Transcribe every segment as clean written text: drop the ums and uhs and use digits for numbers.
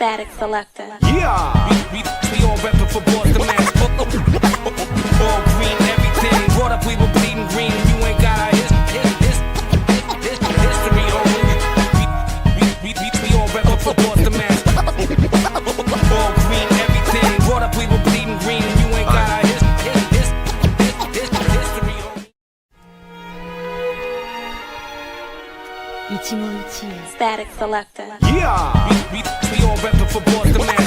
Static Selector. Yeah, we all reppin' for Boston, man. All green, everything. Brought up, we were bleeding green. You ain't got our history, homie. We all reppin' for Boston, man. All green, everything. Brought up, we were bleeding green. You ain't got our history, homie. Static Selector. Yeah, we all reppin' for Boston, man.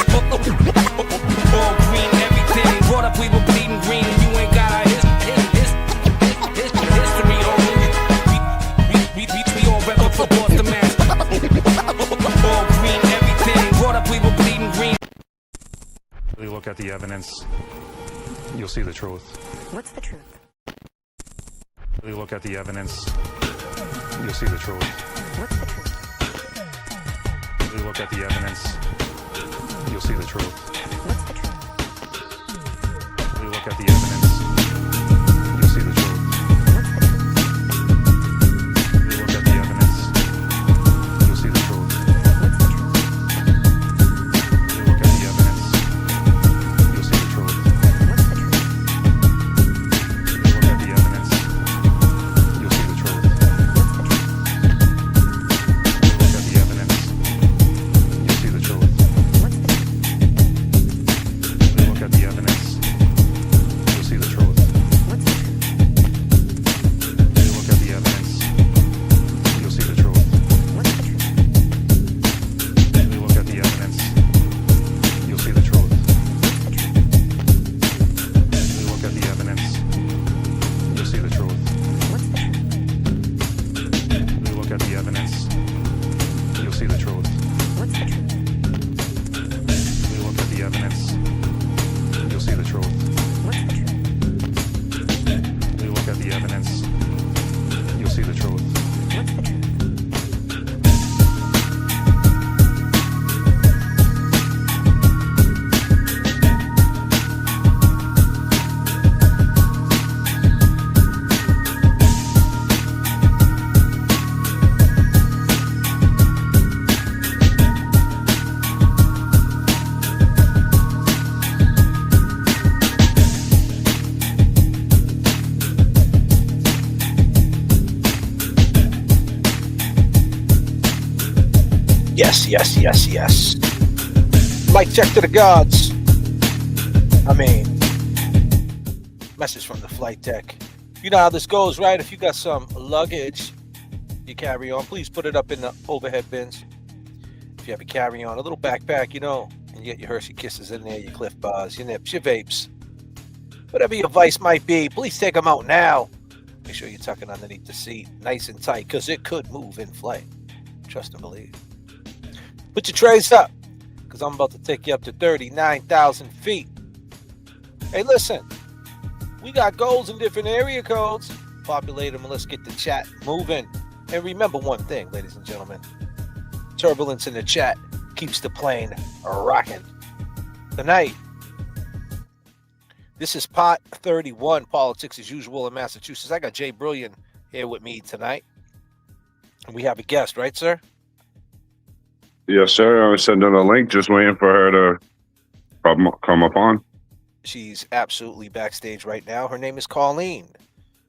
All green, everything. Brought up, we were bleeding green. You ain't got our history, homie. We all reppin' for Boston, man. All green, everything. Brought up, we were bleeding green. Really look at the evidence, you'll see the truth. What's the truth? Really look at the evidence, you'll see the truth. What's the truth? Really look at the evidence, you'll see the truth. What's the truth? Really look at the evidence, you'll see the truth. What's the truth? Really look at the evidence, you'll see the truth. What's the truth? Really look at the evidence, you'll see the truth. What's the truth? Really look at the evidence, you'll see the truth. What's the truth? Really look at the evidence, you'll see the truth. What's the truth? Really look at the evidence, you'll see the truth. What's the truth? Really look at the evidence, you'll see the truth. What's the truth? Really look at the evidence, you'll see the truth. Really look at the evidence, you'll see the truth. What's the truth? Really look at the evidence, you'll see the truth. What's the truth? Really look at the evidence, you'll see the truth. What's the truth? Really look at the evidence, you'll see the truth. What's the truth? Yes. Mic check to the gods. Message from the flight deck. You know how this goes, right? If you got some luggage you carry on, please put it up in the overhead bins. If you have a carry-on, a little backpack, and you get your Hershey Kisses in there, your Cliff Bars, your nips, your vapes, whatever your vice might be, please take them out now. Make sure you're tucking underneath the seat, nice and tight, because it could move in flight. Trust and believe. Put your trays up, because I'm about to take you up to 39,000 feet. Hey, listen, we got goals in different area codes. Populate them and let's get the chat moving. And remember one thing, ladies and gentlemen. Turbulence in the chat keeps the plane rocking. Tonight, this is Pot 31, Politics as Usual in Massachusetts. I got Jay Brilliant here with me tonight. And we have a guest, right, sir? Yes, sir. I was sending a link, just waiting for her to come up on. She's absolutely backstage right now. Her name is Colleen,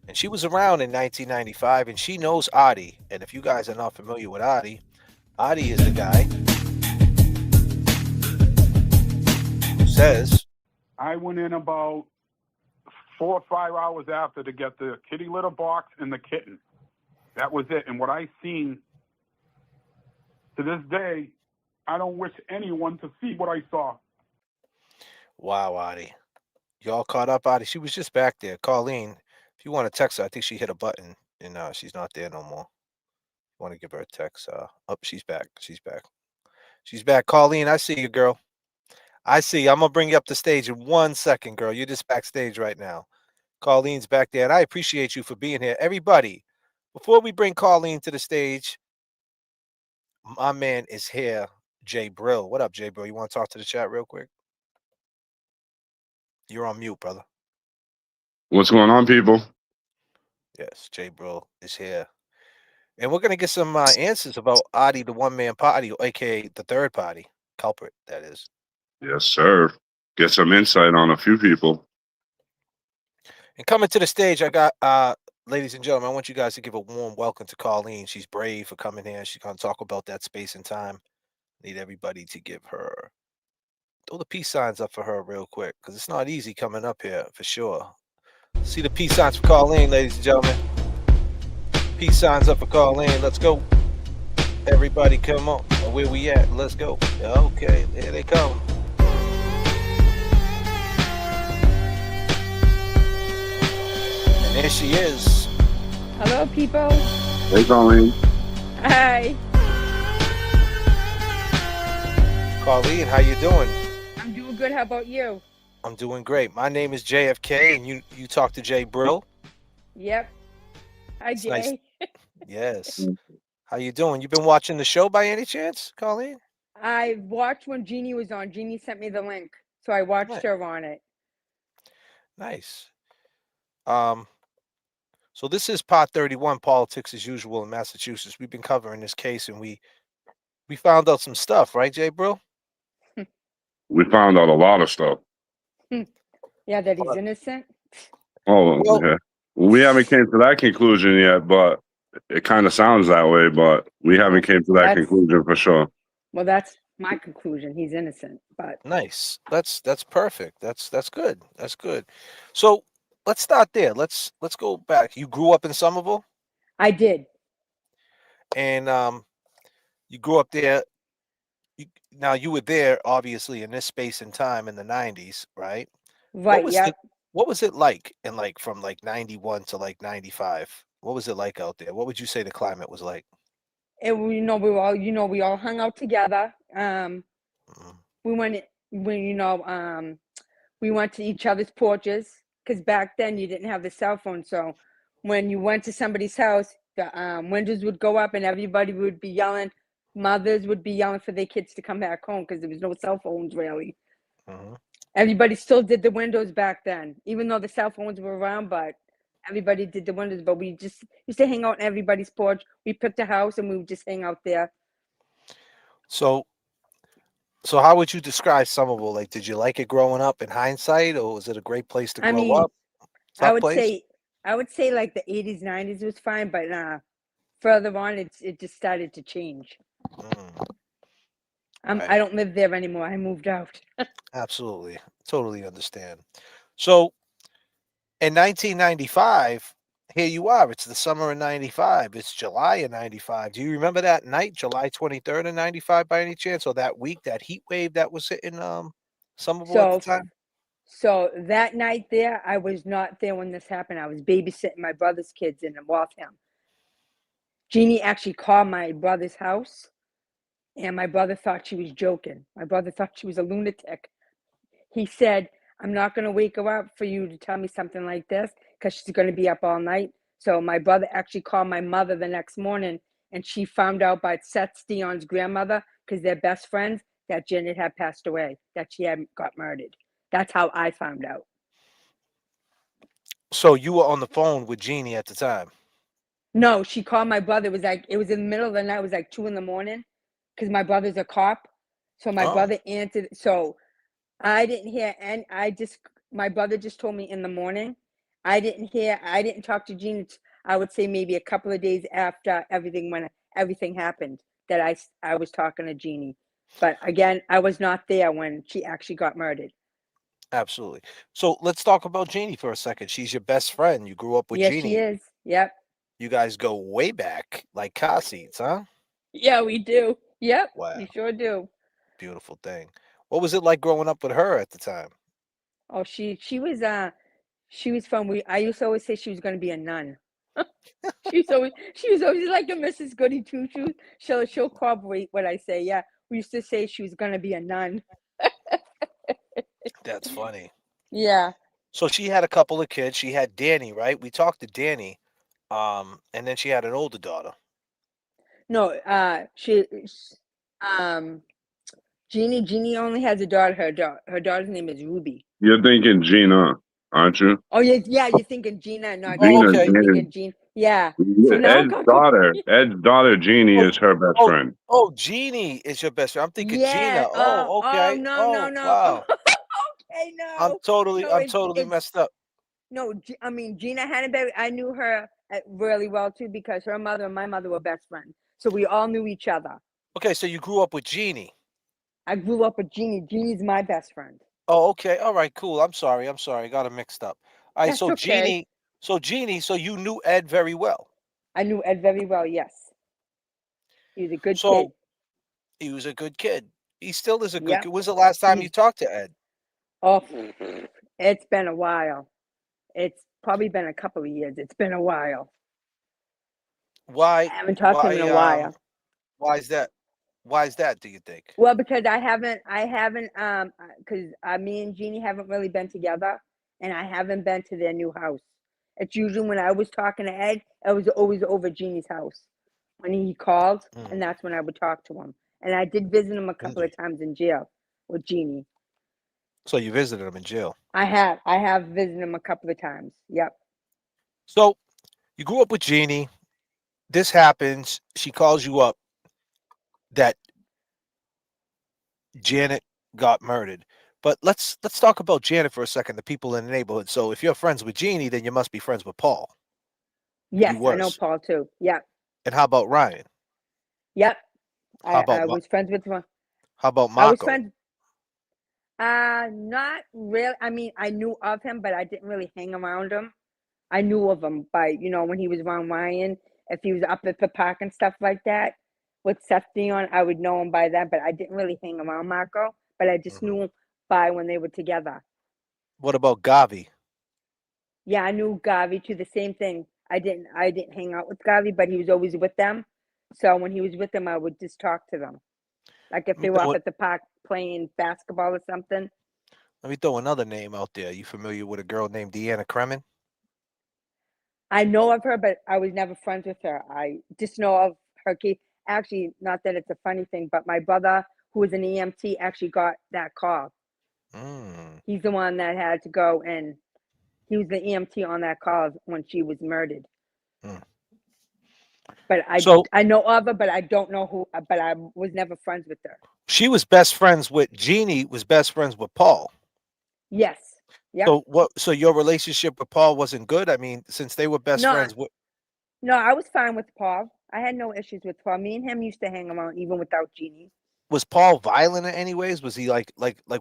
and she was around in 1995, and she knows Adi. And if you guys are not familiar with Adi, Adi is the guy who says, I went in about 4 or 5 hours after to get the kitty litter box and the kitten. That was it. And what I seen, to this day, I don't wish anyone to see what I saw. wow, Adi. Y'all caught up, Adi? She was just back there. Colleen, if you want to text her, I think she hit a button, and she's not there no more. You want to give her a text. She's back. She's back. Colleen, I see you, girl. I see you. I'm going to bring you up the stage in 1 second, girl. You're just backstage right now. Colleen's back there, and I appreciate you for being here. Everybody, before we bring Colleen to the stage, my man is here, Jay Brill. What up, Jay Brill? You want to talk to the chat real quick? You're on mute, brother. What's going on, people? Yes, Jay Brill is here. And we're going to get some answers about Adi, the one-man party, a.k.a. the third party. culprit, that is. Yes, sir. Get some insight on a few people. And coming to the stage, I got ladies and gentlemen, I want you guys to give a warm welcome to Colleen. She's brave for coming here. She's gonna talk about that space and time. Need everybody to give her throw the peace signs up for her real quick, because it's not easy coming up here for sure. See the peace signs for Colleen, ladies and gentlemen. Peace signs up for Colleen. Let's go. Everybody come on. Where we at? Let's go. Okay, there they come. And there she is. Hello, people. Hey, Colleen. Hi. Colleen, how you doing? I'm doing good. How about you? I'm doing great. My name is J.F.K. and you talk to Jay Brill. Yep. Hi, It's Jay. nice. Yes. How you doing? You been watching the show by any chance, Colleen? I watched when Jeannie was on. Jeannie sent me the link, so I watched Right. her on it. Nice. So this is Part 31, Politics as Usual in Massachusetts. We've been covering this case and we found out some stuff, right, Jay Brill? We found out a lot of stuff. Yeah, that he's What? innocent. Oh, Well- yeah. We haven't came to that conclusion yet, but it kind of sounds that way. But we haven't came to that That's- conclusion for sure. Well, that's my conclusion. He's innocent, but Nice. That's perfect. That's good. That's good. So let's start there. Let's go back. You grew up in Somerville I did. and you grew up there. Now you were there obviously in this space and time in the 90s, right? Right. was Yep. What was it like in from 91 to 95? What was it like out there? What would you say the climate was like? We we all hung out together. Mhm. We went to each other's porches because back then you didn't have the cell phone. So when you went to somebody's house, the windows would go up and everybody would be yelling. Mothers would be yelling for their kids to come back home because there was no cell phones really. Mhm. Everybody still did the windows back then, even though the cell phones were around, but everybody did the windows. But we just used to hang out on everybody's porch. We picked a house and we would just hang out there. So how would you describe Somerville? Like, did you like it growing up in hindsight, or was it a great place to I grow mean, up? I Tough would place? say like the 80s, 90s was fine, but further on it just started to change. Mm, I right. don't live there anymore. I moved out. Absolutely. Totally understand. So in 1995, here you are. It's the summer of 95. It's July of 95. Do you remember that night, July 23rd of 95 by any chance? Or that week, that heat wave that was hitting Somerville at the time? So that night there, I was not there when this happened. I was babysitting my brother's kids in Waltham. Jeannie actually called my brother's house, and my brother thought she was joking. My brother thought she was a lunatic. He said, I'm not going to wake her up for you to tell me something like this because she's going to be up all night. So my brother actually called my mother the next morning, and she found out by Seth Dion's grandmother, because they're best friends, that Janet had passed away, that she had got murdered. That's how I found out. So you were on the phone with Jeannie at the time? No, she called my brother. It was in the middle of the night. It was like 2 a.m. because my brother's a cop. So my Oh. brother answered. So I didn't hear, and my brother just told me in the morning. I didn't talk to Jean. I would say maybe a couple of days after everything happened that I was talking to Jeannie. But again, I was not there when she actually got murdered. Absolutely. So let's talk about Jeannie for a second. She's your best friend. You grew up with Yes, Jeannie. she is. Yep. You guys go way back, like car seats, huh? Yeah, we do. Yep. Wow. We sure do. Beautiful thing. What was it like growing up with her at the time? Oh, she was fun. I used to always say she was going to be a nun. She was always like a Mrs. Goody Two Shoes. She'll corroborate what I say. Yeah, we used to say she was going to be a nun. That's funny. Yeah. So she had a couple of kids. She had Danny, right? We talked to Danny, and then she had an older daughter. No, Jeannie only has a daughter. Her daughter's name is Ruby. You're thinking Gina. aren't you? Oh yeah, you're thinking Gina, not Oh, Gina. okay. You're thinking Gina. Yeah. See, now I'm Ed's confused. daughter. Ed's daughter, Jeannie, Oh, is her best oh, friend. oh, Jeannie is your best friend. I'm thinking Yeah. Gina. Oh, Oh okay. no, no, Oh, no. wow. Okay, no. No, I'm totally it's messed up. no. I mean, Gina Hannibal. I knew her really well too because her mother and my mother were best friends, so we all knew each other. Okay, so you grew up with Jeannie. I grew up with Jeannie. Jeannie's my best friend. Oh, okay. All right, cool. I'm sorry. I got it mixed up. All right, That's okay. so you knew Ed very well. I knew Ed very well. Yes, he was a good So kid. he was a good kid. He still is a good Yep. kid. When's the last time you He's talked to Ed? oh, it's been a while. It's probably been a couple of years. It's been a while. Why I haven't talked to him in why a while. why is that? Why is that, do you think? Well, because because me and Jeannie haven't really been together, and I haven't been to their new house. It's usually when I was talking to Ed, it was always over Jeannie's house when he called, Hmm. and that's when I would talk to him. And I did visit him a couple Really? of times in jail with Jeannie. So you visited him in jail. I have visited him a couple of times. Yep. So you grew up with Jeannie. This happens. She calls you up that Janet got murdered. But let's talk about Janet for a second, the people in the neighborhood. So if you're friends with Jeannie, then you must be friends with Paul. You Yes, I know was. Paul too. Yep. And how about Ryan? Yep. How about I was friends with him. how about I was Marco? friends. Not really. I mean, I knew of him, but I didn't really hang around him. I knew of him by, when he was around Ryan, if he was up at the park and stuff like that with Seth Dion, I would know him by that, but I didn't really hang around Marco, but I just Mhm. knew him by when they were together. What about Gavi? Yeah, I knew Gavi too, the same thing. I didn't hang out with Gavi, but he was always with them. So when he was with them, I would just talk to them. Like if Let me they were up throw, at the park playing basketball or something. let me throw another name out there. You familiar with a girl named Deanna Kremen? I know of her, but I was never friends with her. I just know of her case. Actually, not that it's a funny thing, but my brother, who was an EMT, actually got that call. Mm. He's the one that had to go and he was the EMT on that call when she was murdered. Mm. But So I know of her, but I don't know who. But I was never friends with her. she was best friends with Jeannie, was best friends with Paul. Yes. Yep. So what? So your relationship with Paul wasn't good. I mean, since they were best No, friends, what no, I was fine with Paul. I had no issues with Paul. Me and him used to hang around even without Jeannie. was Paul violent in any ways? Was he like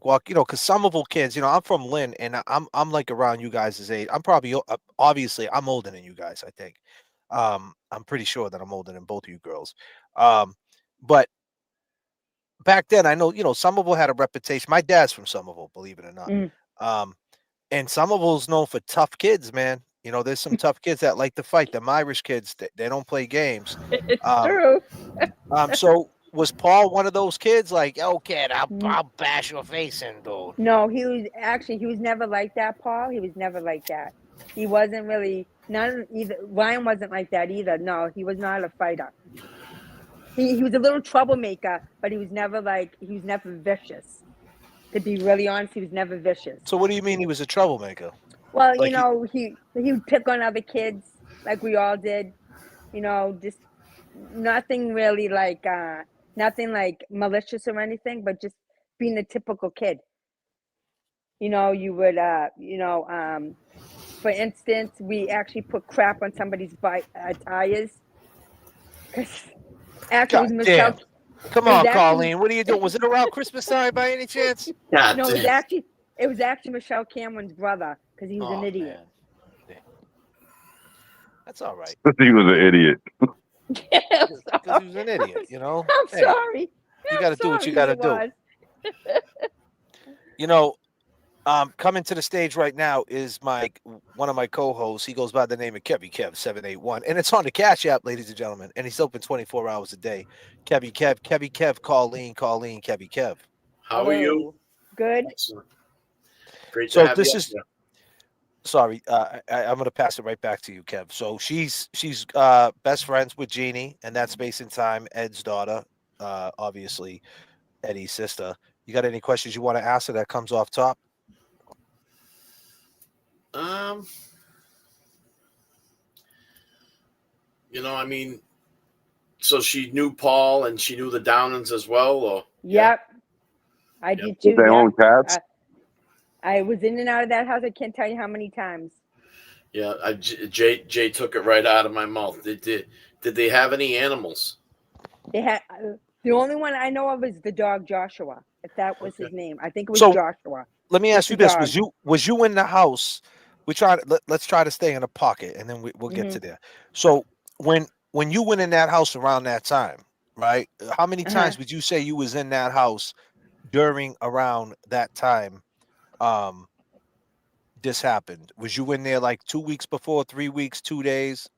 walk? Because Somerville kids, I'm from Lynn, and I'm like around you guys' age. I'm probably obviously I'm older than you guys. I think. I'm pretty sure that I'm older than both of you girls. But back then, I know Somerville had a reputation. My dad's from Somerville, believe it or not. Mm. Um, and Somerville's known for tough kids, man. There's some tough kids that like to fight. Them Irish kids, they don't play games. It's Um, true. so was Paul one of those kids like, oh kid, Mm. I'll bash your face in, dude? No, he was never like that, Paul. He was never like that. He wasn't really none either. Ryan wasn't like that either. No, he was not a fighter. He was a little troublemaker, but he was never vicious. To be really honest, he was never vicious. So what do you mean he was a troublemaker? Well, Like he would pick on other kids like we all did. Just nothing really like nothing like malicious or anything, but just being a typical kid. You would for instance, we actually put crap on somebody's tires because actually God damn. Come it was on, actually Colleen. What are you doing? Was it around Christmas time by any chance? God no, damn. it was actually Michelle Cameron's brother because he was an Oh idiot. man. That's all right. He was an idiot. Because he was an idiot, I'm Hey, sorry. you got to do what you got to do. Coming to the stage right now is one of my co-hosts. He goes by the name of Kevy Kev 781, and it's on the Cash App, ladies and gentlemen. And he's open 24 hours a day. Kevy Kev, Colleen, Kevy Kev. How are you? Hello. Good. Excellent. Great to So have this you. is sorry. I'm going to pass it right back to you, Kev. So she's best friends with Jeannie, and that's Space and Time, Ed's daughter, obviously Eddie's sister. You got any questions you want to ask her that comes off top? Um, I mean, so she knew Paul and she knew the Downans as well, or Yep, I Yeah. did Did too. they Yep. own cats? I was in and out of that house. I can't tell you how many times. yeah. Jay took it right out of my mouth. Did they have any animals? They had the only one I know of is the dog Joshua, if that was Okay. his name. I think it was So Joshua. let me Just ask the you this: dog. was you in the house? Let's try to stay in a pocket, and then we'll get to there. So when you went in that house around that time, right? How many Uh-huh. times would you say you was in that house during around that time? Um, this happened. Was you in there like 2 weeks before, 3 weeks, 2 days?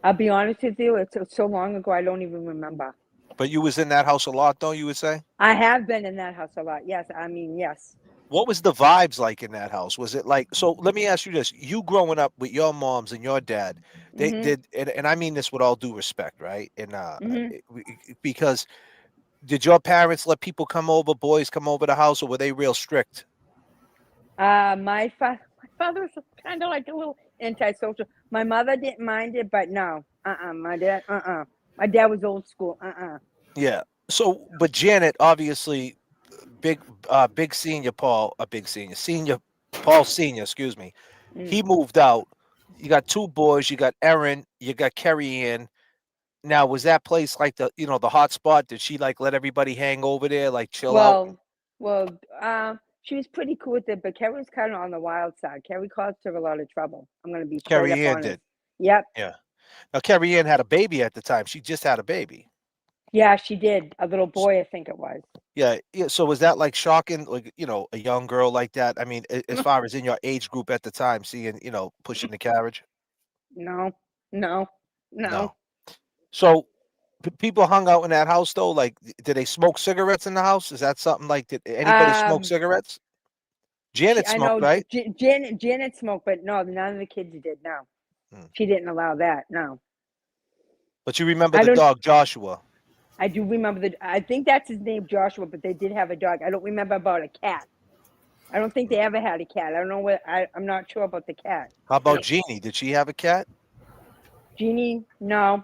I'll be honest with you, it's so long ago I don't even remember. But you was in that house a lot, though. You would say. I have been in that house a lot. Yes, I mean yes. What was the vibes like in that house? Was it like so? Let me ask you this: you growing up with your moms and your dad, they Mhm. did, and I mean this with all due respect, right? And Mhm. because did your parents let people come over, boys come over the house, or were they real strict? My father was kind of like a little antisocial. My mother didn't mind it, but no. My dad. My dad was old school. Yeah. So, but Janet, obviously, big, big senior Paul, a big senior Paul senior, excuse me. Mm. He moved out. You got two boys. You got Erin. You got Carrie Ann. Now, was that place like the hot spot? Did she like let everybody hang over there, like chill out? Well, she was pretty cool with it, but Carrie was kind of on the wild side. Carrie caused her a lot of trouble. I'm gonna be straight up Carrie Ann honest. did. Yep. Yeah. Now, Carrie Ann had a baby at the time. She just had a baby. Yeah, she did. A little S- boy, I think it was. Yeah. Yeah. So was that like shocking, like, a young girl like that? I mean, as far as in your age group at the time, seeing, pushing the carriage? No, no, no. No. So people hung out in that house though. Like, did they smoke cigarettes in the house? Is that something like, did anybody smoke Um, cigarettes? Janet I smoked, know right? Janet smoked, but no, none of the kids did. No, Hmm. she didn't allow that. No, But you remember I the don't. dog Joshua. I do remember I think that's his name, Joshua. But they did have a dog. I don't remember about a cat. I don't think they ever had a cat. I don't know what. I'm not sure about the cat. How about Yep. Jeannie? Did she have a cat? Jeannie, no.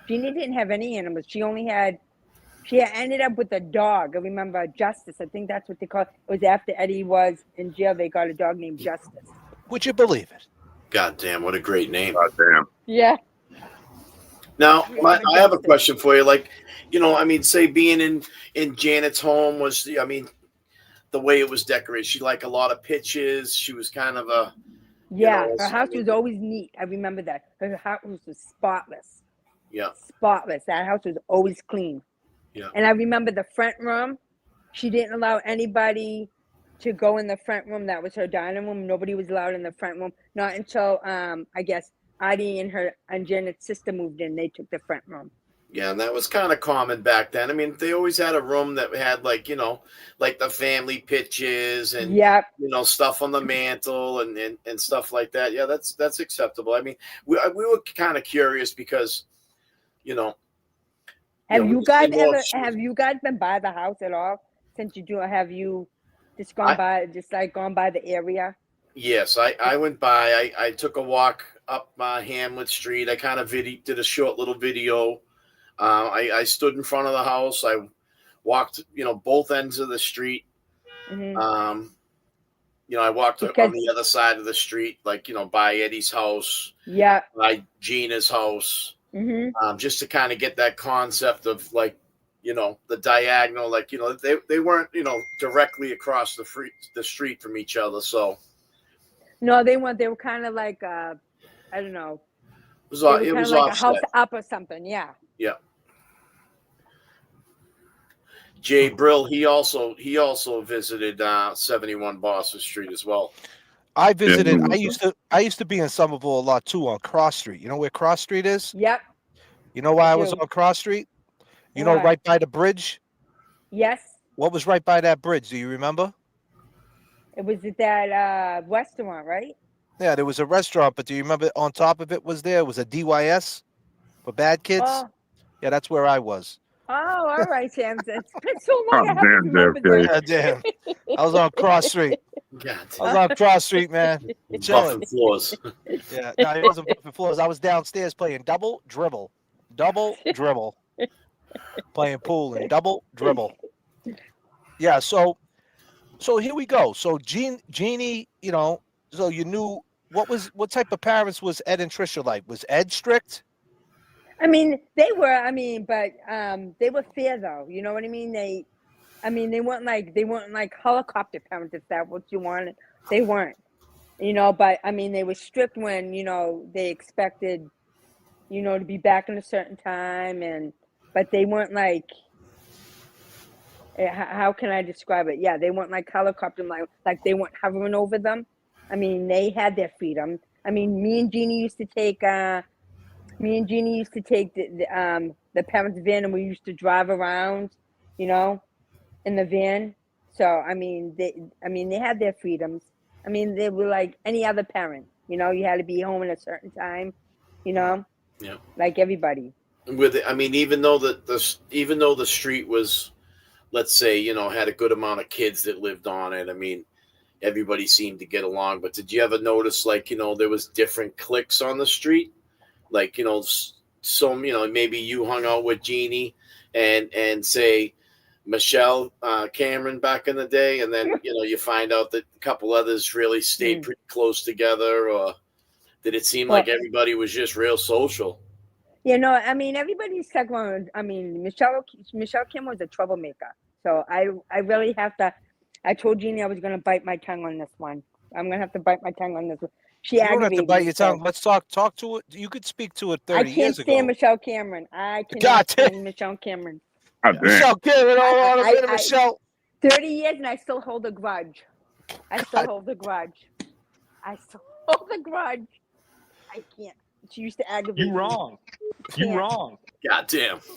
Jeannie didn't have any animals. She ended up with a dog. I remember Justice. I think that's what they call it. It was after Eddie was in jail. They got a dog named Justice. Would you believe it? God damn, what a great name. God damn. Yeah. Now, Remember I have a Justice. question for you. Like, I mean, say being in Janet's home was, I mean, the way it was decorated. She liked a lot of pitches. She was kind of a, Yeah, her I house mean, was always neat. I remember that. Her house was spotless. yeah, Spotless. That house was always clean. yeah, And I remember the front room. She didn't allow anybody to go in the front room. That was her dining room. Nobody was allowed in the front room. Not until I guess Audie and Janet's sister moved in. They took the front room. yeah. And that was kind of common back then. I mean, they always had a room that had like, like the family pitches and, Yep. stuff on the mantle and stuff like that. Yeah, that's acceptable. I mean, we were kind of curious because, you know, Have we you just guys didn't know if ever have you guys been by the house at all since you do have you just gone I, by gone by the area? yes, I went by. I took a walk up Hamlet Street. I kind of did a short little video. I stood in front of the house. I walked, both ends of the street. Hmm. Um, I walked on Because the other side of the street, like, by Eddie's house, yeah. by Gina's house, Hmm. just to kind of get that concept of like, the diagonal, like, they weren't, directly across the street from each other. So No, they weren't. They were kind of like I don't know. They were it kind of was like a house offset. up or something. Yeah. Yeah. Jay Brill, he also visited 71 Boston Street as well. I Yeah, visited. I used to be in Somerville a lot too on Cross Street. You know where Cross Street is? Yep. You know I why I was do. on Cross Street? You know, Why? right by the bridge. Yes. What was right by that bridge? Do you remember? It was at that restaurant, right? Yeah, there was a restaurant, but do you remember on top of it was a DYS for bad kids? Oh, Yeah, that's where I was. Oh, all right, Sam. It's been so Oh, long. I haven't damn, remembered JFK. that. God damn. I was on Cross Street. God, I was on Cross Street, man. Chilling. buffing floors. Yeah. No, it wasn't buffing floors. I was downstairs playing double dribble. Double dribble. Playing pool and double dribble. Yeah, so here we go. So Jeannie, you know, so you knew what type of parents was Ed and Trisha like? Was Ed strict? I mean, they were. I mean, but they were fair though. You know what I mean? They weren't like helicopter parents if that's what you wanted. They weren't. You know, but I mean, they were strict when they expected to be back in a certain time, but they weren't like. How can I describe it? Yeah, they weren't like helicopter, like they weren't hovering over them. I mean, they had their freedom. I mean, me and Jeannie used to take the parents' van, and we used to drive around, you know, in the van. So they had their freedoms. I mean, they were like any other parent. You had to be home at a certain time. Yeah. Like everybody. I mean, even though the street was, let's say, had a good amount of kids that lived on it. I mean, everybody seemed to get along. But did you ever notice, like, there was different cliques on the street? Like, maybe you hung out with Jeannie and say Michelle Cameron back in the day, and then you find out that a couple others really stayed pretty close together, or did it seem like everybody was just real social? I mean, everybody's stuck on. I mean, Michelle Kim was a troublemaker. So I really have to. I told Jeannie I was going to bite my tongue on this one. I'm going to have to bite my tongue on this one. She You don't have to aggravated bite me, your so- tongue. Let's talk to it. You could speak to it I 30 can't years stand ago. Michelle Cameron. I God cannot damn. stand Michelle Cameron. God damn. Michelle Cameron, hold on a minute, I- Michelle. 30 years and I still hold a grudge. I still hold a grudge. I can't. She used to aggravate You me. wrong. Can't. You wrong. God damn. Still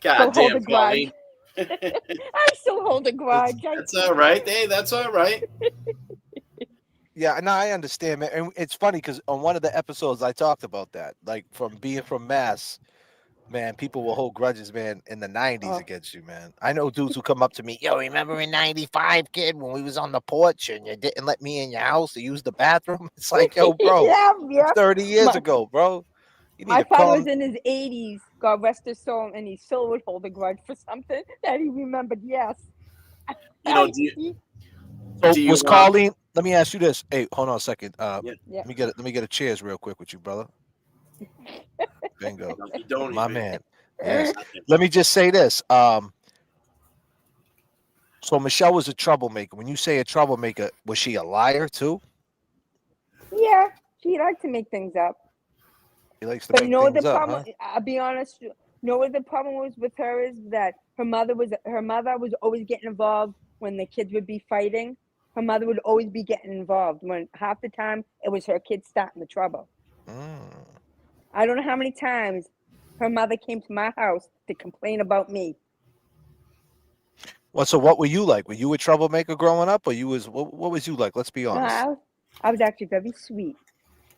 God hold a damn, grudge. Colleen. I still hold a grudge. That's all right. Hey, that's all right. Yeah, no, I understand, man. And it's funny because on one of the episodes I talked about that, like from being from Mass, man, people will hold grudges, man, in the 90s against you, man. I know dudes who come up to me, yo, remember in 95, kid, when we was on the porch and you didn't let me in your house to use the bathroom? It's like, yo, bro, yeah. it's 30 years ago, bro. You need My to father calm. was in his 80s, God rest his soul, and he still would hold a grudge for something that he remembered. Yes. Do So you was Colleen? Let me ask you this. Hey, hold on a second. Yeah. Yeah. Let me get a cheers real quick with you, brother. Bingo, Dunky Donut, my baby. man. Yes. Let me just say this. So Michelle was a troublemaker. When you say a troublemaker, was she a liar too? Yeah, she liked to make things up. She likes to But make you know what the things up, problem? huh? I'll be honest. You know what the problem was with her is that her mother was always getting involved when the kids would be fighting. Her mother would always be getting involved when half the time it was her kids starting the trouble. I don't know how many times her mother came to my house to complain about me. Well, so what were you like? Were you a troublemaker growing up, or what was you like? Let's be honest. No, I was actually very sweet.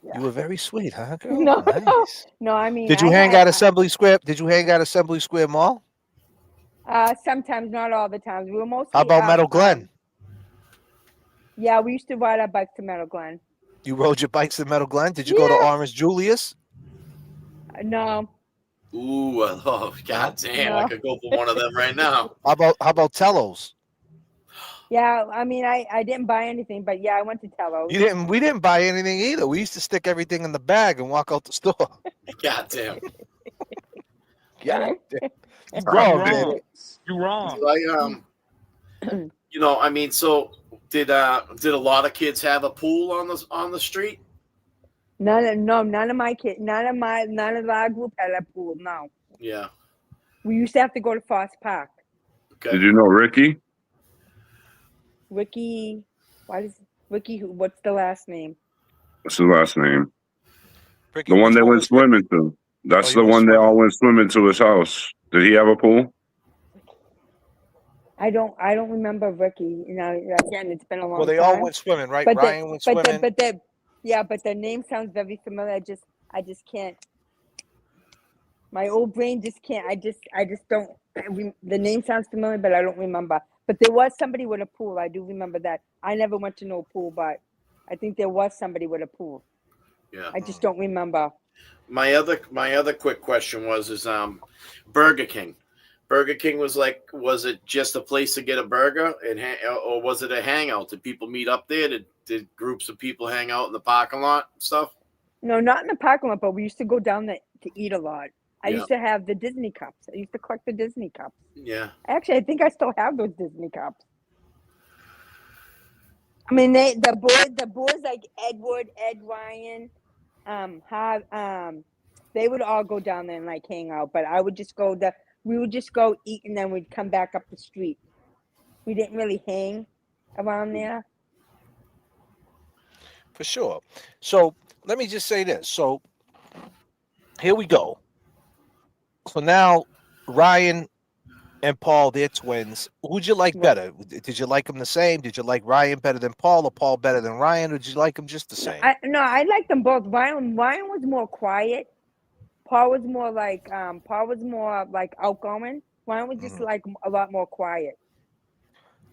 Yeah. You were very sweet, huh, girl? No, Nice. no. I mean, Did you hang out Assembly Square? Did you hang out Assembly Square Mall? Sometimes, not all the times. We were mostly. How about Meadow Glen? Yeah, we used to ride our bikes to Meadow Glen. You rode your bikes to Meadow Glen? Did you go to Orange Julius? No. Ooh, oh, god damn! No. I could go for one of them right now. How about Tello's? Yeah, I mean, I didn't buy anything, but yeah, I went to Tello's. We didn't buy anything either. We used to stick everything in the bag and walk out the store. God damn. God damn. You're Wrong, wrong. man. You're wrong. I mean, so did a lot of kids have a pool on the street? None of my kids, none of our group had a pool. No, Yeah. we used to have to go to Foss Park. Okay. Did you know Ricky? Ricky, what's the last name? What's his last name? Ricky, The one which they went was swimming to. That's he the went one they all swimming. went swimming to his house. Did he have a pool? I don't remember Ricky. Again, it's been a long time. Well, they all went swimming, right? But Ryan went swimming. but the name sounds very familiar. I just can't. My old brain just can't. I just don't. The name sounds familiar, but I don't remember. But there was somebody with a pool. I do remember that. I never went to no pool, but I think there was somebody with a pool. Yeah. I just don't remember. My other quick question was Burger King. Burger King was it just a place to get a burger or was it a hangout? Did people meet up there? Did groups of people hang out in the parking lot and stuff? No, not in the parking lot, but we used to go down there to eat a lot. I Yeah. used to have the Disney cups. I used to collect the Disney cups. Yeah. Actually, I think I still have those Disney cups. I mean, the boys like Edward, Ed Ryan, they would all go down there and like hang out. But we would just go eat and then we'd come back up the street. We didn't really hang around there. For sure. So let me just say this. So here we go. So now Ryan and Paul, they're twins. Who'd you like better? Did you like them the same? Did you like Ryan better than Paul, or Paul better than Ryan, or did you like them just the same? I liked them both. Ryan was more quiet. Paul was more like outgoing. Ryan was just like a lot more quiet.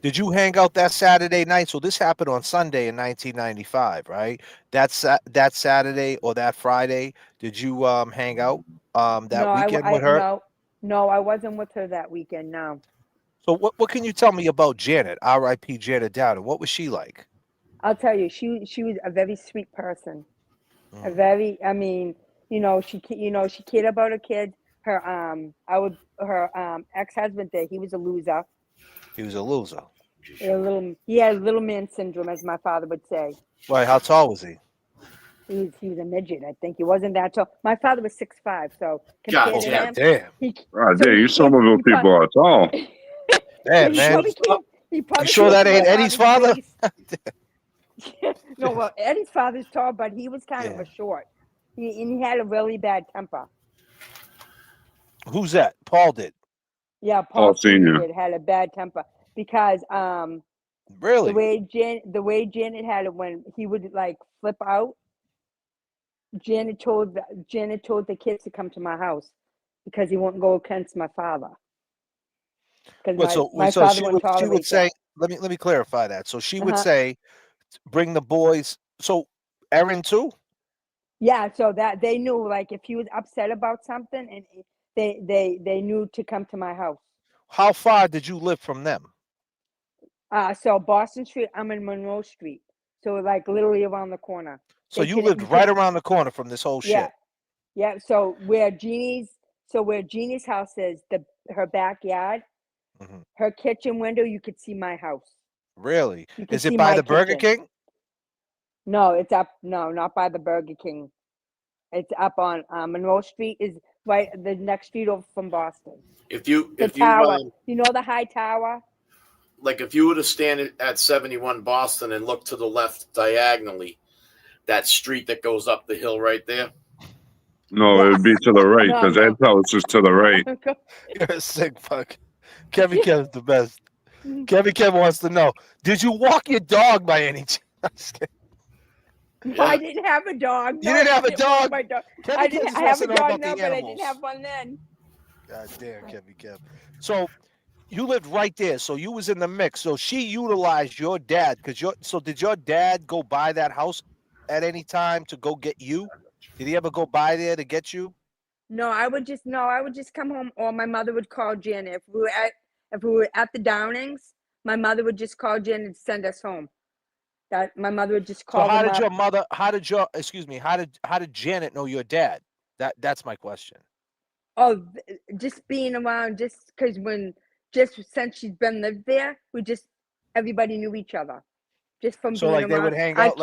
Did you hang out that Saturday night? So this happened on Sunday in 1995, right? That Saturday or that Friday, did you hang out that weekend with her? No, I wasn't with her that weekend. No. So what can you tell me about Janet? R.I.P. Janet Dowden. What was she like? I'll tell you, she was a very sweet person. A very, I mean, she cared about her kids. Her ex-husband there, he was a loser. He was a loser. He had little man syndrome, as my father would say. Why? How tall was he? He was a midget. I think he wasn't that tall. My father was 6'5", so God compared to him, damn. You Somerville people are tall. Damn, man. He probably You sure that ain't can't Eddie's father? No, well, Eddie's father's tall, but he was kind of a short. He had a really bad temper. Who's that? Paul did. Yeah, Paul Senior had a bad temper because really the way Janet had it when he would like flip out. Janet told the kids to come to my house because he wouldn't go against my father. Because my father wouldn't tolerate she would say, that. let me clarify that. So she would say, bring the boys. So Erin too? Yeah, so that they knew, like, if he was upset about something, and they knew to come to my house. How far did you live from them? So Boston Street, I'm in Monroe Street, so like literally around the corner. So you lived right around the corner from this whole shit. Yeah. So where Jeannie's house is, her backyard, her kitchen window, you could see my house. Really? Is it by the Burger King? No, it's up. No, not by the Burger King. It's up on Monroe Street. Is right the next street over from Boston. If tower, you know the high tower. Like if you were to stand at 71 Boston and look to the left diagonally, that street that goes up the hill right there. No, it would be to the right because Ed's house is to the right. You're a sick fuck. Kevin Kev's the best. Kevin Kev wants to know: did you walk your dog by any chance? No, I didn't have a dog. You didn't have a dog? I have a dog now, but I didn't have one then. God damn, Kevin Kev. So you lived right there. So you was in the mix. So she utilized your dad so did your dad go by that house at any time to go get you? Did he ever go by there to get you? No, I would just come home, or my mother would call Janet. If we were at the Downings, my mother would just call Janet to send us home. That my mother would just call. So how did Janet know your dad? That's my question. Oh, just being around, just because since she's been lived there, everybody knew each other. Just from being around. They would hang out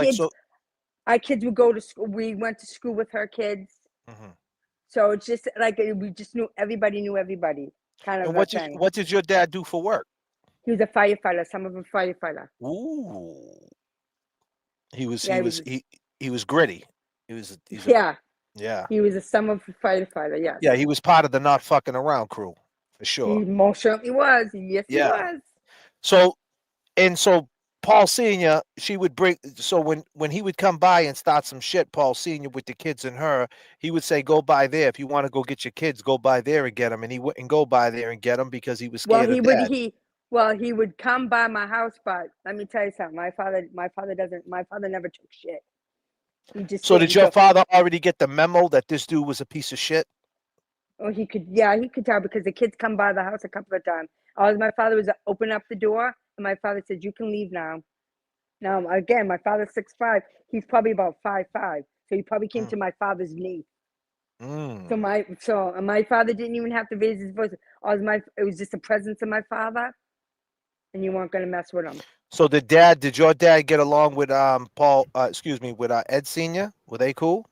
Our kids would go to school. We went to school with her kids. So it's just like we just knew everybody kind of. And what did your dad do for work? He was a firefighter, some of a firefighter. Ooh. He was gritty. He was a sum of a firefighter, yes. Yeah, he was part of the not fucking around crew, for sure. He most certainly was. Yes, he was. So Paul Senior, she would bring. So when he would come by and start some shit, Paul Senior with the kids and her, he would say, "Go by there. If you want to go get your kids, go by there and get them." And he wouldn't go by there and get them because he was Well, scared he of would Dad. he would come by my house, but let me tell you something. My father never took shit. He just So sit did and your go. father already get the memo that this dude was a piece of shit? Oh, he could tell because the kids come by the house a couple of times. My father was open up the door, and my father said, "You can leave now." Now again, my father's 6'5". He's probably about 5'5", so he probably came to my father's knee. Mm. So my father didn't even have to raise his voice. It was just the presence of my father, and you weren't gonna mess with him. So did your dad get along with Paul? Excuse me, with Ed Senior? Were they cool?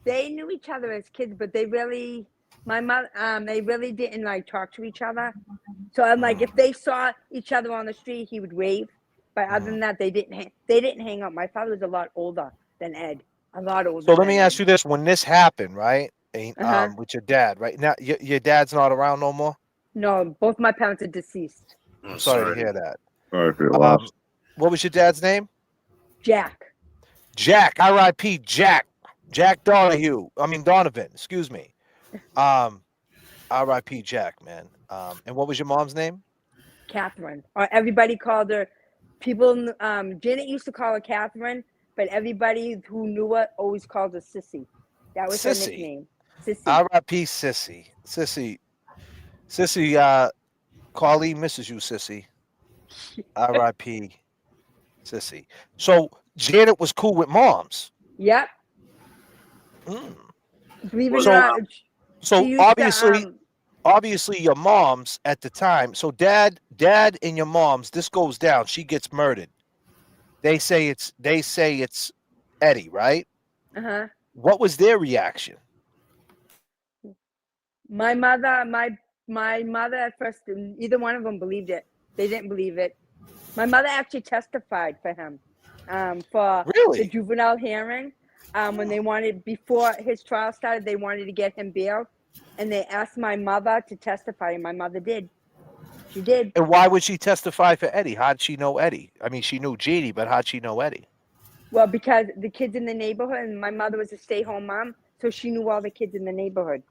They knew each other as kids, but they really didn't like talk to each other. So I'm like, if they saw each other on the street, he would wave. But other than that, they didn't hang out. My father was a lot older than Ed. A lot older So let than me Ed. ask you this: when this happened, right? Uh-huh. With your dad, right now, your dad's not around no more. No, both my parents are deceased. I'm I'm sorry to hear that. Sorry for your loss. What was your dad's name? Jack. Jack. R.I.P. Jack. Jack Donahue. I mean Donovan. Excuse me. R.I.P. Jack, man. And what was your mom's name? Catherine. Or everybody called her. Janet used to call her Catherine, but everybody who knew her always called her Sissy. That was her Sissy. nickname. Sissy. R.I.P. Sissy. Sissy. Colleen misses you, Sissy. R.I.P. Sissy. So Janet was cool with moms. Yep. Mm. Believe it or So not, so she used obviously your moms at the time. So dad and your moms, this goes down. She gets murdered. They say it's Eddie, right? uh-huh. What was their reaction? My mother at first, either one of them believed it. They didn't believe it. My mother actually testified for him, for the Really? juvenile hearing. When they wanted, before his trial started, they wanted to get him bailed, and they asked my mother to testify, and my mother did. She did. And why would she testify for Eddie? How'd she know Eddie? I mean, she knew Jeannie, but how'd she know Eddie? Well, because the kids in the neighborhood, and my mother was a stay-home mom, so she knew all the kids in the neighborhood.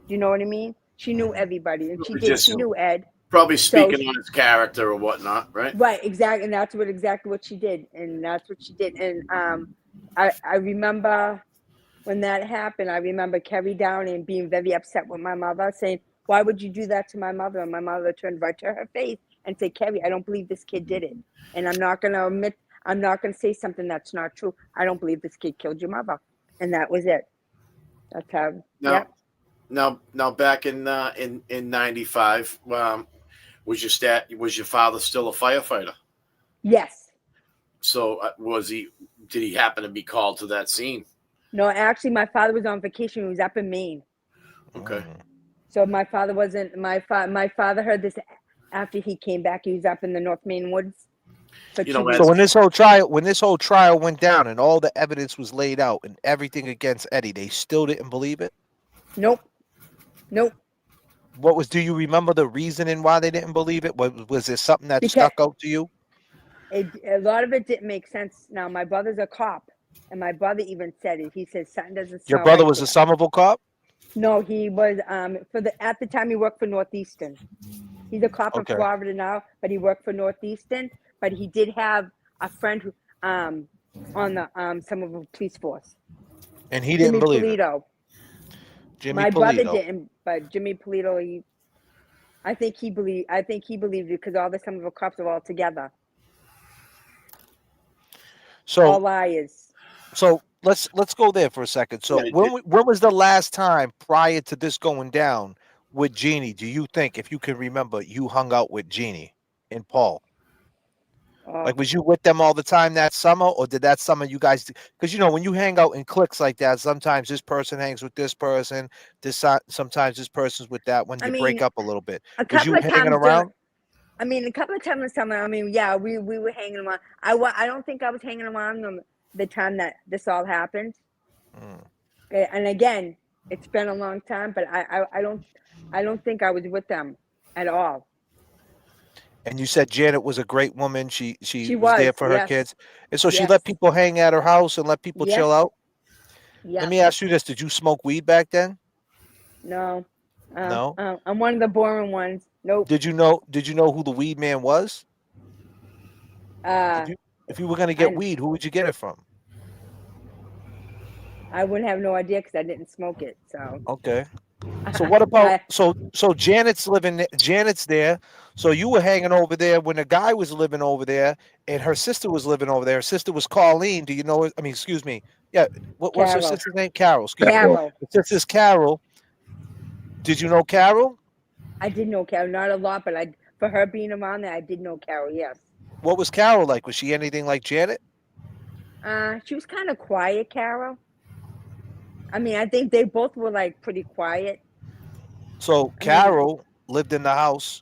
Do you know what I mean? She knew everybody, and she knew Ed. Probably So speaking on his character or whatnot, right? right, exactly, and that's exactly what she did, and that's what she did. And I remember when that happened. I remember Kerry Downey and being very upset with my mother, saying, "Why would you do that to my mother?" And my mother turned right to her face and said, "Kerry, I don't believe this kid did it, and I'm not going to say something that's not true. I don't believe this kid killed your mother," and that was it. That's how. Now, Yeah. now, back in '95, was your father still a firefighter? Yes. So did he happen to be called to that scene? No, actually, my father was on vacation. He was up in Maine. Okay. So my father wasn't. My father heard this after he came back. He was up in the North Maine woods for You 2 know, weeks. So when this whole trial went down and all the evidence was laid out and everything against Eddie, they still didn't believe it? Nope. Do you remember the reasoning why they didn't believe it? Was there something that Because stuck out to you? a lot of it didn't make sense. Now my brother's a cop, and my brother even said it. He said something doesn't Your smell brother right was a there. Somerville cop? No, he was at the time he worked for Northeastern. He's a cop in Okay. Florida now, but he worked for Northeastern. But he did have a friend who on the Somerville police force. And he didn't Jimmy believe it. Polito. Jimmy My brother Polito. didn't, but Jimmy Polito, I think he believed it because all the Somerville cops are all together. All So liars. let's go there for a second. So Yeah, when was the last time prior to this going down with Jeannie, do you think, if you can remember, you hung out with Jeannie and Paul? Like, was you with them all the time that summer, or did that summer you guys? Because when you hang out in cliques like that, sometimes this person hangs with this person. Sometimes this person's with that one. I You break mean, up a little bit. a Was couple you of hanging times during. around? I mean, a couple of times in summer. I mean, yeah, we were hanging around. I don't think I was hanging around the time that this all happened. And again, it's been a long time, but I don't think I was with them at all. And you said Janet was a great woman. She She was there was, for her yes, kids, and so she yes, let people hang at her house and let people yes, chill out. Let yeah. me ask you this: did you smoke weed back then? No, No. I'm one of the boring ones. Nope. Did you know who the weed man was? Uh, If you were gonna get I weed, who would you get it from? I wouldn't have no idea because I didn't smoke it. So, Okay. So what about I, so Janet's Janet's there. So you were hanging over there when the guy was living over there, and her sister was living over there. Her sister was Colleen. Do you know her? I mean, excuse me. Yeah. What was her Carol, sister's name? Carol. Excuse me. Carol. Her sister's Carol. Did you know Carol? I did know Carol, not a lot, but I for her being around there, I did know Carol. Yes. What was Carol like? Was she anything like Janet? She was kind of quiet, Carol. I mean, I think they both were like pretty quiet. So I mean, Carol lived in the house,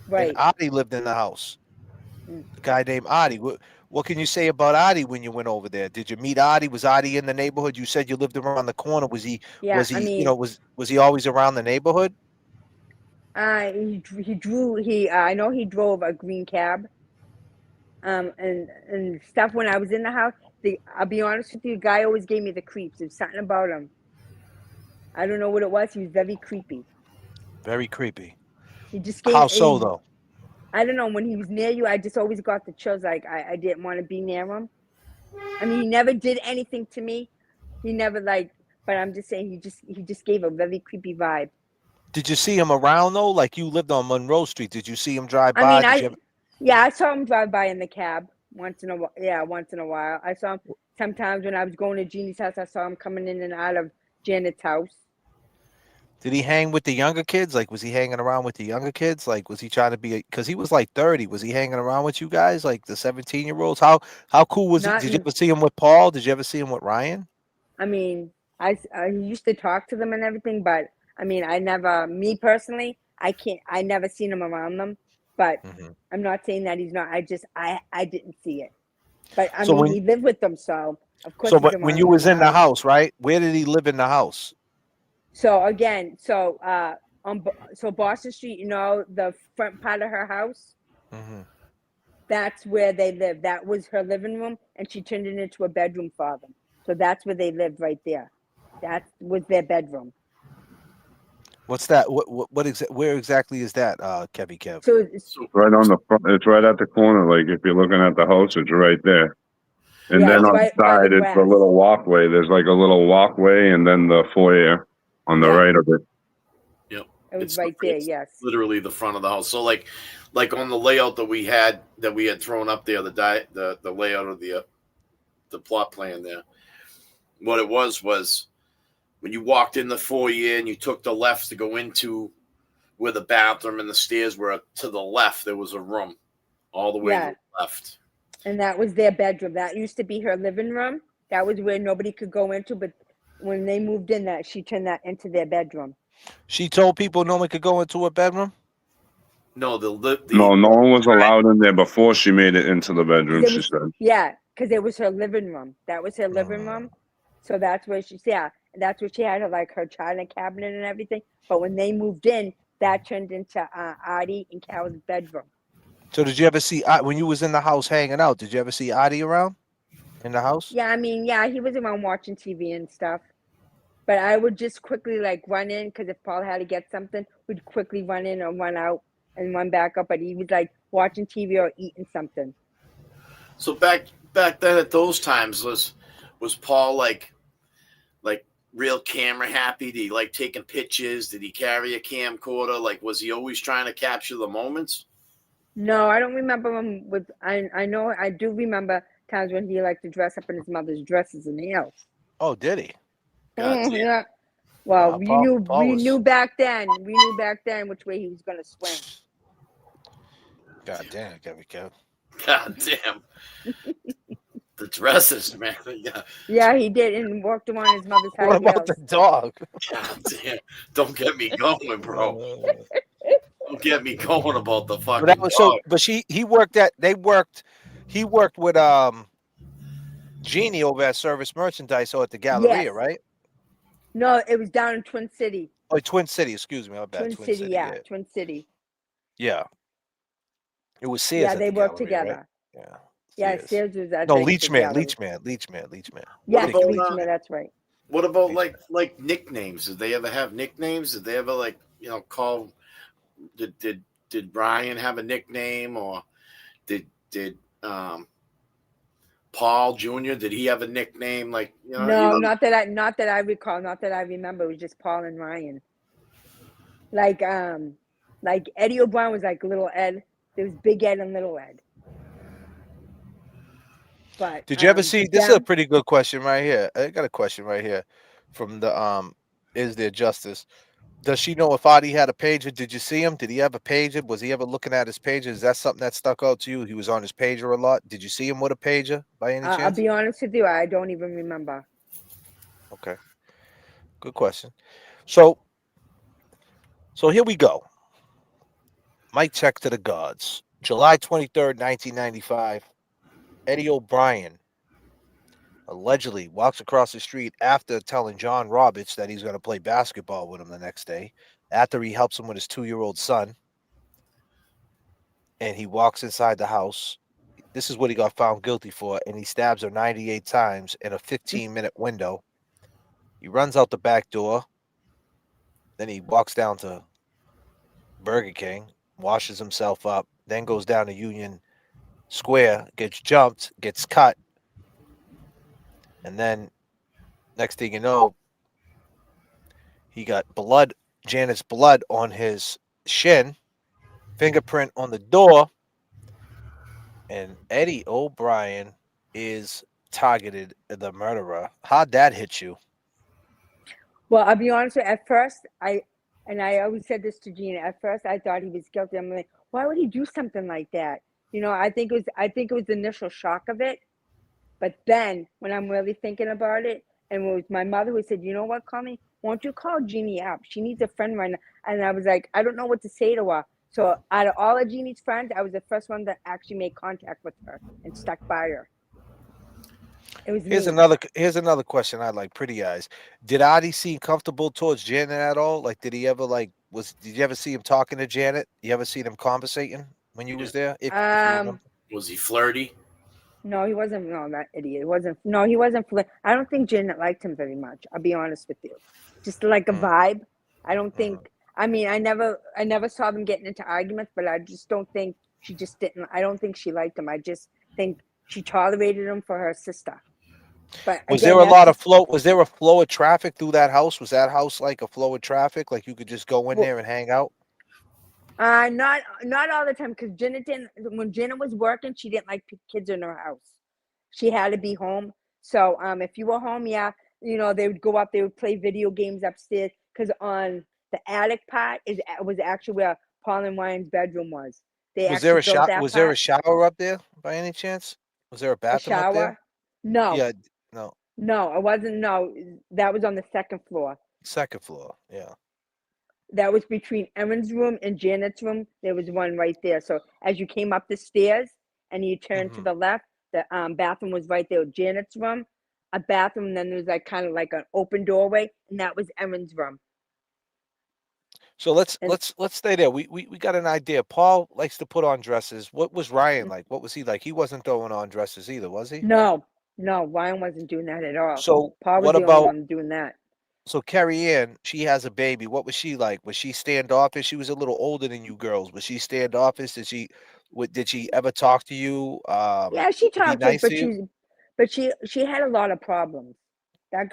and right. Adi lived in the house. Mm. A guy named Adi. What can you say about Adi when you went over there? Did you meet Adi? Was Adi in the neighborhood? You said you lived around the corner. Yeah, I mean, Was he always around the neighborhood? he I know he drove a green cab. And stuff when I was in the house. I'll be honest with you, the guy always gave me the creeps. There's something about him. I don't know what it was. He was very creepy. Very creepy. He just How gave. so though? I don't know. When he was near you, I just always got the chills. Like I didn't want to be near him. I mean, he never did anything to me. He never like. But I'm just saying, he just gave a very creepy vibe. Did you see him around though? Like you lived on Monroe Street. Did you see him drive I mean, by? Did you ever? yeah, I saw him drive by in the cab once in a while. Yeah, once in a while. I saw him sometimes when I was going to Jeannie's house. I saw him coming in and out of Janet's house. Did he hang with the younger kids? Like, was he hanging around with the younger kids? Like, was he trying to be? Because he was like 30. Was he hanging around with you guys, like the 17-year-olds? How cool was he? Not, Did you ever see him with Paul? Did you ever see him with Ryan? I mean, I used to talk to them and everything, but I mean, I never, me personally, I can't, I never seen him around them. But Mhm. I'm not saying that he's not. I didn't see it. But I So mean, when he lived with them, so of course so he's but when around you them in was the in the house. house, right? Where did he live in the house? So again, so Boston Street, you know, the front part of her house, Hmm. that's where they lived. That was her living room, and she turned it into a bedroom for them. So that's where they lived right there. That was their bedroom. What's that? Where exactly is that, Kevy Kev? So it's, So Right on the front. It's right at the corner. Like if you're looking at the house, it's right there. And yeah, then it's on the right by the side, it's a grass. little walkway. There's like a little walkway, and then the foyer on the Yeah. right of it. yep, It was it's right there. it's Yes. literally the front of the house. So like on the layout that we had thrown up there, the layout of the plot plan there. What it was when you walked in the foyer and you took the left to go into where the bathroom and the stairs were to the left, there was a room all the way Yeah. to the left. And that was their bedroom. That used to be her living room. That was where nobody could go into. But when they moved in, that she turned that into their bedroom. She told people no one could go into her bedroom. No, the No, no one was allowed in there before she made it into the bedroom. She said. Yeah, because it was her living room. That was her living Mm. room. So that's where that's where she had her china cabinet and everything. But when they moved in, that turned into Artie and Carol's bedroom. So did you ever see when you was in the house hanging out? Did you ever see Adi around in the house? Yeah, I mean, yeah, he was around watching TV and stuff. But I would just quickly like run in because if Paul had to get something, we'd quickly run in or run out and run back up. But he was like watching TV or eating something. So back then at those times was Paul like real camera happy? Did he like taking pictures? Did he carry a camcorder? Like was he always trying to capture the moments? No, I don't remember him with. I know I do remember times when he liked to dress up in his mother's dresses and nails. Oh, did he? God damn. Yeah. Well, Wow, Paul we was. knew back then. We knew back then which way he was going to swing. God damn, Kev. God damn. The dresses, man. Yeah. Yeah, he did, and walked around his mother's high What about heels. the dog? God damn. Don't get me going, bro. Don't get me going about the fucking But that was so. dog. But he worked at. They worked. He worked with Jeannie over at Service Merchandise or at the Galleria, Yes. right? No, it was down in Twin City. Oh, Twin City. Excuse me. My bad. Twin City, yeah, Twin City. Yeah. It was Sears Yeah, at they the worked gallery, right? together. Yeah. Yeah, Sears. Sears was at No, the Leachman. gallery. Leachman. What Yes, Thinking about Leachman, Leachman. that's right. what about Leachman. like nicknames? Did they ever have nicknames? Did they ever like call? Did Brian have a nickname, or did Paul Jr. Did he have a nickname? Like No, not that I recall, not that I remember. It was just Paul and Ryan. Like like Eddie O'Brien was like little Ed. There was Big Ed and Little Ed. But Did you ever see? but This is a them, pretty good question right here. I got a question right here from the Is there justice? Does she know if Adi had a pager? Did you see him? Did he have a pager? Was he ever looking at his pager? Is that something that stuck out to you? He was on his pager a lot. Did you see him with a pager by any I'll chance? be honest with you, I don't even remember. Okay, good question. So here we go. Mic check to the gods. July 23rd, 1995. Eddie O'Brien allegedly walks across the street after telling John Roberts that he's going to play basketball with him the next day, after he helps him with his 2-year-old son. And he walks inside the house. This is what he got found guilty for, and he stabs her 98 times in a 15-minute window. He runs out the back door. Then he walks down to Burger King, washes himself up, then goes down to Union Square, gets jumped, gets cut, and then next thing you know, he got blood, Janet's blood on his shin, fingerprint on the door, and Eddie O'Brien is targeted the murderer. How'd that hit you? Well, I'll be honest with you, at first I always said this to Gina, at first I thought he was guilty. I'm like, why would he do something like that? I think it was the initial shock of it. But then when I'm really thinking about it, and it was my mother who said, you know what, Connie, won't you call Jeannie up? She needs a friend right now. And I was like, I don't know what to say to her. So out of all of Jeannie's friends, I was the first one that actually made contact with her and stuck by her. It was Here's me. another question I like. Pretty eyes. Did Adi seem comfortable towards Janet at all? Like, did he ever did you ever see him talking to Janet? You ever see them conversating when you was there? If you remember. Was he flirty? No, he wasn't. No, that idiot. It wasn't. No, he wasn't. I don't think Janet liked him very much. I'll be honest with you. Just like a vibe. I don't think. I mean, I never saw them getting into arguments, but I just don't think she just didn't. I don't think she liked him. I just think she tolerated him for her sister. But Was again, there a that's lot of just flow? Was there a flow of traffic through that house? Was that house like a flow of traffic? Like you could just go in well, there and hang out? not all the time because Janet didn't. When Janet was working, she didn't like kids in her house. She had to be home. So if you were home, yeah, they would go up. They would play video games upstairs because on the attic part was actually where Paul and Ryan's bedroom was. They Was there actually a built shot? that Was there a part. shower up there by any chance? Was there a A bathroom up there? shower. No, Yeah, no, no, it wasn't. No, that was on the second floor. second floor. Yeah. That was between Erin's room and Janet's room. There was one right there. So as you came up the stairs and you turned to hmm the left, the bathroom was right there. Janet's room, a bathroom. And then there was like kind of like an open doorway, and that was Erin's room. So let's And let's let's stay there. We got an idea. Paul likes to put on dresses. What was Ryan like? What was he like? He wasn't throwing on dresses either, was he? no, no, Ryan wasn't doing that at all. So Paul was what the only about one doing that. Carrie Ann? She has a baby. What was she like? Was she standoffish? She was a little older than you girls. Was she standoffish? Did she ever talk to you? Yeah, she To be talked to us, nice to you? but she had a lot of problems. That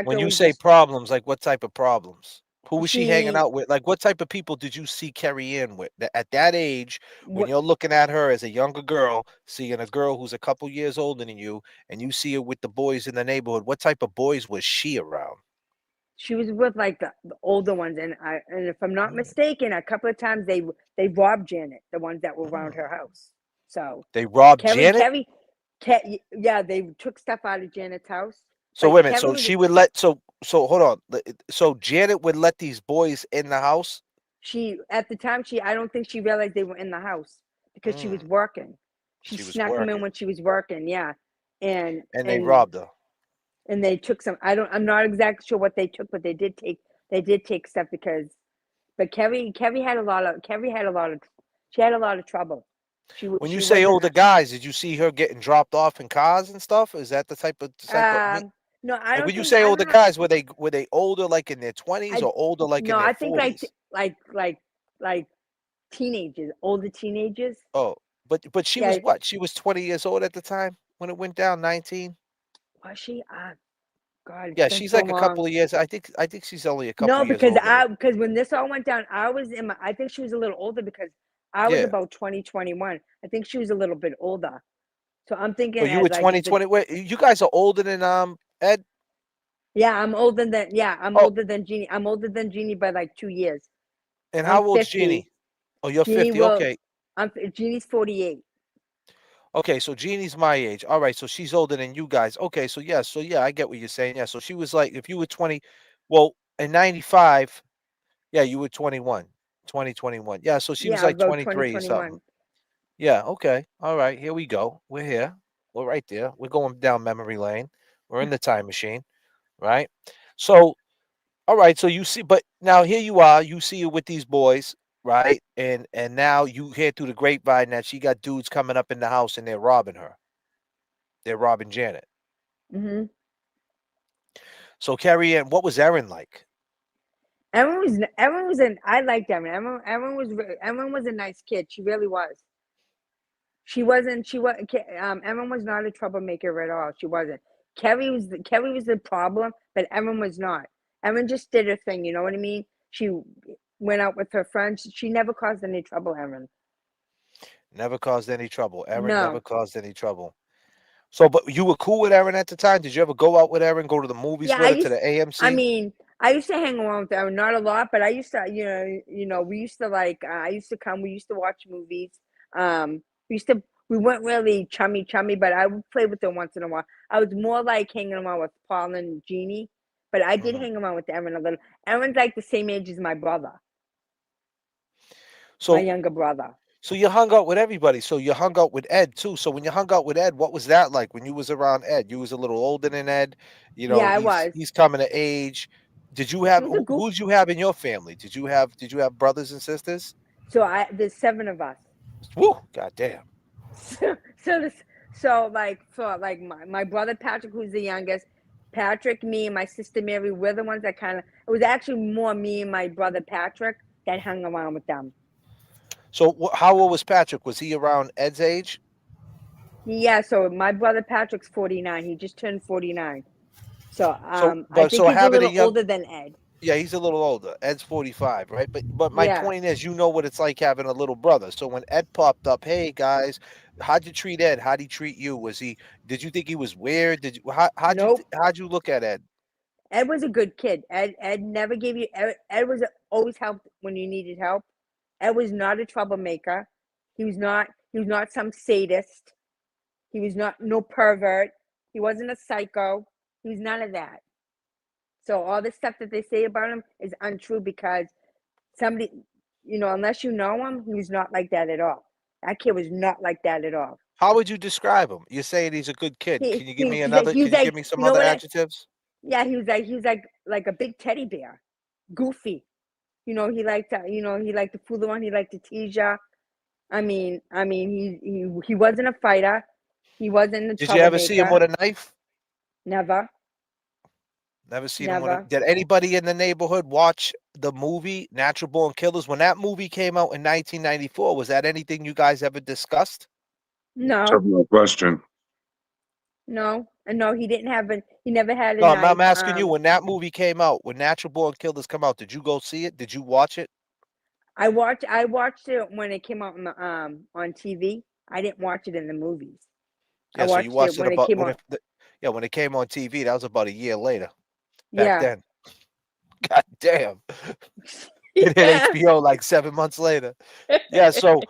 When girl you was say just problems, like what type of problems? Who was she hanging she. out with? Like what type of people did you see Carrie Ann with? At that age, when What you're looking at her as a younger girl, seeing a girl who's a couple years older than you, and you see her with the boys in the neighborhood, what type of boys was she around? she was with like the older ones, and if I'm not Mm, mistaken, a couple of times they robbed Janet, the ones that were around mm. her house. So They robbed Kerry, Janet? Kerry, yeah, they took stuff out of Janet's house, So but wait a minute. Kerry So was she would let so hold on. So Janet would let these boys in the house? she at the time I don't think she realized they were in the house because she was Mm, working. She she was snuck them in working. when she was working, yeah, and And they and robbed her. and they took some. I'm not exactly sure what they took, but they did take stuff because. But Kerry had a lot of she had a lot of trouble. When you She say wasn't. older guys, did you see her getting dropped off in cars and stuff? Is that the type of No, I like don't when you think. say I older don't know. guys, were they older like in their 20s I or older like in no, their I think 40s? like teenagers, older teenagers. Oh, but she Yeah, was what? She was 20 years old at the time when it went down, 19? was she? God, it's Yeah, been she's so like a long. couple of years. I think she's only a couple No, of years because older than. because when this all went down, I was in my. I think she was a little older because I was Yeah. about 2021. I think she was a little bit older. So I'm thinking Oh, you as were like the 2020. Wait, you guys are older than Ed? I'm Oh, older than Jeannie. I'm older than Jeannie by like 2 years. and I'm how old's 50. Jeannie? Oh, you're Jeannie 50. will. Okay. Jeannie's 48. Okay, so Jeannie's my age. All right, so she's older than you guys. Okay, so yeah, I get what you're saying. Yeah, so she was like, if you were 20, well, in 95, yeah, you were 21, 2021. Yeah, so she was Yeah, like about 23 or something. 2021. Yeah, okay. All right, here we go. We're here. We're right there. We're going down memory lane. We're in the time machine, right? So, all right, so you see, but now here you are, you see her with these boys, right? And now you hear through the grapevine that she got dudes coming up in the house and they're robbing her. They're robbing Janet. Hmm. So Carrie Ann, what was Erin like? Erin was an. I liked Erin. Erin was a nice kid. She really was. She wasn't. She was. Erin was not a troublemaker at all. She wasn't. Kerry was the problem, but Erin was not. Erin just did her thing. You know what I mean? She went out with her friends. She never caused any trouble. Erin. Never caused any trouble. Erin never No. caused any trouble. So, but you were cool with Erin at the time? Did you ever go out with Erin, go to the movies Yeah, with her, to the I AMC? mean, I used to hang around with them, not a lot, but I used to, we used to like, I used to come, we used to watch movies. We used to, we weren't really chummy, but I would play with them once in a while. I was more like hanging around with Paul and Jeannie, but I did Mhm. hang around with Erin a little. Erin's like the same age as my brother, my So, younger brother. so you hung out with everybody. So you hung out with Ed too. So when you hung out with Ed, what was that like when you was around Ed? You was a little older than Ed. You know, Yeah, I was. he's coming to age. Did you He have was a goof. who'd you have in your family? Did you have brothers and sisters? There's seven of us. Woo, goddamn. so this so like for like my brother Patrick, who's the youngest, Patrick, me, and my sister Mary, we're the ones that kind of, it was actually more me and my brother Patrick that hung around with them. So how old was Patrick? Was he around Ed's age? Yeah, so my brother Patrick's 49. He just turned 49. So So, I but think so he's a having a little young, older than Ed. yeah, he's a little older. Ed's 45, right? But my Yeah. point is, you know what it's like having a little brother. So when Ed popped up, hey guys, how'd you treat Ed? How'd he treat you? Did you think he was weird? Nope. How'd you look at Ed? Ed was a good kid. Ed never gave you Ed was always helped when you needed help. Ed was not a troublemaker. He was not some sadist. He was not no pervert. He wasn't a psycho. He was none of that. So all the stuff that they say about him is untrue because somebody, unless you know him, he was not like that at all. That kid was not like that at all. How would you describe him? You're saying he's a good kid. He Can you give he me he's like another? he was Can you give like me some you know other what? adjectives? Yeah, he was like a big teddy bear, goofy. He liked to fool around. He liked to tease ya. He wasn't a fighter. He wasn't a Did you ever see him troublemaker. with a knife? Never, Never seen him with a. never. Did anybody in the neighborhood watch the movie Natural Born Killers? When that movie came out in 1994, was that anything you guys ever discussed? No, So no question. no, and no. He didn't have a. He never had a No, I'm knife. asking you, when that movie came out, when Natural Born Killers come out, did you go see it? Did you watch it? I watched it when it came out on TV. I didn't watch it in the movies. I Yeah, so you watched it watched it when it about came when out. it yeah, when it came on TV, that was about a year later. Back Yeah, then. God damn. It hit yeah. HBO like 7 months later. Yeah, so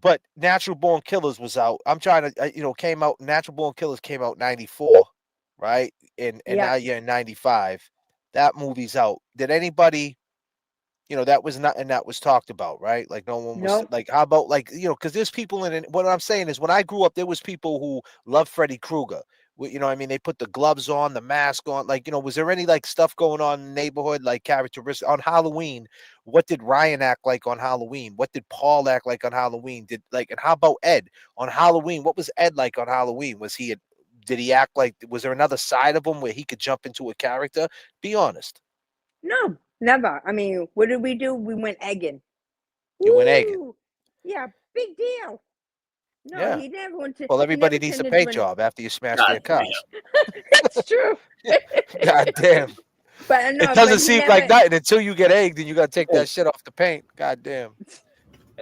but Natural Born Killers was out. I'm trying to, came out. Natural Born Killers came out 94, right? And Yeah. now you're in 95. That movie's out. Did anybody, that was not, and that was talked about, right? Like no one was No. like, how about like, because there's people in it. What I'm saying is, when I grew up, there was people who loved Freddy Krueger. You know, what I mean, they put the gloves on, the mask on. Like, you know, was there any like stuff going on in the neighborhood, like characteristic on Halloween? What did Ryan act like on Halloween? What did Paul act like on Halloween? And how about Ed on Halloween? What was Ed like on Halloween? Did he act like, was there another side of him where he could jump into a character? Be honest. No, never. I mean, what did we do? We went egging. You went egging. Woo! Yeah, big deal. No, Yeah. he never went to. Well, He everybody never needs a turned paint into an. job after you smash God their cars. That's true. God damn. But no, It doesn't but he seem never. like nothing until you get egged and you got to take that shit off the paint. God damn.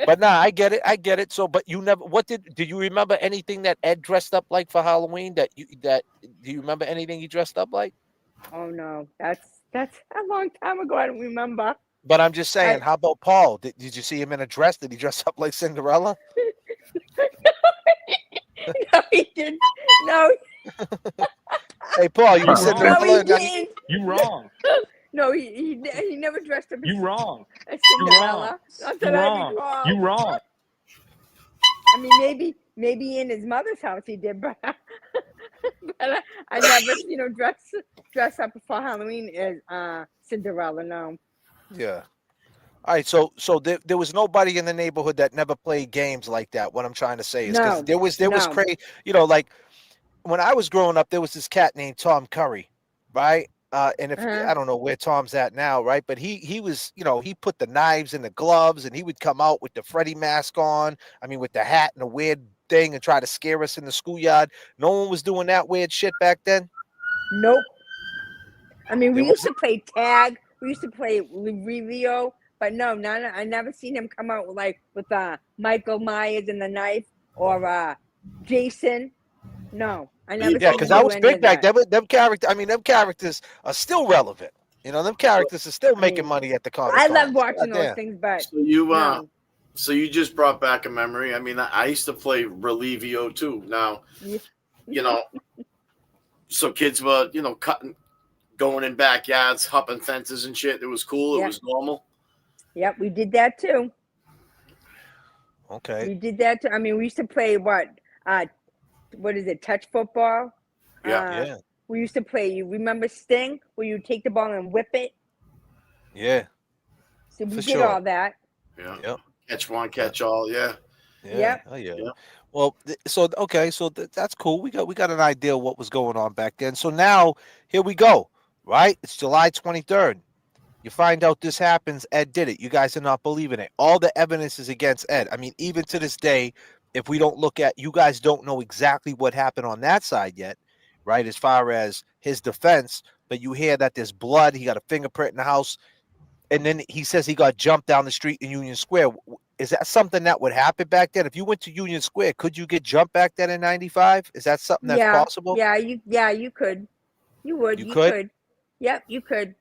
But nah, I get it. I get it. So, but you never. Do you remember anything that Ed dressed up like for Halloween? Do you remember anything he dressed up like? Oh no, that's a long time ago. I don't remember. But I'm just saying, I how about Paul? Did you see him in a dress? Did he dress up like Cinderella? no, he didn't. No, Hey, Paul, you were You wrong. no, he Cinderella? didn't. You wrong. No, he never dressed up You wrong. as You Cinderella. Not You that I wrong. recall. You wrong. I mean, maybe in his mother's house he did, but I never, dress up for Halloween as Cinderella. No. Yeah. All right, so there was nobody in the neighborhood that never played games like that. What I'm trying to say is because No, there was no. crazy, like when I was growing up, there was this cat named Tom Curry, right? And if Uh-huh. I don't know where Tom's at now, right? But he was, he put the knives in the gloves, and he would come out with the Freddy mask on. I mean, with the hat and the weird thing, and try to scare us in the schoolyard. No one was doing that weird shit back then. Nope. I mean, we There used was to play tag. We used to play Rio, but no, I never seen him come out with Michael Myers and the knife or Jason. No, I never Yeah, seen because him I do was any big of back that. then. Them characters, I mean, them characters are still relevant. Them characters are still I making mean, money at the comic I cons. love watching those Goddamn. things, but So you no. so you just brought back a memory. I mean, I used to play Relivio too. Now, you know, so kids were, cutting, going in backyards, hopping fences and shit. It was cool. It Yep. was normal. Yep, we did that too. Okay. We did that too. I mean, we used to play what is it? Touch football. Yeah. Yeah. We used to play. You remember Sting, where you take the ball and whip it? Yeah. So we For did sure. all that. Yeah. Yep. Catch one, catch all. Yeah. Yeah. Yep. Oh yeah. Yeah. Well, so that's cool. We got an idea of what was going on back then. So now here we go. Right? It's July 23rd. You find out this happens. Ed did it. You guys are not believing it. All the evidence is against Ed. I mean, even to this day, if we don't look at, you guys don't know exactly what happened on that side yet, right? As far as his defense, but you hear that there's blood. He got a fingerprint in the house. And then he says he got jumped down the street in Union Square. Is that something that would happen back then? If you went to Union Square, could you get jumped back then in 95? Is that something that's Yeah. possible? Yeah. You could. You would. You You could? could. Yep. You could.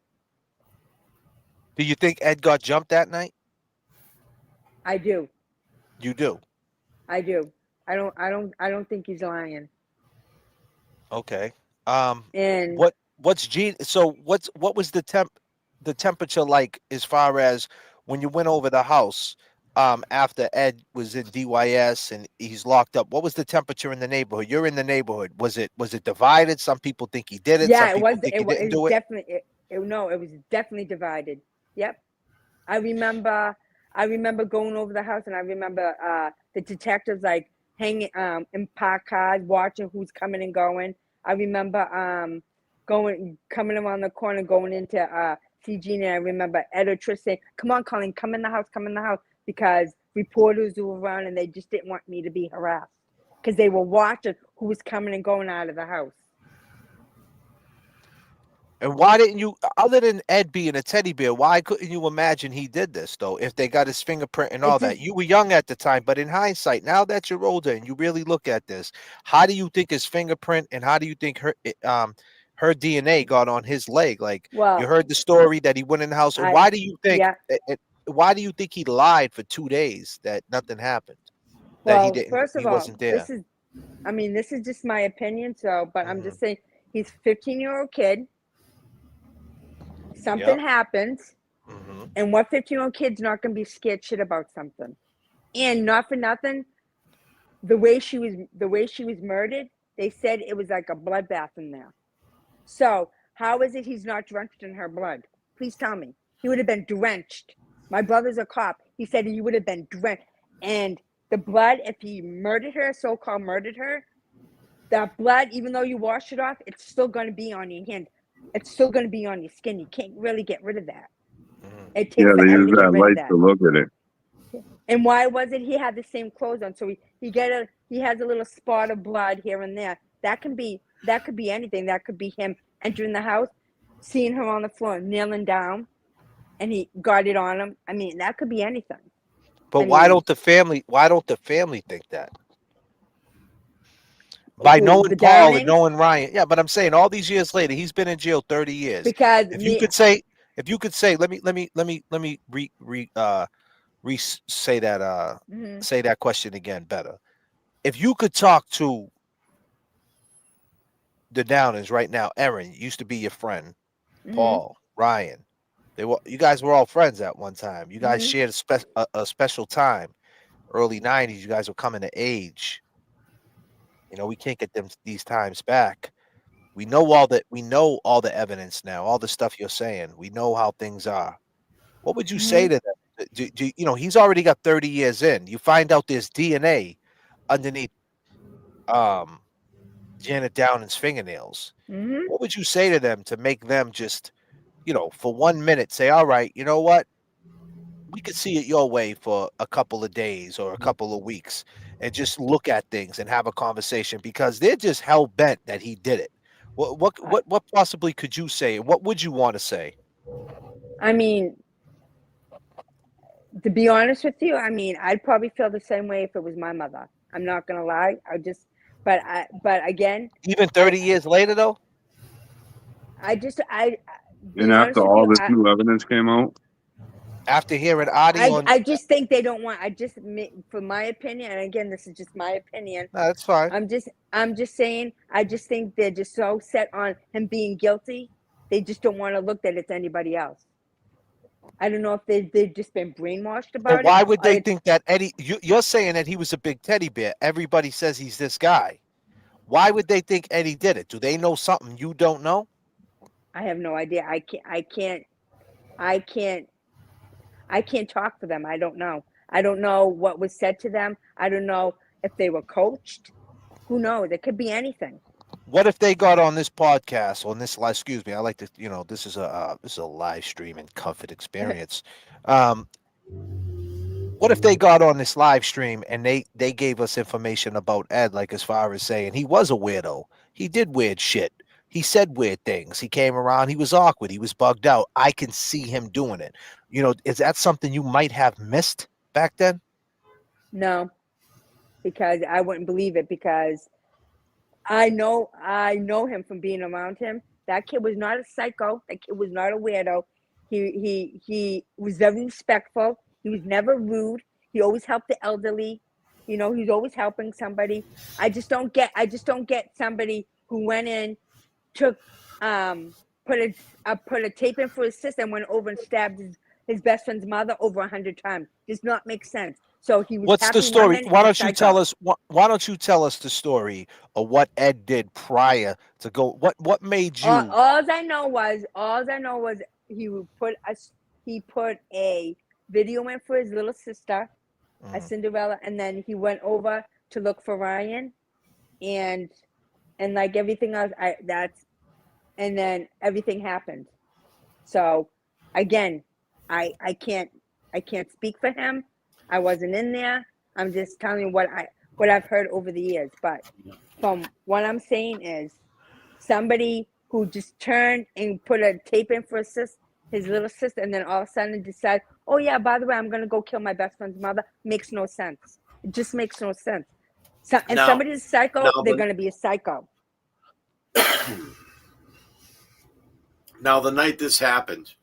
Do you think Ed got jumped that night? I do. You do. I do. I don't think he's lying. Okay. And What was the temperature like as far as when you went over the house after Ed was in DYS and he's locked up? What was the temperature in the neighborhood? You're in the neighborhood. Was it divided? Some people think he did it. yeah, Some it people was. think It he was didn't do it. definitely. No, it was definitely divided. Yep. I remember going over the house, and I remember the detectives hanging in parked cars, watching who's coming and going. I remember coming around the corner, going into CG, and I remember Ed or Trish saying, "Come on, Colleen, come in the house," because reporters were around, and they just didn't want me to be harassed because they were watching who was coming and going out of the house. And why didn't you, other than Ed being a teddy bear, why couldn't you imagine he did this though? If they got his fingerprint and all that, you were young at the time, but in hindsight, now that you're older and you really look at this, how do you think his fingerprint and how do you think her DNA got on his leg? Like Well, you heard the story that he went in the house, and why do you think? Why do you think he lied for 2 days that nothing happened? That he Well, didn't. first of He all, wasn't there. this is just my opinion. So, but I'm Mm-hmm. just saying, he's a 15-year-old kid. Something happens, Mm-hmm. and what 15-year-old kid's not going to be scared shit about something? And not for nothing, the way she was murdered, They said it was like a bloodbath in there. So how is it he's not drenched in her blood? Please tell me. He would have been drenched. My brother's a cop. He said he would have been drenched. And the blood, if he murdered her, so-called murdered her, that blood, even though you wash it off, it's still going to be on your hand. It's still going to be on your skin. You can't really get rid of that. It takes Yeah, they forever use to get that rid of light that. to look at it. And why was it he had the same clothes on? So he has a little spot of blood here and there. That could be anything. That could be him entering the house, seeing her on the floor, kneeling down, and he got it on him. I mean, that could be anything. But I why mean, don't the family think that? By who, knowing the Paul and Downings? knowing Ryan. Yeah, but I'm saying all these years later, he's been in jail 30 years. Because If you could say, let me say that say that question again better. If you could talk to the Downers right now, Erin used to be your friend, Paul, Ryan. You guys were all friends at one time. You guys shared a special time. Early 90s, you guys were coming to age. We can't get these times back. We know all the evidence now, all the stuff you're saying. We know how things are. What would you say to them? He's already got 30 years in. You find out there's DNA underneath Janet Downing's fingernails. What would you say to them to make them just, for 1 minute say, all right, you know what? We could see it your way for a couple of days or a couple of weeks and just look at things and have a conversation because they're just hell bent that he did it. What possibly could you say? What would you want to say? I mean, to be honest with you, I mean, I'd probably feel the same way if it was my mother. I'm not gonna lie. But again, Even 30 years later, though. And after all this new evidence came out, after hearing audio, I just think they don't want. For my opinion, and again, this is just my opinion. No, that's fine. I'm just saying. I just think they're just so set on him being guilty. They just don't want to look that it's anybody else. I don't know if they've just been brainwashed about But why it. would they think that Eddie? You're saying that he was a big teddy bear. Everybody says he's this guy. Why would they think Eddie did it? Do they know something you don't know? I have no idea. I can't talk for them. I don't know. I don't know what was said to them. I don't know if they were coached. Who knows? It could be anything. What if they got on this podcast, on this live? Excuse me. I like to, this is a live stream and comfort experience. What if they got on this live stream and they gave us information about Ed, like as far as saying he was a weirdo, he did weird shit, he said weird things, he came around, he was awkward, he was bugged out. I can see him doing it. Is that something you might have missed back then? No, because I wouldn't believe it because I know him from being around him. That kid was not a psycho. That kid was not a weirdo. He was very respectful. He was never rude. He always helped the elderly. He's always helping somebody. I just don't get somebody who went in, took put a tape in for his sister and went over and stabbed his best friend's mother over 100 times. Does not make sense. So he was. What's the story? Why don't you tell us? Why don't you tell us the story of what Ed did prior to go? What made you? All I know was he put a video in for his little sister, a Cinderella, and then he went over to look for Ryan, and like everything else, and then everything happened. So again, I can't speak for him. I wasn't in there. I'm just telling you what I've heard over the years. But from what I'm saying is somebody who just turned and put a tape in for his little sister, and then all of a sudden decide, oh yeah, by the way, I'm gonna go kill my best friend's mother, makes no sense. It just makes no sense. Somebody's a psycho, they're gonna be a psycho. Now, the night this happened,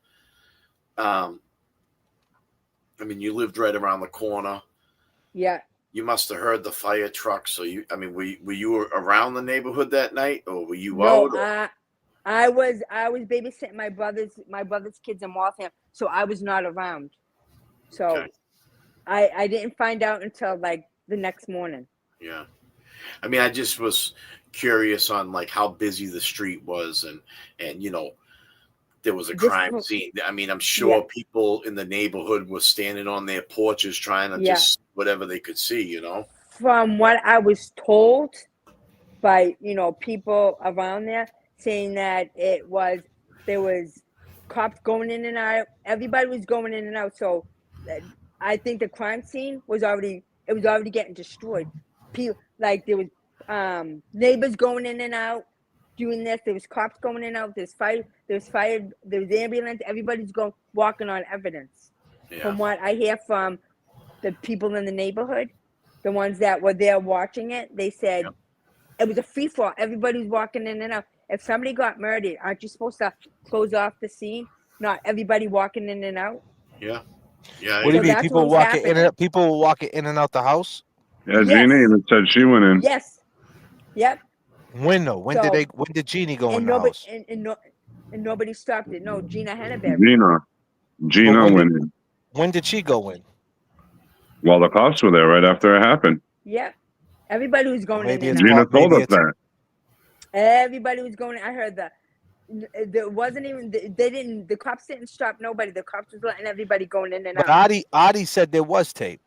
you lived right around the corner. Yeah. You must have heard the fire truck. So were you around the neighborhood that night, or were you out? No, I was babysitting my brother's kids in Waltham, so I was not around. So okay. I didn't find out until like the next morning. Yeah. I just was curious on like how busy the street was, and you know, there was a Just crime for- scene. I mean, I'm sure Yeah. people in the neighborhood were standing on their porches trying to Yeah. just whatever they could see, you know. From what I was told by, people around there, saying that there was cops going in and out. Everybody was going in and out. So I think the crime scene was already getting destroyed. People, like, there was neighbors going in and out doing this. There was cops going in and out. There's fire, there was ambulance. Everybody's walking on evidence. Yeah. From what I hear from the people in the neighborhood, the ones that were there watching it, they said it was a free for all. Everybody was walking in and out. If somebody got murdered, aren't you supposed to close off the scene? Not everybody walking in and out. Yeah. Yeah. What do you So mean? that's People what was walking in and happening. people were walking in and out the house? Yeah, Yes. Jeannie even said she went in. Yes. Yep. When though? When did Jeannie go in And the nobody house? and nobody stopped it. No, Gina Henneberry. Gina when went in. When did she go in? Well, the cops were there right after it happened. Yep. Everybody was going Maybe in it's and Gina out. told maybe us that. Everybody was going. I heard that. There wasn't even. They didn't. The cops didn't stop nobody. The cops was letting everybody going in and But out. Adi said there was tape.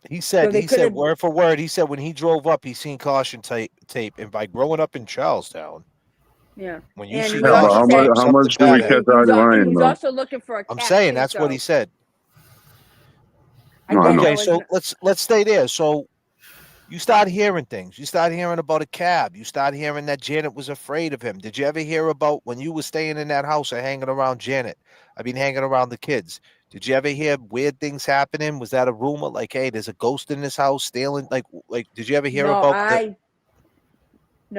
He said they could've- word for word. He said when he drove up, he seen caution tape. And by growing up in Charlestown, Yeah. when you And see he Yeah, but also caution said- tape, how much do we something bad catch happened. Adi He lying was though? also looking for a cat. I'm saying too, that's what he so- said. No, I Again, know. that Okay, was so n- let's stay there. So you start hearing things. You start hearing about a cab. You start hearing that Janet was afraid of him. Did you ever hear about when you were staying in that house or hanging around Janet? I mean, hanging around the kids. Did you ever hear weird things happening? Was that a rumor? Like, hey, there's a ghost in this house stealing? Like, did you ever hear no, about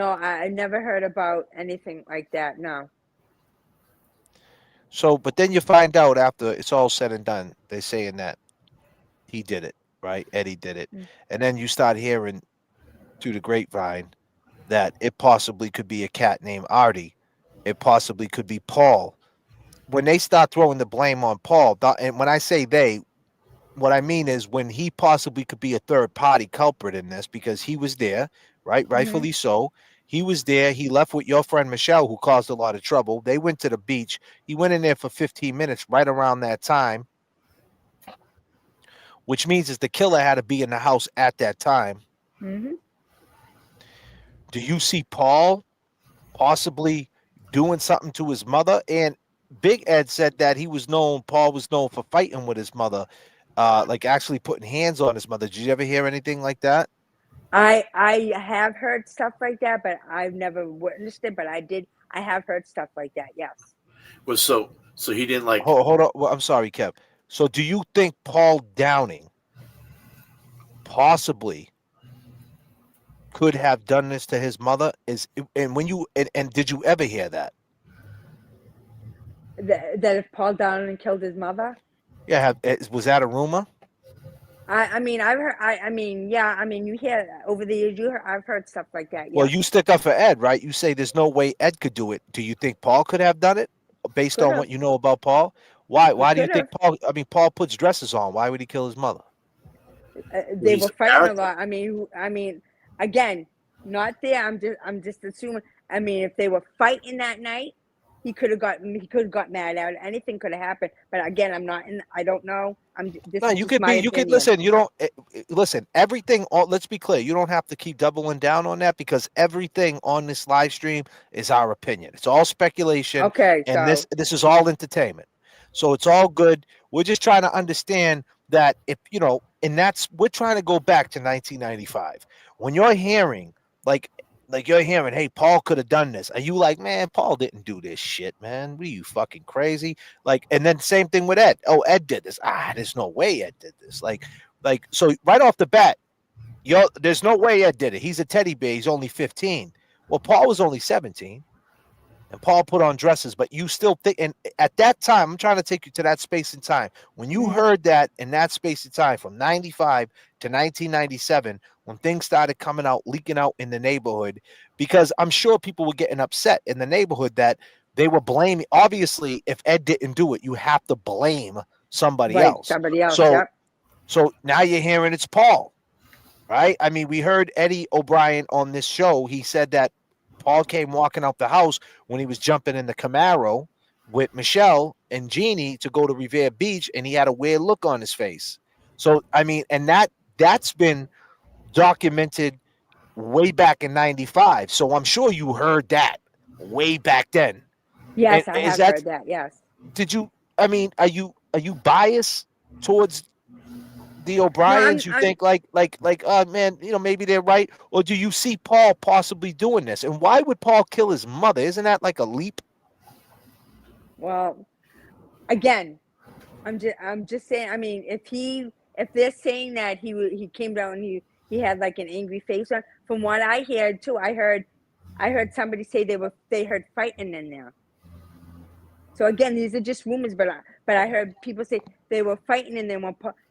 I never heard about anything like that. No. So, but then you find out after it's all said and done, they're saying that he did it, right? Eddie did it. Mm. And then you start hearing through the grapevine that it possibly could be a cat named Artie. It possibly could be Paul. When they start throwing the blame on Paul, and when I say they, what I mean is when he possibly could be a third party culprit in this because he was there, right? Rightfully so. He was there. He left with your friend Michelle, who caused a lot of trouble. They went to the beach. He went in there for 15 minutes right around that time, which means is the killer had to be in the house at that time. Mm-hmm. Do you see Paul possibly doing something to his mother? And Big Ed said that Paul was known for fighting with his mother, like actually putting hands on his mother. Did you ever hear anything like that? I have heard stuff like that, but I've never witnessed it. But I have heard stuff like that. Yes. Was so he didn't like. Hold on. Well, I'm sorry, Kev. So do you think Paul Downing possibly could have done this to his mother? And did you ever hear that? That if Paul Downing killed his mother. Yeah. Was that a rumor? I mean, I've heard. You hear over the years. I've heard stuff like that. Yeah. Well, you stick up for Ed, right? You say there's no way Ed could do it. Do you think Paul could have done it based on Could've. what you know about Paul? Why do you think could've. Paul? I mean, Paul puts dresses on. Why would he kill his mother? They He's were a fighting a character. lot. I mean, again, not there. I'm just assuming. I mean, if they were fighting that night, he could have got mad out. Anything could have happened. But again, I don't know. This No, is you just could my be. You could opinion. listen. You don't listen. Everything. Let's be clear. You don't have to keep doubling down on that because everything on this live stream is our opinion. It's all speculation. Okay. And So this is all entertainment. So it's all good. We're just trying to understand that we're trying to go back to 1995. When you're hearing like you're hearing, hey, Paul could have done this. Are you like, man, Paul didn't do this shit, man? What are you fucking crazy? Like, and then same thing with Ed. Oh, Ed did this. There's no way Ed did this. Like so right off the bat, there's no way Ed did it. He's a teddy bear. He's only 15. Well, Paul was only 17. And Paul put on dresses, but you still think, and at that time, I'm trying to take you to that space in time. When you heard that in that space in time from 95 to 1997, when things started coming out, leaking out in the neighborhood, because I'm sure people were getting upset in the neighborhood that they were blaming. Obviously, if Ed didn't do it, you have to blame somebody else. Somebody else. So, Yep. so now you're hearing it's Paul. right? I mean, we heard Eddie O'Brien on this show. He said that Paul came walking out the house when he was jumping in the Camaro with Michelle and Jeannie to go to Revere Beach, and he had a weird look on his face. So I mean, and that's been documented way back in '95. So I'm sure you heard that way back then. And Yes, I is have that heard that. Yes. did you? I mean, are you biased towards the No, O'Briens? You think like man, maybe they're right, or do you see Paul possibly doing this? And why would Paul kill his mother? Isn't that like a leap? well, again, I'm just saying. I mean, if they're saying that he came down and he had like an angry face on, from what I heard too, I heard somebody say they heard fighting in there. So again, these are just rumors, but I heard people say they were fighting in there.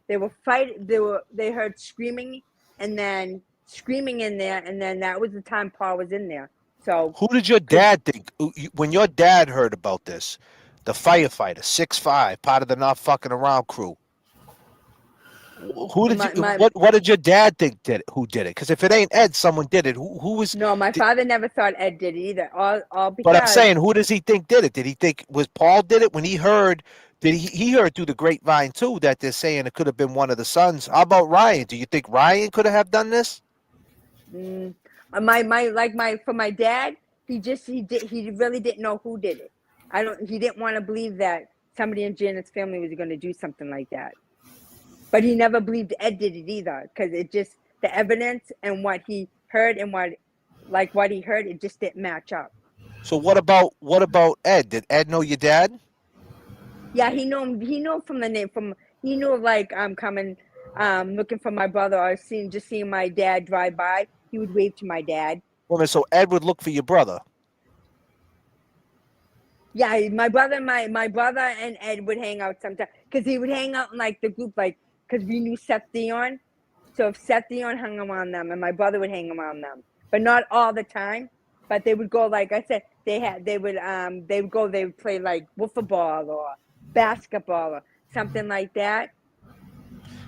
They heard screaming and then screaming in there, and then that was the time Paul was in there. So Who did your dad think when your dad heard about this? The firefighter, 6'5", part of the not fucking around crew. Who did what did your dad think did it? Who did it? Because if it ain't Ed, someone did it. Who was? No, my father never thought Ed did it either. All because. But I'm saying, who does he think did it? Did he think was Paul did it when he heard? Did he heard through the grapevine too that they're saying it could have been one of the sons? How about Ryan? Do you think Ryan could have done this? For my dad, he really didn't know who did it. He didn't want to believe that somebody in Janet's family was going to do something like that. But he never believed Ed did it either, because the evidence and what he heard and what he heard, it just didn't match up. So what about Ed? Did Ed know your dad? Yeah, he knew from the name. He knew like I'm coming, looking for my brother, or seeing my dad drive by. He would wave to my dad. Woman, so Ed would look for your brother. Yeah, my brother and Ed would hang out sometimes, because he would hang out in like the group, like, because we knew Seth Dion. So if Seth Dion hung around them, and my brother would hang around them, but not all the time. But they would go, like I said, they would play like wiffle ball or basketball or something like that.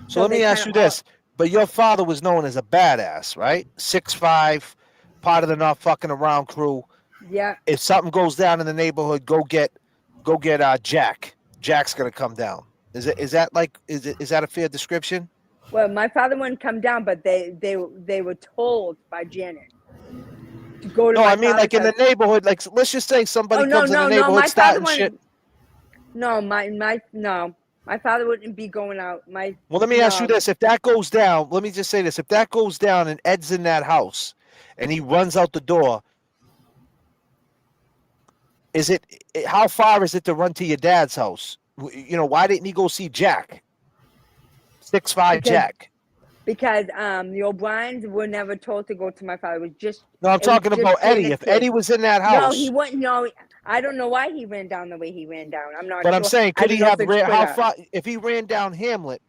So let me ask you this. But your father was known as a badass, right? 6'5", part of the not fucking around crew. Yeah. If something goes down in the neighborhood, go get Jack. Jack's gonna come down. Is that a fair description? Well, my father wouldn't come down, but they were told by Janet to go to. No, I mean like in the neighborhood. Like let's just say somebody comes in the neighborhood starting shit. No, my father wouldn't be going out. Well, let me ask you this: if that goes down, let me just say this: if that goes down and Ed's in that house, and he runs out the door, how far is it to run to your dad's house? Why didn't he go see Jack? 6'5" Jack. Because the O'Briens were never told to go to my father. It was just. No, I'm talking about Eddie. If Eddie was in that house. No, he wouldn't. No, I don't know why he ran down the way he ran down. I'm not. But sure. I'm saying, could he have how far? If he ran down Hamlet,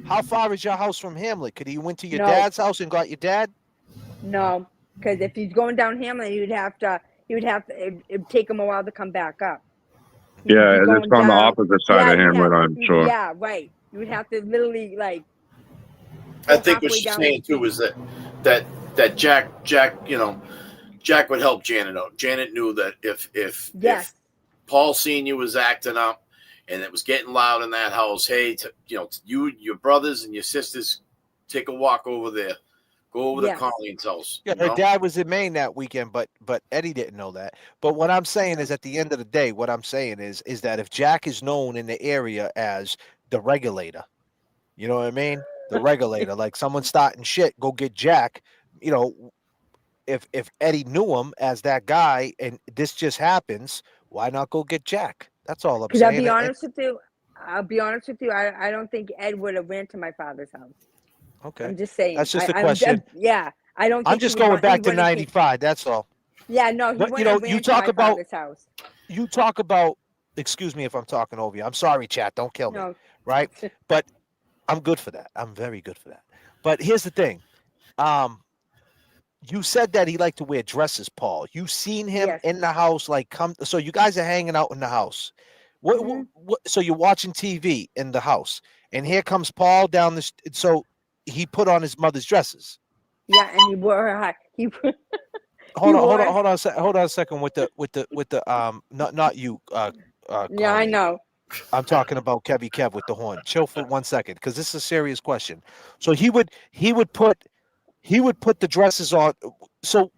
how far is your house from Hamlet? Could he went to your dad's house and got your dad? No, because if he's going down Hamlet, he would have to. It'd take him a while to come back up. Yeah, it's on the opposite side of Hamlet, I'm sure. Yeah, right. You would have to literally like. I think what she's saying too is that Jack, Jack would help Janet out. Janet knew that if Paul Senior was acting up and it was getting loud in that house, hey, you, your brothers and your sisters, take a walk over there. Go over to Colleen's house. Yeah, her dad was in Maine that weekend, but Eddie didn't know that. But what I'm saying is, at the end of the day, what I'm saying is that if Jack is known in the area as the regulator, you know what I mean? The regulator, like someone starting shit, go get Jack. If Eddie knew him as that guy, and this just happens, why not go get Jack? That's all I'm saying. I'll be honest with you. I don't think Ed would have ran to my father's house. Okay. I'm just saying. That's just a question. I don't. I'm just going back to '95. That's all. Yeah, no. You talk about father's house. You talk about. Excuse me if I'm talking over you. I'm sorry, chat. Don't kill me. No. Right? But I'm good for that. I'm very good for that. But here's the thing. You said that he liked to wear dresses, Paul. You seen him in the house, so you guys are hanging out in the house. What so you're watching TV in the house, and here comes Paul down the. So he put on his mother's dresses. Yeah, and he wore her high. Hold on, wore- hold on a second with the not you, Yeah, I Colleen. know. I'm talking about Kevy Kev with the horn. Chill for 1 second, because this is a serious question. So he would put the dresses on. So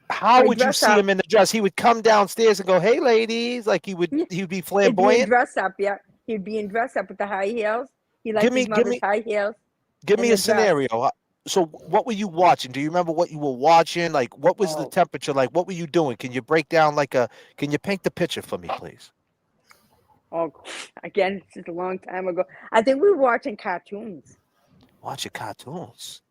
how So he would you dressed see up. him in the dress? He would come downstairs and go, "Hey, ladies!" Like he would be He'd be in flamboyant. dress up. Yeah, he'd be in dress up with the high heels. He liked Give his me mother's high heels. give and me a the dress. scenario. So what were you watching? Do you remember what you were watching? Like what was the Oh. temperature like? What were you doing? Can you break down can you paint the picture for me, please? Oh, again, it's just a long time ago. I think we were watching cartoons. Watching cartoons.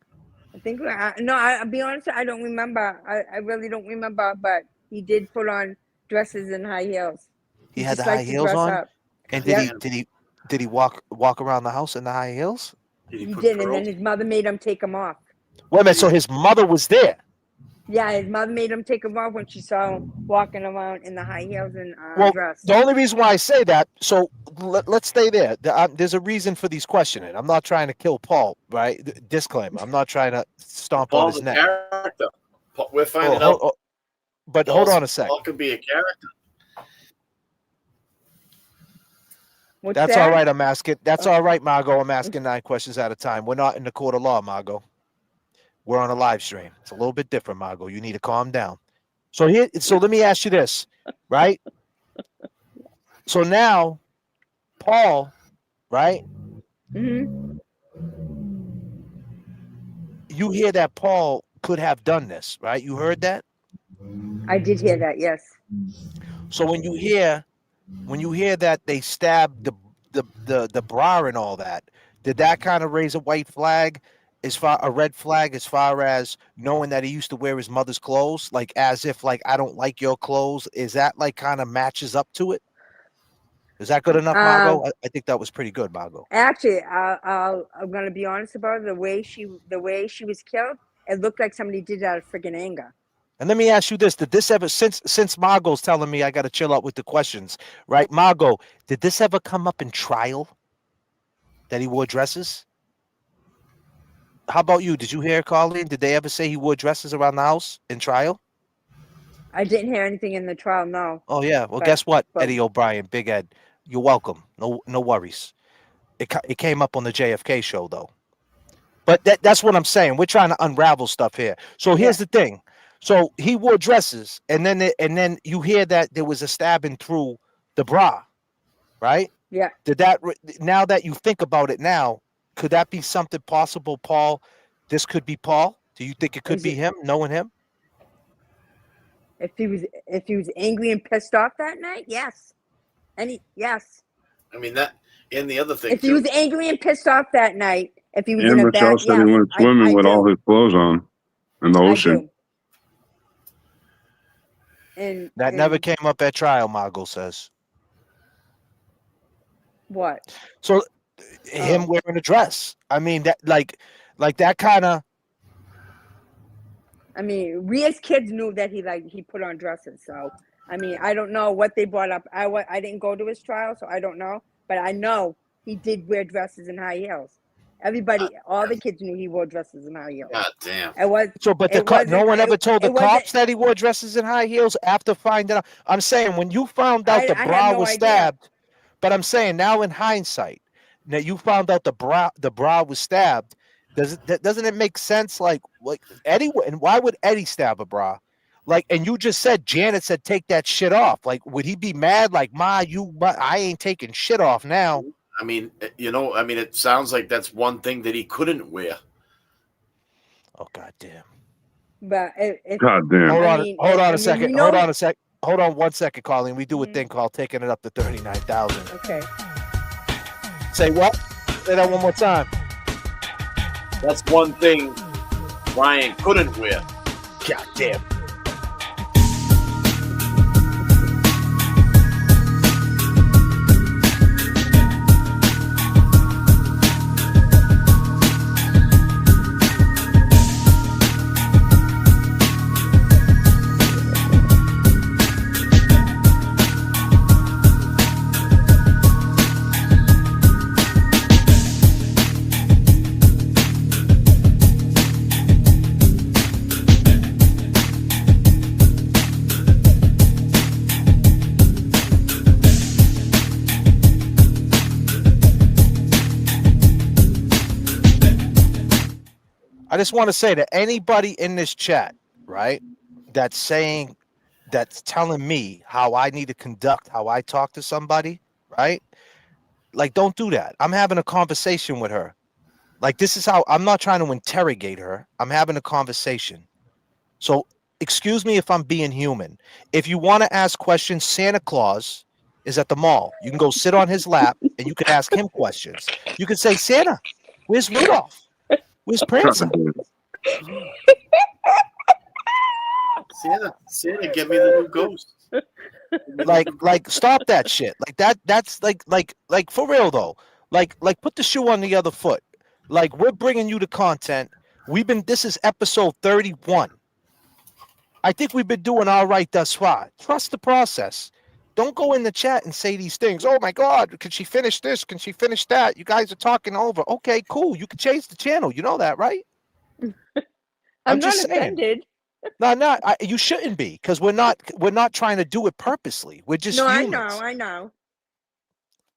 I think I'll be honest, I don't remember. I really don't remember, but he did put on dresses and high heels. He had the just high liked to heels dress on? up. And Yeah. did he walk around the house in the high heels? Did He put did, and pearls? then his mother made him take them off. Wait a minute, so his mother was there. Yeah, his mother made him take them off when she saw him walking around in the high heels and Well, dress. the only reason why I say that, so let's stay there. There's a reason for these questioning. I'm not trying to kill Paul, right? Disclaimer. I'm not trying to stomp on Paul's his a neck. character. We're finding out. But hold on a sec. Paul can be a character. What's That's that? all right. I'm asking. That's all right, Margot. I'm asking 9 questions at a time. We're not in the court of law, Margot. We're on a live stream. It's a little bit different, Margot. You need to calm down. So let me ask you this, right? So now, Paul, right? Mm-hmm. You hear that Paul could have done this, right? You heard that? I did hear that, yes. So when you hear that they stabbed the bra and all that, did that kind of raise a white flag, a red flag, as far as knowing that he used to wear his mother's clothes, like as if like I don't like your clothes? Is that like kind of matches up to it? Is that good enough, Margot? I think that was pretty good, Margot. Actually, I'm gonna be honest about it. The way she was killed, it looked like somebody did it out of friggin' anger. And let me ask you this: did this ever, since Margot's telling me I got to chill out with the questions, right? Margot, did this ever come up in trial that he wore dresses? How about you? Did you hear, Colleen? Did they ever say he wore dresses around the house in trial? I didn't hear anything in the trial, no. Oh yeah. Well, But- guess what, but- Eddie O'Brien, Big Ed, you're welcome. No worries. It came up on the J.F.K. show though. But that's what I'm saying. We're trying to unravel stuff here. So here's the thing. So he wore dresses, and then you hear that there was a stabbing through the bra, right? Yeah. Now that you think about it now, could that be something possible, Paul? This could be Paul. Do you think it could be him, knowing him? If he was angry and pissed off that night, yes. Yes. I mean that, and the other thing If he was angry and pissed off that night, if he was in Amber a bad, Cho said he went swimming with all his clothes on in the ocean. And That never came up at trial, Margot says. What? So him wearing a dress. I mean, that like that kind of. I mean, we as kids knew that he put on dresses. So I mean, I don't know what they brought up. I didn't go to his trial, so I don't know. But I know he did wear dresses and high heels. Everybody, all the kids knew he wore dresses and high heels. God damn. It was So, but no one ever told the cops that he wore dresses and high heels after finding out. I'm saying when you found out the bra was stabbed, but I'm saying now in hindsight, now you found out the bra was stabbed. Doesn't it make sense? Like Eddie, and why would Eddie stab a bra? Like, and you just said Janet said take that shit off. Like, would he be mad? Like, I ain't taking shit off now. I mean, it sounds like that's one thing that he couldn't wear. Oh goddamn! But goddamn! Hold on a second. Hold on 1 second, Colleen. We do a thing called taking it up to 39,000. Okay. Say what? Say that one more time. That's one thing Ryan couldn't wear. God damn. I just want to say to anybody in this chat, right, that's telling me how I need to conduct, how I talk to somebody, right? Like, don't do that. I'm having a conversation with her. Like, this is how I'm not trying to interrogate her. I'm having a conversation. So, excuse me if I'm being human. If you want to ask questions, Santa Claus is at the mall. You can go sit on his lap and you can ask him questions. You can say, Santa, where's Rudolph? Where's Prancer? Santa, get me the new ghost. Like stop that shit. That's like for real though. Like put the shoe on the other foot. Like, we're bringing you the content. This is episode 31. I think we've been doing all right thus far. Trust the process. Don't go in the chat and say these things. Oh my God, can she finish this? Can she finish that? You guys are talking over. Okay, cool. You can change the channel. You know that, right? I'm not just saying. offended. No, you shouldn't be, because we're not trying to do it purposely. We're just No, humans. I know.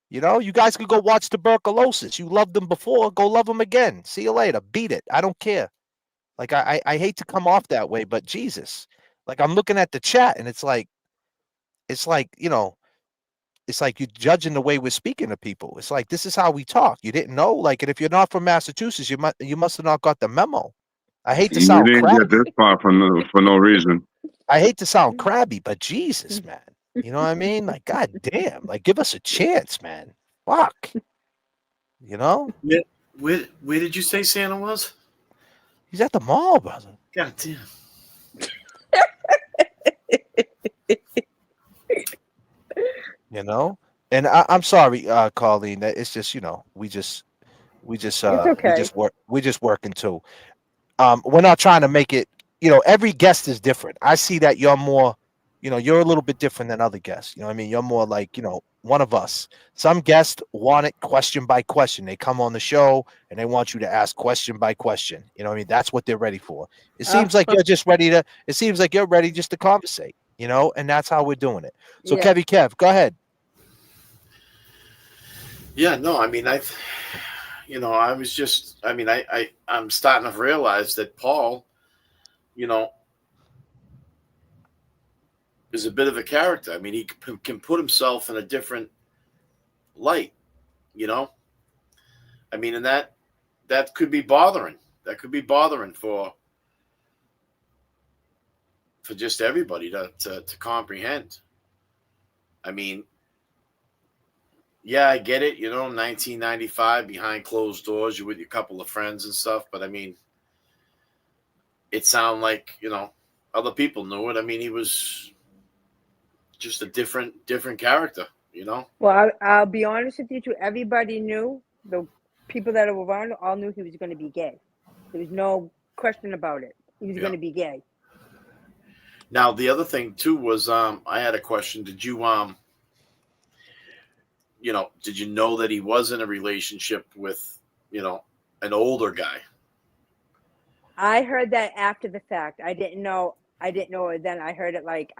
You know, you guys could go watch Tuberculosis. You loved them before, go love them again. See you later. Beat it. I don't care. Like, I hate to come off that way, but Jesus. Like, I'm looking at the chat and it's like, you know, it's like you're judging the way we're speaking to people. It's like, this is how we talk. You didn't know? Like, and if you're not from Massachusetts, you must have not got the memo. I hate to You sound didn't get crabby. this far for no reason. I hate to sound crabby, but Jesus, man. You know what I mean? Like, God damn. Like, give us a chance, man. Fuck. You know? Where did you say Santa was? He's at the mall, brother. God damn. You know? And I'm sorry, Colleen. That it's just, you know, we just okay. we just working too. We're not trying to make it, you know, every guest is different. I see that you're more, you know, you're a little bit different than other guests. You know what I mean? You're more like, you know, one of us. Some guests want it question by question. They come on the show and they want you to ask question by question. You know what I mean? That's what they're ready for. It seems like you're just ready to, it seems like you're ready just to conversate, you know, and that's how we're doing it. So Yeah. Kev, go ahead. Yeah, no, I mean, I was just, I mean, I'm starting to realize that Paul, you know, is a bit of a character. I mean, he can put himself in a different light, you know. I mean, and that could be bothering. That could be bothering for just everybody to comprehend. I mean, yeah, I get it. You know, 1995, behind closed doors, you're with your couple of friends and stuff. But I mean, it sounded like, you know, other people knew it. I mean, he was just a different character, you know. Well, I'll be honest with you too. Everybody knew, the people that were around all knew he was going to be gay. There was no question about it. He was going to be gay. Now, the other thing too was, I had a question. Did you did you know that he was in a relationship with, you know, an older guy? I heard that after the fact. I didn't know it then. I heard it like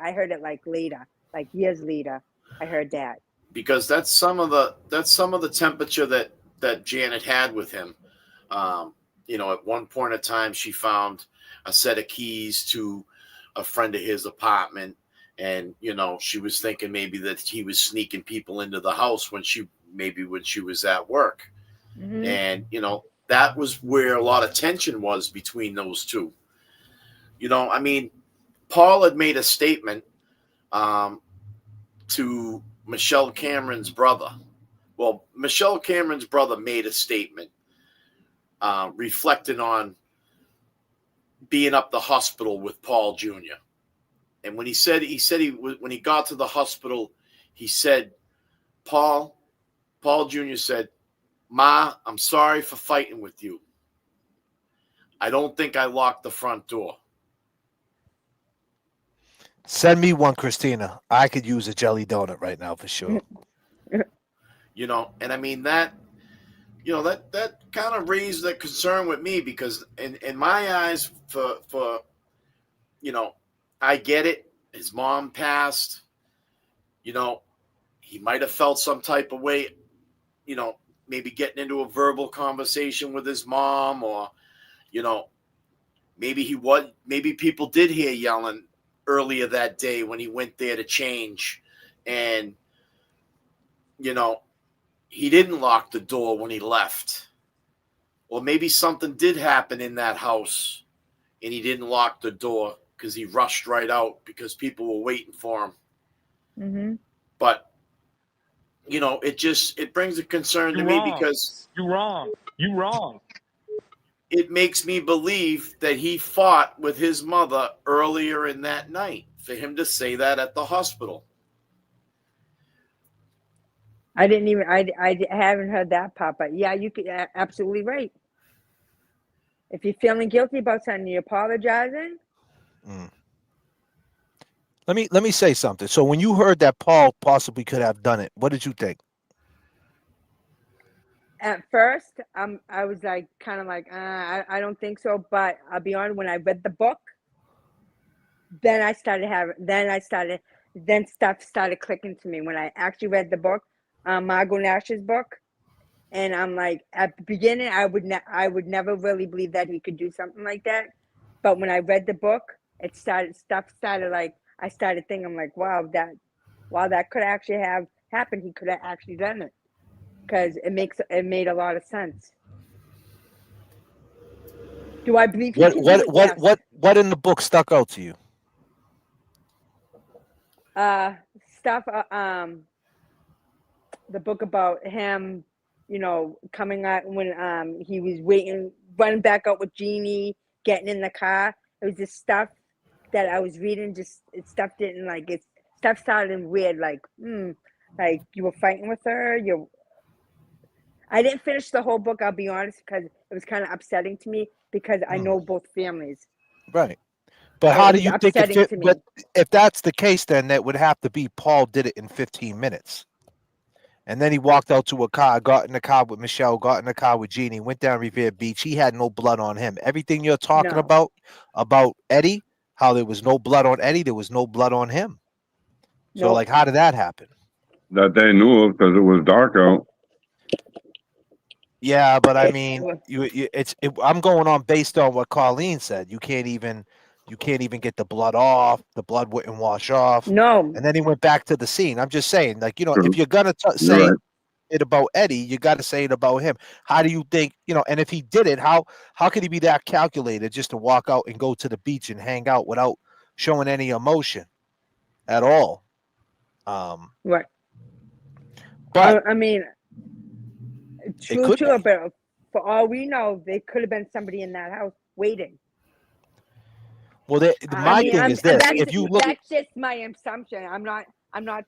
later, like years later. I heard that. Because that's some of the temperature that Janet had with him. You know, at one point in time, she found a set of keys to a friend of his apartment, and you know, she was thinking maybe that he was sneaking people into the house when she was at work. Mm-hmm. And you know, that was where a lot of tension was between those two. You know, I mean, Paul had made a statement to Michelle Cameron's brother. Well, Michelle Cameron's brother made a statement reflecting on being up the hospital with Paul Jr. And when when he got to the hospital, he said, Paul Jr. said, Ma, I'm sorry for fighting with you. I don't think I locked the front door. Send me one, Christina. I could use a jelly donut right now for sure. You know, and I mean that, you know, that kind of raised the concern with me, because in my eyes, for you know, I get it. His mom passed. You know, he might have felt some type of way, you know, maybe getting into a verbal conversation with his mom, or, you know, Maybe he was. Maybe people did hear yelling earlier that day when he went there to change, and he didn't lock the door when he left. Or maybe something did happen in that house, and he didn't lock the door because he rushed right out because people were waiting for him. Mm-hmm. But it brings a concern to me because You're wrong. You're wrong. it makes me believe that he fought with his mother earlier in that night for him to say that at the hospital. I didn't even. I haven't heard that part, but yeah, you could absolutely right. If you're feeling guilty about something, you're apologizing. Let me say something. So when you heard that Paul possibly could have done it, what did you think? At first, I was like, kind of like, I don't think so. But I'll be honest, when I read the book, then then stuff started clicking to me when I actually read the book, Margot Nash's book, and I'm like, at the beginning, I would never really believe that he could do something like that, but when I read the book, stuff started like, I started thinking, I'm like, wow, that could actually have happened. He could have actually done it because it made a lot of sense. Do I believe he can do it? Yes. What in the book stuck out to you? Stuff. The book about him, coming out when he was running back out with Jeannie, getting in the car. It was just stuff that I was reading. Stuff didn't like it. Stuff sounded weird. Like you were fighting with her. I didn't finish the whole book. I'll be honest, because it was kind of upsetting to me because I know both families. Right. But how do you think but if that's the case, then that would have to be Paul did it in 15 minutes. And then he walked out to a car, got in the car with Michelle, got in the car with Jeannie, went down Revere Beach. He had no blood on him. Everything you're talking No. about Eddie, how there was no blood on Eddie, there was no blood on him. So, Nope. like, how did that happen? That they knew of because it was dark out. Yeah, but I mean, I'm going on based on what Colleen said. You can't even get the blood off. The blood wouldn't wash off. No. And then he went back to the scene. I'm just saying, like, True. if you're gonna say You're right. it about Eddie, you got to say it about him. How do you think, and if he did it, how could he be that calculated just to walk out and go to the beach and hang out without showing any emotion at all? Right. But I mean, true, but for all we know, there could have been somebody in that house waiting. Well, my thing is this: if you look, that's just my assumption. I'm not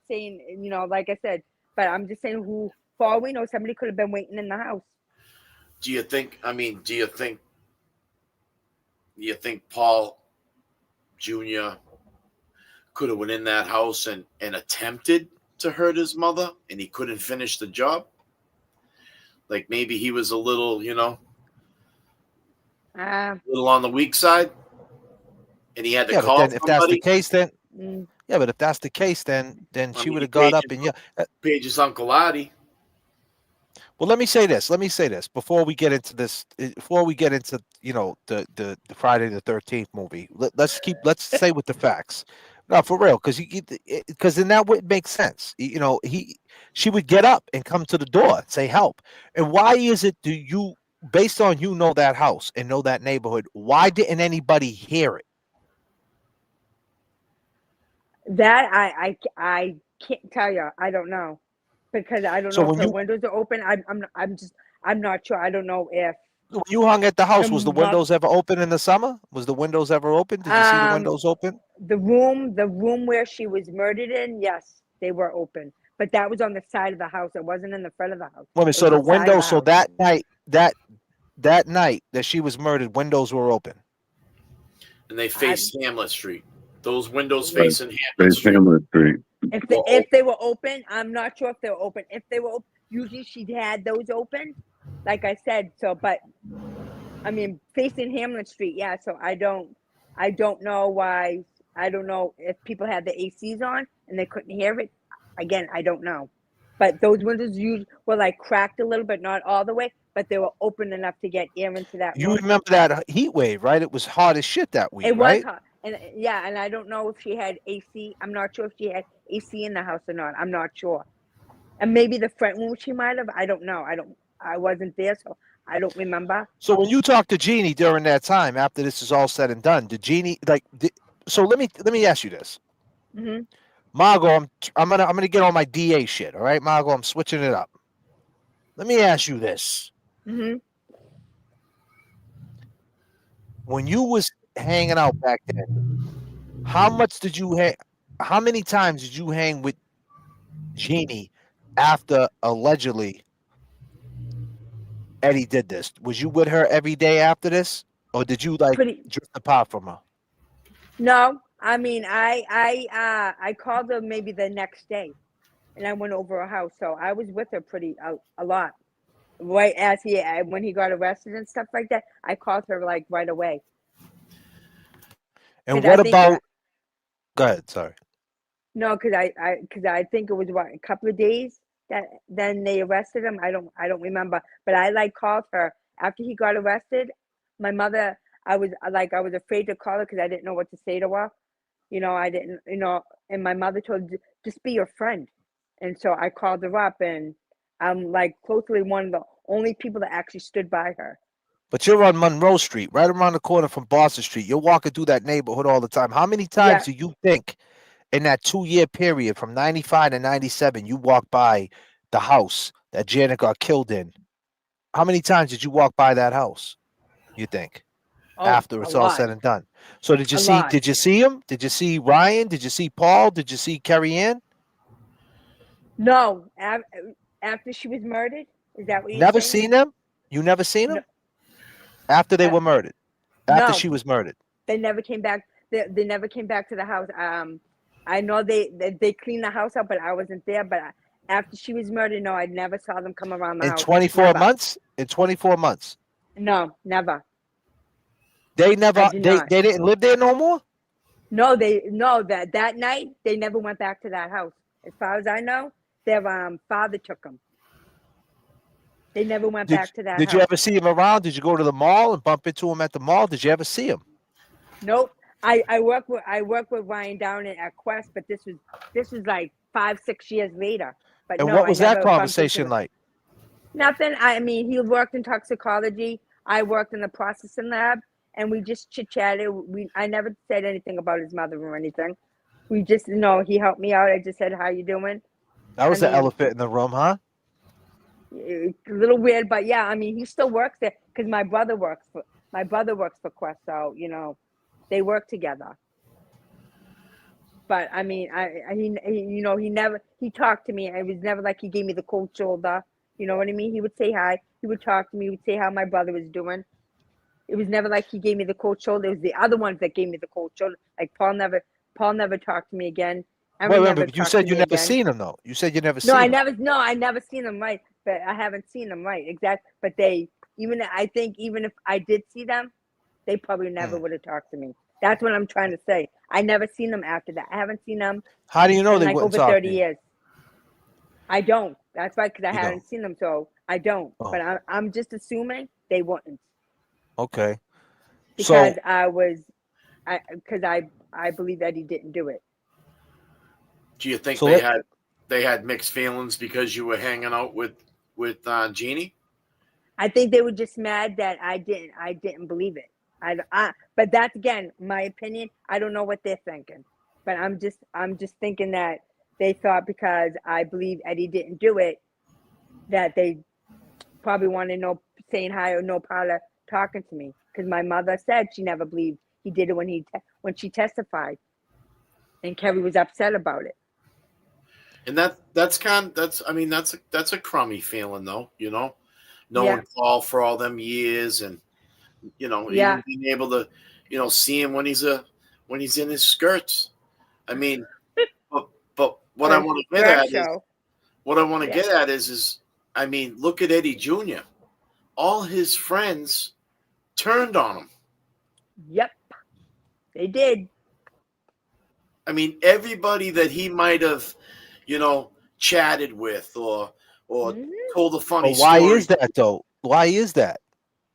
saying, like I said, but I'm just saying for all we know, somebody could have been waiting in the house. Do you think Paul Jr. could have went in that house and attempted to hurt his mother and he couldn't finish the job? Like maybe he was a little, little on the weak side and he had to call somebody. If that's the case, then but if that's the case, then she would have got up and Paige's Uncle Artie. Well, let me say this before we get into this. Before we get into the Friday the 13th movie, let's say with the facts. No, for real, because then that would make sense. She would get up and come to the door and say help. And why is it? Based on that house and know that neighborhood, why didn't anybody hear it? That I can't tell you. I don't know. Because I don't know if the windows are open. I'm not sure. I don't know if when you hung at the house, was the windows ever open in the summer? Was the windows ever open? Did you see the windows open? The room where she was murdered in, yes, they were open. But that was on the side of the house. It wasn't in the front of the house. Wait a minute, so the windows, so that night that she was murdered, windows were open. And they faced Hamlet Street. Those windows facing Hamlet Street. If they were open, I'm not sure if they were open. If they were open, usually she had those open, like I said. So, but I mean, facing Hamlet Street, yeah. So I don't know why. I don't know if people had the ACs on and they couldn't hear it. Again, I don't know. But those windows usually were like cracked a little bit, not all the way, but they were open enough to get air into that You room. remember that heat wave, right? It was hot as shit that week, It was right? hot, and yeah, and I don't know if she had AC. I'm not sure if she had AC in the house or not. I'm not sure, and maybe the front room she might have. I don't know. I wasn't there, so I don't remember. So when you talked to Jeannie during that time, after this is all said and done, did Jeannie so let me ask you this, Hmm. Margot? I'm gonna get on my DA shit. All right, Margot, I'm switching it up. Let me ask you this: Hmm. when you was hanging out back then, how much did you hang? How many times did you hang with Jeannie after allegedly Eddie did this? Was you with her every day after this, or did you like Pretty. drift apart from her? No, I mean, I called her maybe the next day, and I went over her house, so I was with her pretty a lot. Right as when he got arrested and stuff like that, I called her like right away. And 'Cause I what think about? Go ahead. Sorry. no, because I think it was what, a couple of days that then they arrested him. I don't remember, but I like called her after he got arrested. My mother, I was afraid to call her because I didn't know what to say to her. I didn't, and my mother told her, just be your friend. And so I called her up, and I'm like closely one of the only people that actually stood by her. But you're on Monroe Street, right around the corner from Boston Street. You're walking through that neighborhood all the time. How many times Yeah. do you think in that 2-year period from 95 to 97 you walked by the house that Janet got killed in? How many times did you walk by that house, you think, Oh, after a it's all lot. said and done? So did you A see lot. him? Did you see Ryan? Did you see Paul? Did you see Carrie Ann? No, after she was murdered, is that what you're Never saying? seen them? You never seen No, them? After they were murdered. After no, she was murdered. they never came back. They never came back to the house. I know they cleaned the house up, but I wasn't there. But after she was murdered, no, I never saw them come around the In house. 24 Never. months? In 24 months. No, never. They I never did they not. didn't live there no more? No, that night they never went back to that house. As far as I know, their father took them. They never went Did back to that did you house. ever see him around? Did you go to the mall and bump into him at the mall? Did you ever see him? Nope. I work with Ryan down at Quest, but this was like 5-6 years later. But And no, what I was that never bumped into conversation him. like? Nothing. I mean, he worked in toxicology. I worked in the processing lab, and we just chit chatted. I never said anything about his mother or anything. We just, he helped me out. I just said, "How you doing?" That I was the mean, elephant in the room, huh? a little weird, but yeah. I mean, he still works there because my brother works for Quest, so they work together. But I mean, he talked to me. It was never like he gave me the cold shoulder. You know what I mean? He would say hi. He would talk to me. He would say how my brother was doing. It was never like he gave me the cold shoulder. It was the other ones that gave me the cold shoulder. Like Paul never talked to me again. Wait, Erin wait, never but you talked to said you me never again. seen him though. You said you never No, seen him. I never seen them, right. But I haven't seen them, right. Exactly. But I think even if I did see them, they probably never would have talked to me. That's what I'm trying to say. I never seen them after that. I haven't seen them How do you know in they like wouldn't over talk 30 to you? years. I don't. That's why, because I You don't. haven't seen them, so I don't. Oh, But I'm just assuming they wouldn't okay. because So I believe that he didn't do it. Do you think so they let, had mixed feelings because you were hanging out with Jeannie? I think they were just mad that I didn't believe it. But that's again my opinion. I don't know what they're thinking, but I'm just thinking that they thought because I believe Eddie didn't do it, that they probably wanted no saying hi or no part of talking to me. Because my mother said she never believed he did it when she testified, and Kerry was upset about it. And that's a crummy feeling though, knowing Yeah, Paul for all them years, and yeah. even being able to see him when he's in his skirts. I mean, but what I For want to get skirt at is show. Yeah. I mean, look at Eddie Jr. All his friends turned on him. Yep, they did. I mean, everybody that he might have, chatted with or Mhm. told a funny but why story. is that though? Why is that?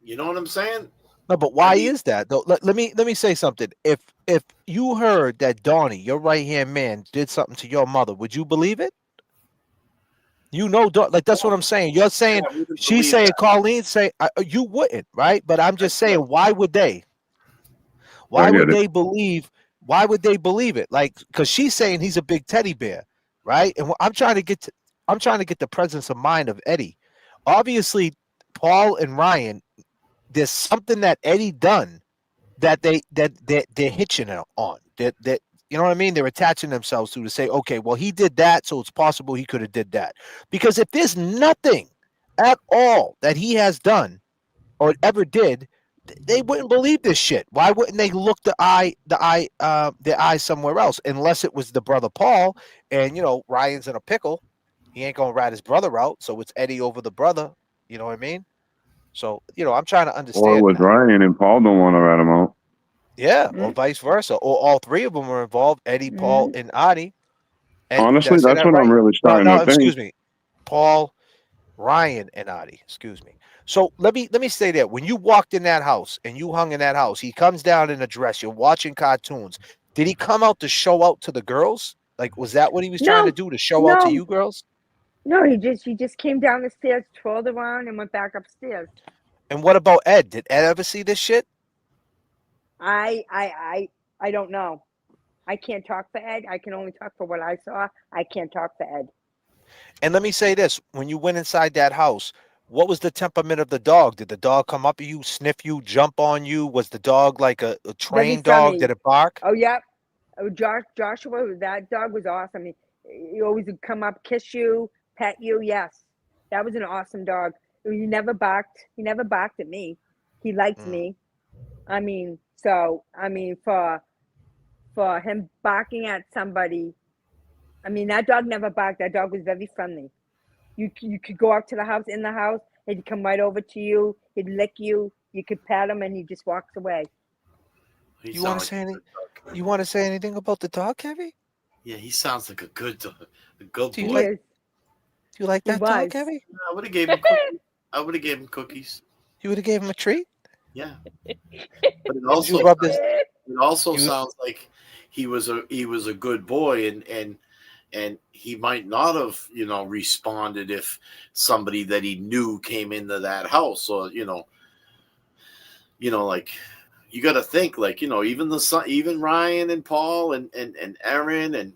You know what I'm saying? No, but why mean- is that though? Let me say something. If you heard that Donnie, your right hand man, did something to your mother, would you believe it? You know, like that's what I'm saying. You're saying I wouldn't she's believe saying that. Colleen say you wouldn't, right? But I'm just saying, why would they? I Why get would it. they believe? Why would they believe it? Like, because she's saying he's a big teddy bear, right? And I'm trying to get the presence of mind of Eddie. Obviously, Paul and Ryan, there's something that Eddie done that they're hitching on. That you know what I mean? They're attaching themselves to say, okay, well, he did that, so it's possible he could have did that. Because if there's nothing at all that he has done or ever did, they wouldn't believe this shit. Why wouldn't they look their eye somewhere else? Unless it was the brother Paul, and Ryan's in a pickle. He ain't gonna rat his brother out, so it's Eddie over the brother. You know what I mean? So I'm trying to Or it understand was that. Ryan and Paul don't want to rat him out. Yeah, or Mm, vice versa, or all three of them were involved: Eddie, Paul, mm. and Adi. And did I Honestly, say that's that what I'm right? really No, starting no, to think. excuse me, Paul, Ryan, and Adi. Excuse me. So let me stay there. When you walked in that house and you hung in that house, he comes down in a dress. You're watching cartoons. Did he come out to show out to the girls? Like, was that what he was trying to No, do, to show out to no, you girls? no. He just came down the stairs, twirled around, and went back upstairs. And what about Ed? Did Ed ever see this shit? I don't know. I can't talk for Ed. I can only talk for what I saw. I can't talk for Ed. And let me say this: when you went inside that house, what was the temperament of the dog? Did the dog come up to you, sniff you, jump on you? Was the dog like a Very trained dog? friendly. Did it bark? Oh, yep. Oh, Joshua, that dog was awesome. He always would come up, kiss you, pet you. Yes, that was an awesome dog. He never barked. He never barked at me. He liked Mm. me. For him barking at somebody, that dog never barked. That dog was very friendly. You could go up to the house, in the house, he'd come right over to you. He'd lick you. You could pet him, and he just walks away. He You want sounds to like say a any? good dog. You want to say anything about the dog, Kevin? Yeah, he sounds like a good dog, a good Do you He boy. like? is. Do you like He that dog, was. Kevin? I would have gave him cookies. I would have gave him cookies. You would have gave him a treat. Yeah, but it Would you also rub this? You sounds like he was a good boy, and he might not have responded if somebody that he knew came into that house, or like, you got to think, like, even the son, even Ryan and Paul and Aaron, and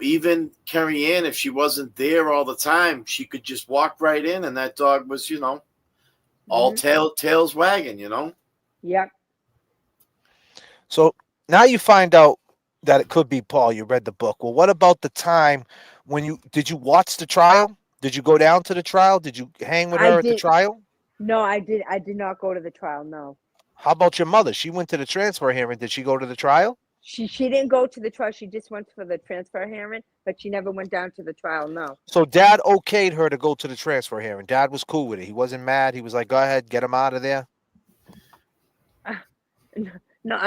even Carrie Ann, if she wasn't there all the time, she could just walk right in, and that dog was all Mhm. tails wagging. Yep. So now you find out that it could be Paul. You read the book. Well, what about the time when did you watch the trial? Did you go down to the trial? Did you hang with I her at the did. trial? No, I did. I did not go to the trial. No, How about your mother? She went to the transfer hearing. Did she go to the trial? she didn't go to the trial. She just went for the transfer hearing, but she never went down to the trial. No. So dad okayed her to go to the transfer hearing. Dad was cool with it. He wasn't mad. He was like, go ahead, get him out of there. No,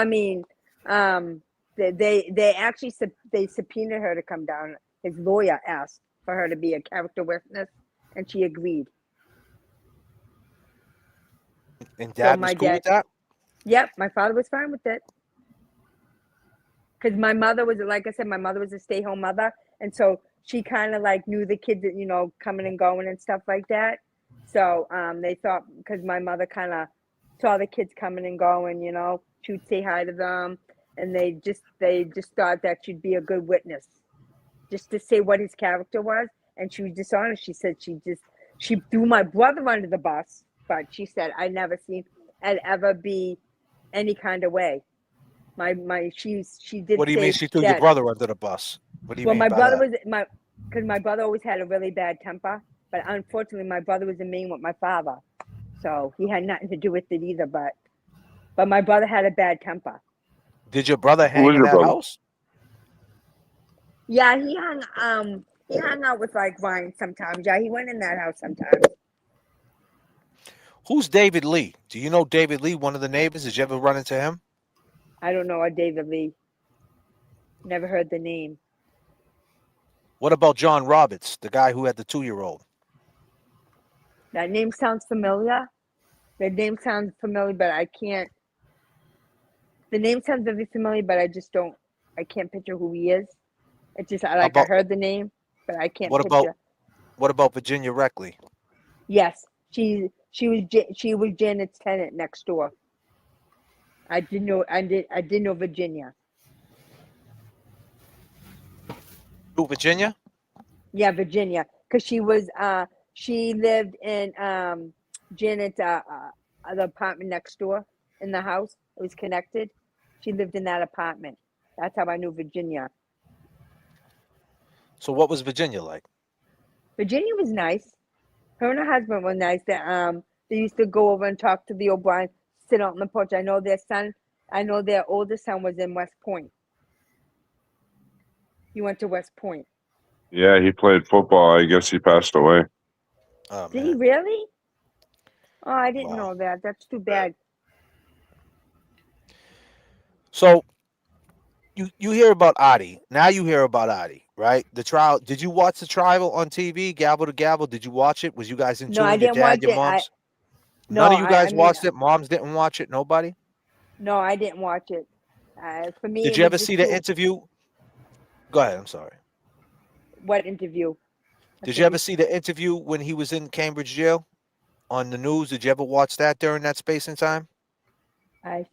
they actually they subpoenaed her to come down. His lawyer asked for her to be a character witness, and she agreed. And So dad was my cool dad, with that? yep, my father was fine with it. Because my mother was, like I said, my mother was a stay-home mother, and so she kind of like knew the kids, coming and going and stuff like that. So they thought, because my mother kind of saw the kids coming and going, she'd say hi to them, and they just thought that she'd be a good witness, just to say what his character was. And she was dishonest. She said she threw my brother under the bus, but she said I never seen Ed ever be any kind of way. She did What do you mean say she threw your that. brother under the bus? What do you Well, mean my by brother that? was because my brother always had a really bad temper, but unfortunately, my brother was mean with my father, so he had nothing to do with it either. But my brother had a bad temper. Did your brother Who hang was in your that brother? house? Yeah, he hung out with like Ryan sometimes. Yeah, he went in that house sometimes. Who's David Lee? Do you know David Lee, one of the neighbors? Did you ever run into him? I don't know a David Lee. Never heard the name. What about John Roberts, the guy who had the 2-year-old? That name sounds familiar. The name sounds familiar, but I can't. The name sounds very familiar, but I just don't. I can't picture who he is. It's just I How like I about heard the name, but I can't what about picture. what about Virginia Reckley? Yes, she was Janet's tenant next door. I didn't know. I didn't know Virginia. Who, Virginia? Yeah, Virginia, because she lived in Janet's the apartment next door in the house. It was connected. She lived in that apartment. That's how I knew Virginia. So what was Virginia like? Virginia was nice. Her and her husband were nice. They used to go over and talk to the O'Brien, sit out on the porch. I know their oldest son was in West Point. He went to West Point. Yeah, he played football. I guess he passed away. Oh Did he man. really? Oh, I didn't Wow. know that. That's too bad. So you hear about Adi. Now you hear about Adi, right? The trial. Did you watch the trial on TV, gavel to gavel? Did you watch it? Was you guys in No, I tune? Your didn't dad, watch your it. moms? No, None of you I guys mean, watched it. Moms didn't watch it. Nobody. no, I didn't watch it. For me, Did it you was ever just see the too. interview? Go ahead. I'm sorry. What interview? I Did think you ever see the interview when he was in Cambridge jail on the news? Did you ever watch that during that space and time I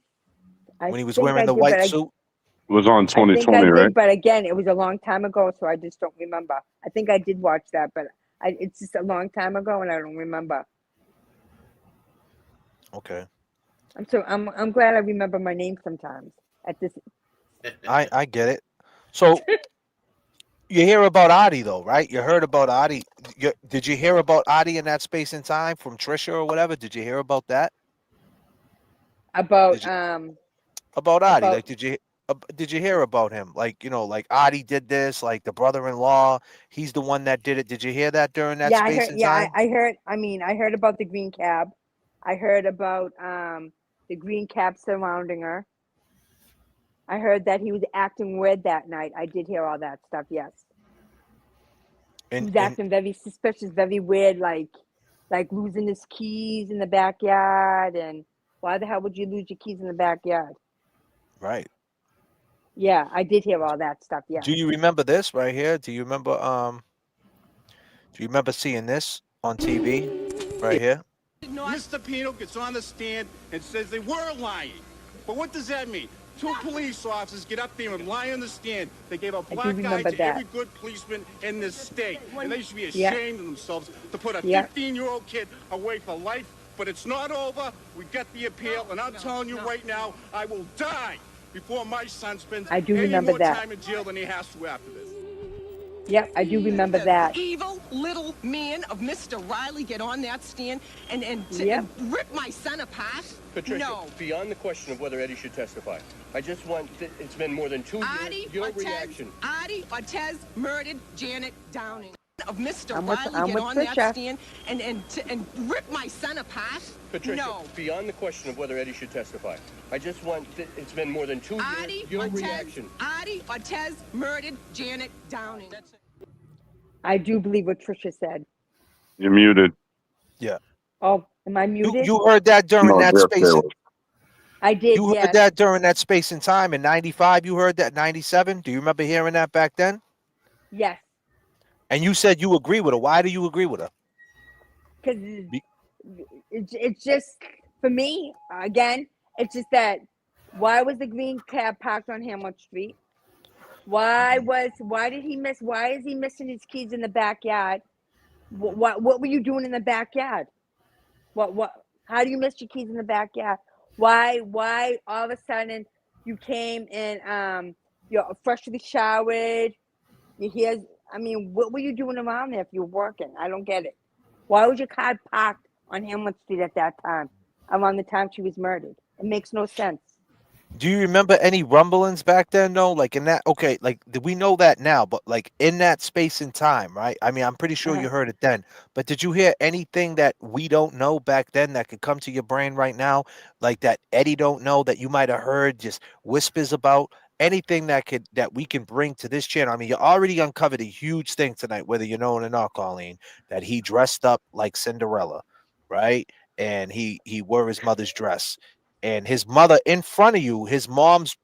I when he was think wearing I the did, but white suit? It was on I think I 2020, right? did, but again, it was a long time ago, so I just don't remember. I think I did watch that, but it's just a long time ago, and I don't remember. Okay. I'm glad I remember my name sometimes. At this, I get it. So you hear about Adi though, right? You heard about Adi. Did you hear about Adi in that space and time from Trisha or whatever? Did you hear about that? about Did you about Adi? about Like, did you hear about him? Like, like Adi did this. Like the brother-in-law, he's the one that did it. Did you hear that during that yeah, I space heard. and Yeah, time? I heard. I mean, I heard about the green cab. I heard about the green cab surrounding her. I heard that he was acting weird that night. I did hear all that stuff. Yes, he And was and acting very suspicious, very weird, like losing his keys in the backyard. And why the hell would you lose your keys in the backyard? right. Yeah, I did hear all that stuff. Yes. Do you remember this right here? Do you remember seeing this on TV right here? Mr. Pino gets on the stand and says they were lying. But what does that mean? Two police officers get up there and lie on the stand. They gave a I do black eye remember to that. every good policeman in this state. And they should be Yeah. ashamed of themselves to put a Yeah. 15-year-old kid away for life. But it's not over. We got the appeal. And I'm telling you right now, I will die before my son spends I do any remember more that. time in jail than he has to after this. Yep, I do remember that. Evil little man of Mr. Riley get on that stand and Yep. rip my son apart? Patricia, No. beyond the question of whether Eddie should testify, I just want, it's been more than 2 years, your reaction. Adi Ortez murdered Janet Downing. Of Mr. I'm with Riley get on that Trisha. stand and rip my son apart? Patricia, No. beyond the question of whether Eddie should testify, I just want, it's been more than 2 Adi years, your Ortez, reaction. Adi Ortez murdered Janet Downing. I do believe what Trisha said. You're muted. Yeah. Oh, am I muted? You heard that during No, that JFK space. was. I did. You heard Yes. that during that space and time in '95. You heard that 97. Do you remember hearing that back then? Yes. And you said you agree with her. Why do you agree with her? Because it's just for me again. It's just that why was the green cab parked on Hamlet Street? Why did he miss? Why is he missing his keys in the backyard? What were you doing in the backyard? What? How do you miss your keys in the backyard? Why all of a sudden you came and you're freshly showered? You hear? I mean, what were you doing around there if you were working? I don't get it. Why was your car parked on Hamlet Street at that time, around the time she was murdered? It makes no sense. Do you remember any rumblings back then? No, like in that. Okay, like we know that now, but like in that space and time, right? I mean, I'm pretty sure you heard it then. But did you hear anything that we don't know back then that could come to your brain right now, like that Eddie don't know that you might have heard just whispers about? Anything that we can bring to this channel. I mean, you already uncovered a huge thing tonight, whether you know it or not, Colleen, that he dressed up like Cinderella, right? and he wore his mother's dress, and his mother in front of you, his mom's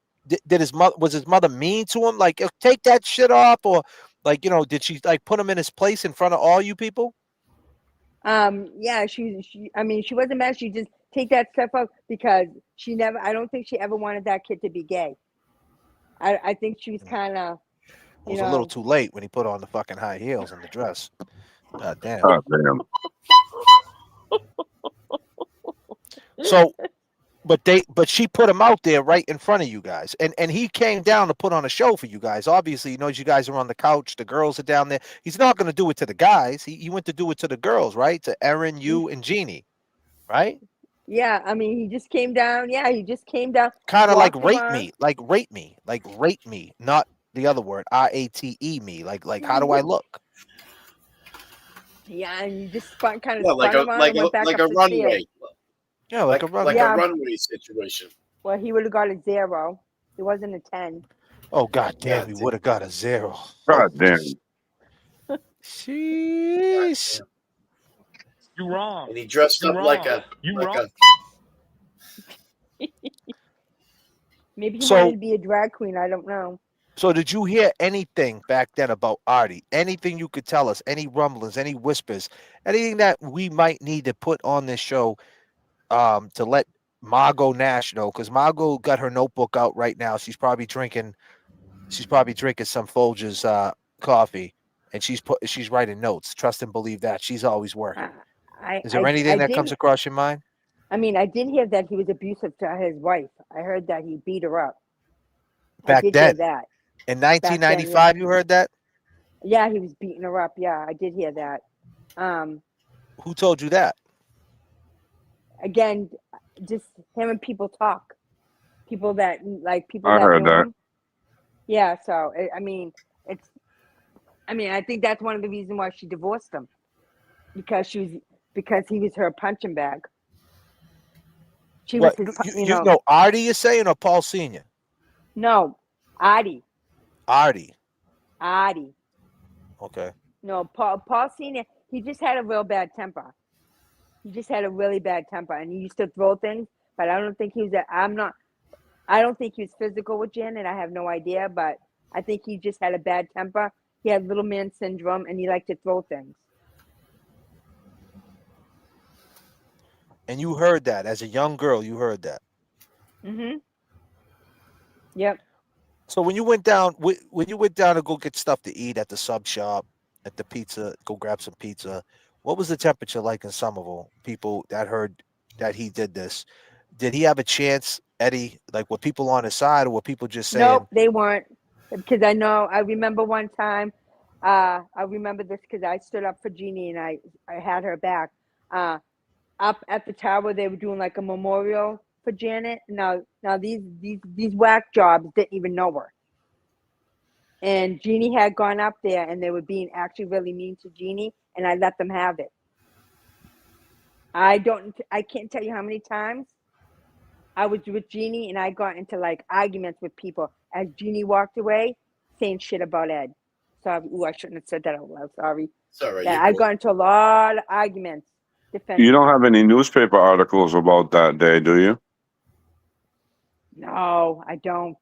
did his mother was his mother mean to him, like take that shit off, or like did she like put him in his place in front of all you people? Yeah, I mean, she wasn't mad. She just take that stuff out because I don't think she ever wanted that kid to be gay. I think she was kind of, It was a little too late when he put on the fucking high heels and the dress. God damn. God damn. So, but she put him out there right in front of you guys, and he came down to put on a show for you guys. Obviously, he knows you guys are on the couch. The girls are down there. He's not going to do it to the guys. He went to do it to the girls, right? To Erin, you, and Jeannie, right? Yeah, I mean, he just came down. Yeah, he just came down. Kind of like walked rape around. me, like rape me, not the other word, RATE me. Like how do I look? Yeah, and you just kind of Yeah, spun around and went back like up a the runway. stairs. Yeah, like a runway. Like a runway situation. Well, he would have got a 0. He wasn't a 10. Oh god damn, he would have got a 0. God damn. Sheesh. You wrong. And he dressed You up wrong. like a You like wrong. Maybe he So- wanted to be a drag queen. I don't know. So did you hear anything back then about Artie? Anything you could tell us? Any rumblings? Any whispers? Anything that we might need to put on this show to let Margot Nash know? Because Margot got her notebook out right now. She's probably drinking some Folgers coffee, and she's writing notes. Trust and believe that. She's always working. Is there anything that comes across your mind? I mean, I did hear that he was abusive to his wife. I heard that he beat her up. Back I did then? hear that. In 1995, you heard that? Yeah, he was beating her up. Yeah, I did hear that. Who told you that? Again, just him and people talk. People that I heard knew that. him. Yeah, so I mean, I think that's one of the reasons why she divorced him, because he was her punching bag. She was What, his, you know Artie you're saying, or Paul Sr.? No, Artie. Artie. Okay. No, Paul Sr., he just had a real bad temper. He just had a really bad temper, and he used to throw things, but I don't think he was I don't think he was physical with Janet. I have no idea, but I think he just had a bad temper. He had little man syndrome, and he liked to throw things. And you heard that as a young girl. You heard that. Mm-hmm. Yep. So when you went down to go get stuff to eat at the sub shop, at the pizza, go grab some pizza, what was the temperature like in Somerville? People that heard that he did this, did he have a chance, Eddie? Like, were people on his side, or were people just saying? Nope, they weren't. Because I remember one time, I remember this because I stood up for Jeannie and I had her back. Up at the tower, they were doing like a memorial for Janet. Now these whack jobs didn't even know her. And Jeannie had gone up there, and they were being actually really mean to Jeannie, and I let them have it. I can't tell you how many times I was with Jeannie, and I got into like arguments with people as Jeannie walked away, saying shit about Ed. Sorry, I shouldn't have said that out loud. Sorry. It's all right. Yeah, I got into a lot of arguments defending. You don't have any newspaper articles about that day, do you? No, I don't.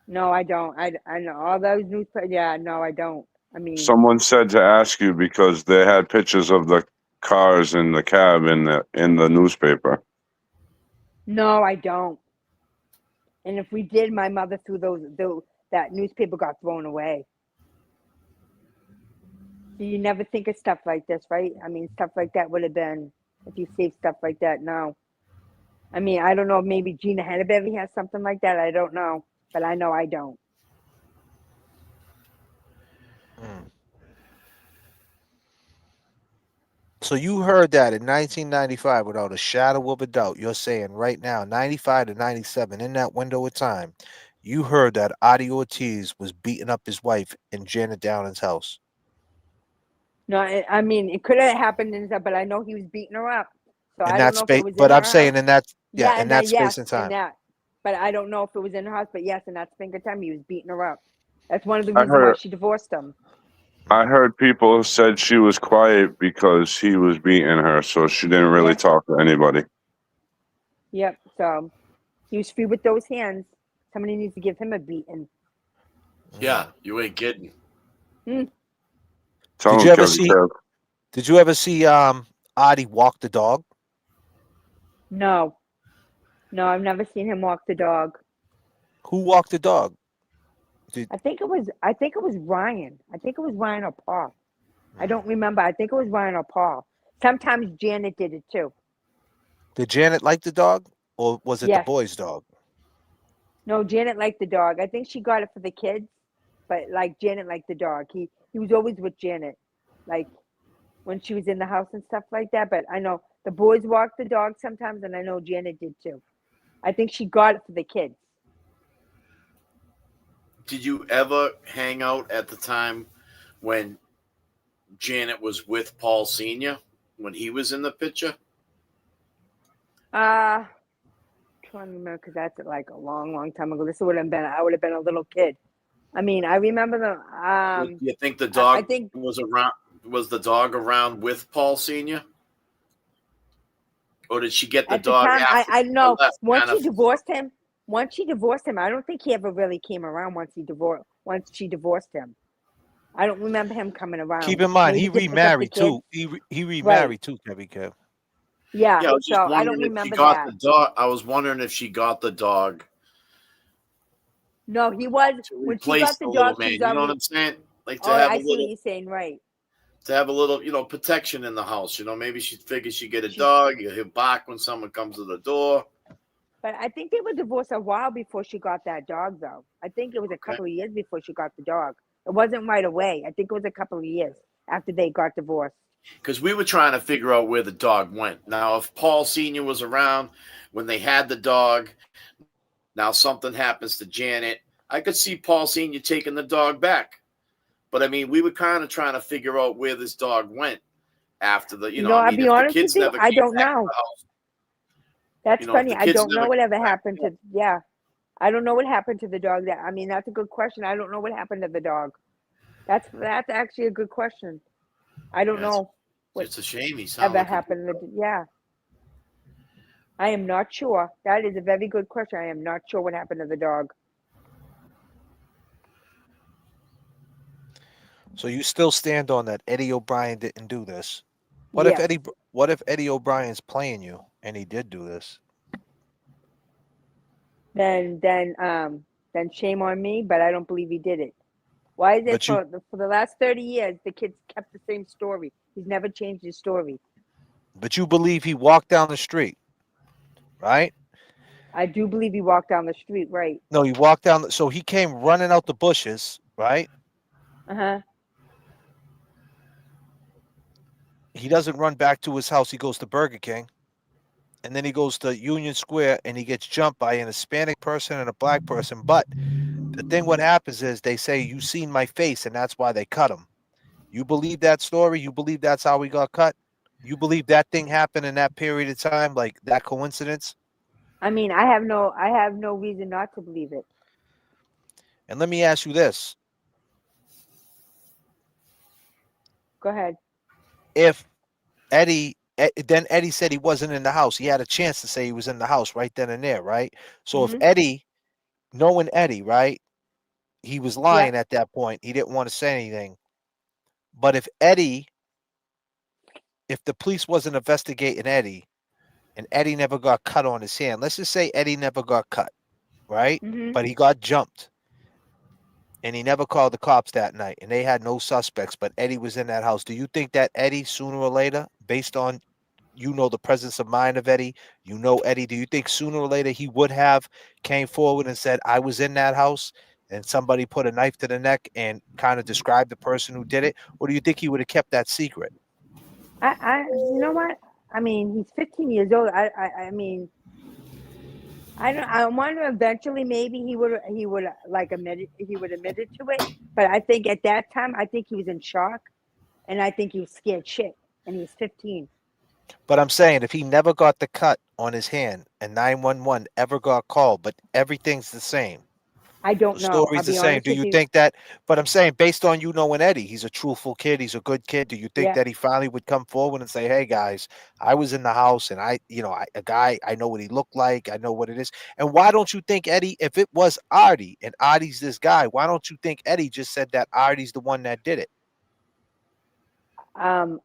No, I don't. I know all those newspapers. Yeah, no, I don't. I mean, Someone said to ask you because they had pictures of the cars in the cab in the newspaper. no, I don't. And if we did, my mother threw that newspaper got thrown away. So you never think of stuff like this, right? I mean, stuff like that would have been, if you saved stuff like that, no. I mean, I don't know if maybe Gina Henneberry has something like that. I don't know. But I know I don't. So you heard that in 1995 without a shadow of a doubt. You're saying right now, 95 to 97, in that window of time, you heard that Adi Ortiz was beating up his wife in Janet Downing's house. No, I mean, it could have happened in that, but I know he was beating her up. So In I that don't know if it space, was but in I'm her saying house. in that, in that space yes, and time. in that. But I don't know if it was in her house. But yes, in that space and time, he was beating her up. That's one of the I reasons why heard- she divorced him. I heard people said she was quiet because he was beating her, so she didn't really Yeah. talk to anybody. Yep. So he was free with those hands. Somebody needs to give him a beating. Yeah, you ain't kidding. Tell Did him, you ever Kevin see? Kev. Did you ever see Adi walk the dog? No. No, I've never seen him walk the dog. Who walked the dog? I think it was Ryan. I think it was Ryan or Paul. I don't remember. I think it was Ryan or Paul. Sometimes Janet did it too. Did Janet like the dog, or was it the Yes. boy's dog? No, Janet liked the dog. I think she got it for the kids, but like Janet liked the dog. He was always with Janet, like when she was in the house and stuff like that. But I know the boys walk the dog sometimes, and I know Janet did too. I think she got it for the kids. Did you ever hang out at the time when Janet was with Paul Sr. when he was in the picture? Trying to remember because that's like a long, long time ago. This would have been I would have been a little kid. I mean, I remember the. Do you think the I dog think was around? Was the dog around with Paul Sr.? Or did she get the at the dog time after I she know left? once Kind she of, divorced him. Once she divorced him, I don't think he ever really came around once he divorced. Once she divorced him, I don't remember him coming Keep around. in mind, Maybe he to pick up the remarried kids. too. He Right. remarried too, Kevin Kev. Yeah. yeah, I was So just I don't wondering if she remember got that. the dog. I was wondering if she got the dog No, he was to when she replace got the the little dog. She man. was You know what already. I'm saying? Like Oh, I see what you're saying. Right. to have a little, protection in the house. Maybe she figured she'd get a She, dog. He'll bark when someone comes to the door. but I think they were divorced a while before she got that dog, though. I think it was a Okay. couple of years before she got the dog. It wasn't right away. I think it was a couple of years after they got divorced. Because we were trying to figure out where the dog went. Now, if Paul Sr. was around when they had the dog, now something happens to Janet, I could see Paul Sr. taking the dog back. But I mean, we were kind of trying to figure out where this dog went after the, I'll be if the honest with kids you, never I came don't back to know. the house. That's If funny. the I kids don't know never whatever came back happened to. Yeah, I don't know what happened to the dog. That's a good question. I don't know what happened to the dog. That's actually a good question. I don't know what it's a shame he sounded ever like happened to. Yeah, I am not sure. That is a very good question. I am not sure what happened to the dog. So you still stand on that Eddie O'Brien didn't do this? What Yes. if Eddie O'Brien's playing you and he did do this? Then shame on me. But I don't believe he did it. Why is it But you for the last 30 years the kid's kept the same story? He's never changed his story. believe he walked down the street, right? I do believe he walked down the street. Right. No, he walked down. So he came running out the bushes, right? Uh-huh. He doesn't run back to his house. He goes to Burger King. And then he goes to Union Square and he gets jumped by an Hispanic person and a black person. But the thing what happens is they say, you seen my face, and that's why they cut him. You believe that story? You believe that's how he got cut? You believe that thing happened in that period of time, like that coincidence? I mean, I have no reason not to believe it. And let me ask you this. Go ahead. If then Eddie said he wasn't in the house. He had a chance to say he was in the house right then and there, right? So if Eddie, knowing Eddie, right, he was lying at that point. He didn't want to say anything. But if the police wasn't investigating Eddie and Eddie never got cut on his hand, let's just say Eddie never got cut, right? But he got jumped and he never called the cops that night and they had no suspects, but Eddie was in that house. Do you think that Eddie, sooner or later, based on the presence of mind of Eddie, Eddie, do you think sooner or later he would have came forward and said, I was in that house and somebody put a knife to the neck and kind of described the person who did it? Or do you think he would have kept that secret? You know what? I mean, he's 15 years old. I mean, I wonder eventually maybe he would admit to it. But I think at that time, I think he was in shock, and I think he was scared shit, and he was 15. But I'm saying if he never got the cut on his hand and 911 ever got called, but everything's the same, I don't The know. story's I'll the be same. honest Do with you you. think that? But I'm saying, based on you knowing Eddie, he's a truthful kid. He's a good kid. Do you think Yeah. that he finally would come forward and say, "Hey guys, I was in the house, and a guy, I know what he looked like. I know what it is." And why don't you think Eddie, if it was Artie and Artie's this guy, why don't you think Eddie just said that Artie's the one that did it?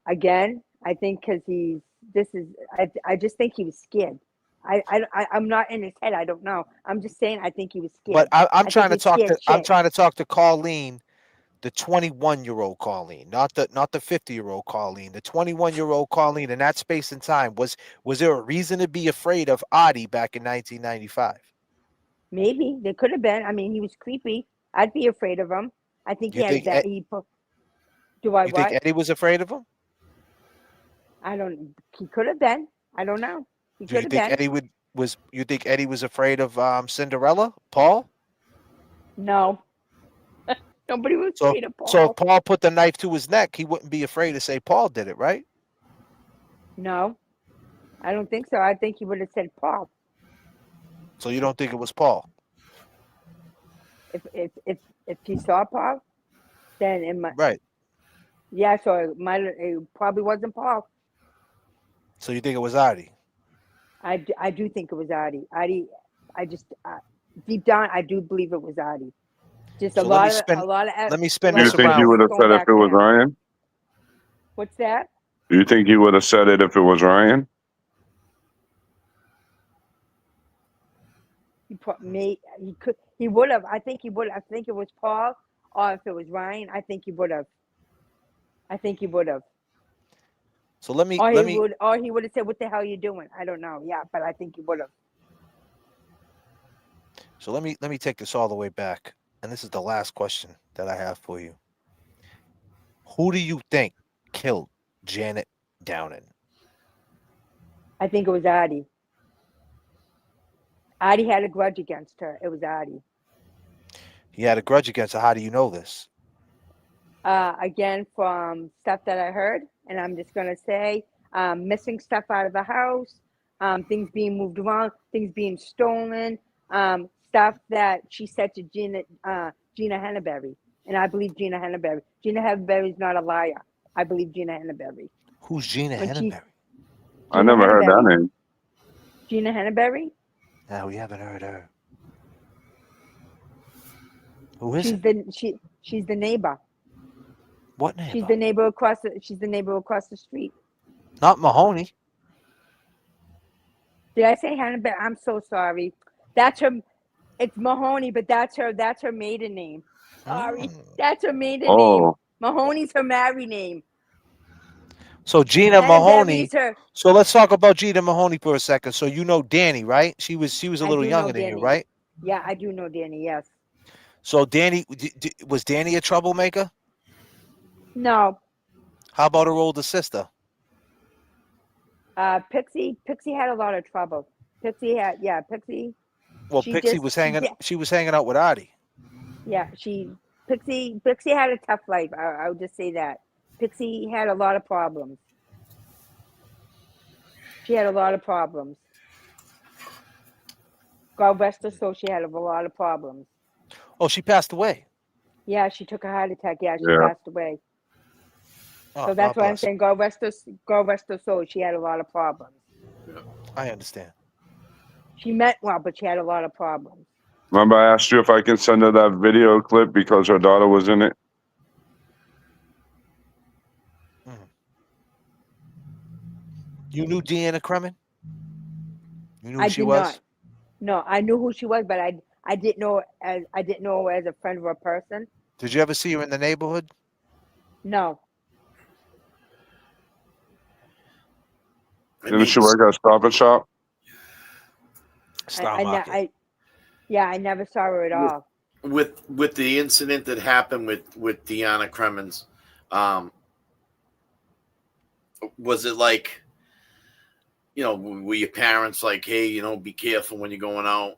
Again, I think because I just think he was scared. I'm not in his head. I don't know. I'm just saying. I think he was But scared. I'm I think trying to he's talk scared to I'm shit. trying to talk to Colleen, the 21-year-old Colleen, not the 50-year-old Colleen, the 21-year-old Colleen. In that space and time, was there a reason to be afraid of Artie back in 1995? Maybe there could have been. I mean, he was creepy. I'd be afraid of him. I think he You had think that. Do I you think what? Eddie was afraid of him? I don't. He could have been. I don't know. He Do could you have think been. Eddie was you think Eddie was afraid of Cinderella, Paul? No. Nobody was So afraid of so if Paul. Paul put the knife to his neck, he wouldn't be afraid to say Paul did it, right? No, I don't think so. I think he would have said Paul. So you don't think it was Paul? If he saw Paul, then it might. Right. Yeah, so it probably wasn't Paul. So you think it was Artie? I do think it was Artie. Artie, I just deep down, I do believe it was Artie. Just So let me spin Do you this think he around. would have said if it was Ryan? What's that? Do you think he would have said it if it was Ryan? He could. He would have. I think he would. I think it was Paul, or if it was Ryan, I think he would have. I think he would have. So let me Or he would have said, "What the hell are you doing?" I don't know. Yeah, but I think he would have. So let me take this all the way back. And this is the last question that I have for you. Who do you think killed Janet Downing? I think it was Artie. Artie had a grudge against her. It was Artie. He had a grudge against her. How do you know this? Again, from stuff that I heard, and I'm just gonna say, missing stuff out of the house, things being moved around, things being stolen, stuff that she said to Gina Henneberry, and I believe Gina Henneberry. Gina Henneberry is not a liar. I believe Gina Henneberry. Who's Gina Henneberry? I never heard that name. Gina Henneberry. No, we haven't heard her. Who is She's the neighbor. What neighbor? She's the neighbor across the street. Not Mahoney. Did I say Henneberry? I'm so sorry. That's her. It's Mahoney, but that's her maiden name. Sorry, that's her maiden name. Mahoney's her married name. So Gina Mahoney. Henneberry's her. So let's talk about Gina Mahoney for a second. So you know Danny, right? She was a little younger than you, right? Yeah, I do know Danny. Yes. So Danny, was Danny a troublemaker? No. How about her older sister? Pixie had a lot of trouble. Pixie. Well, Pixie was hanging out with Artie. Yeah, Pixie had a tough life. I would just say that. Pixie had a lot of problems. She had a lot of problems. God rest her soul, she had a lot of problems. Oh, she passed away. Yeah, she took a heart attack. Yeah, she passed away. Oh, so that's God why I'm bless. saying God rest her soul. She had a lot of problems. I understand. She meant well, but she had a lot of problems. Remember, I asked you if I can send her that video clip because her daughter was in it? You knew Deanna Kremen? You knew who I she did was? not. No, I knew who she was, but I didn't know her as a friend or a person. Did you ever see her in the neighborhood? No. Didn't she work at Stop and Shop? Star Market. I never saw her at all. With the incident that happened with Deanna Kremens, was it like, were your parents like, hey, be careful when you're going out,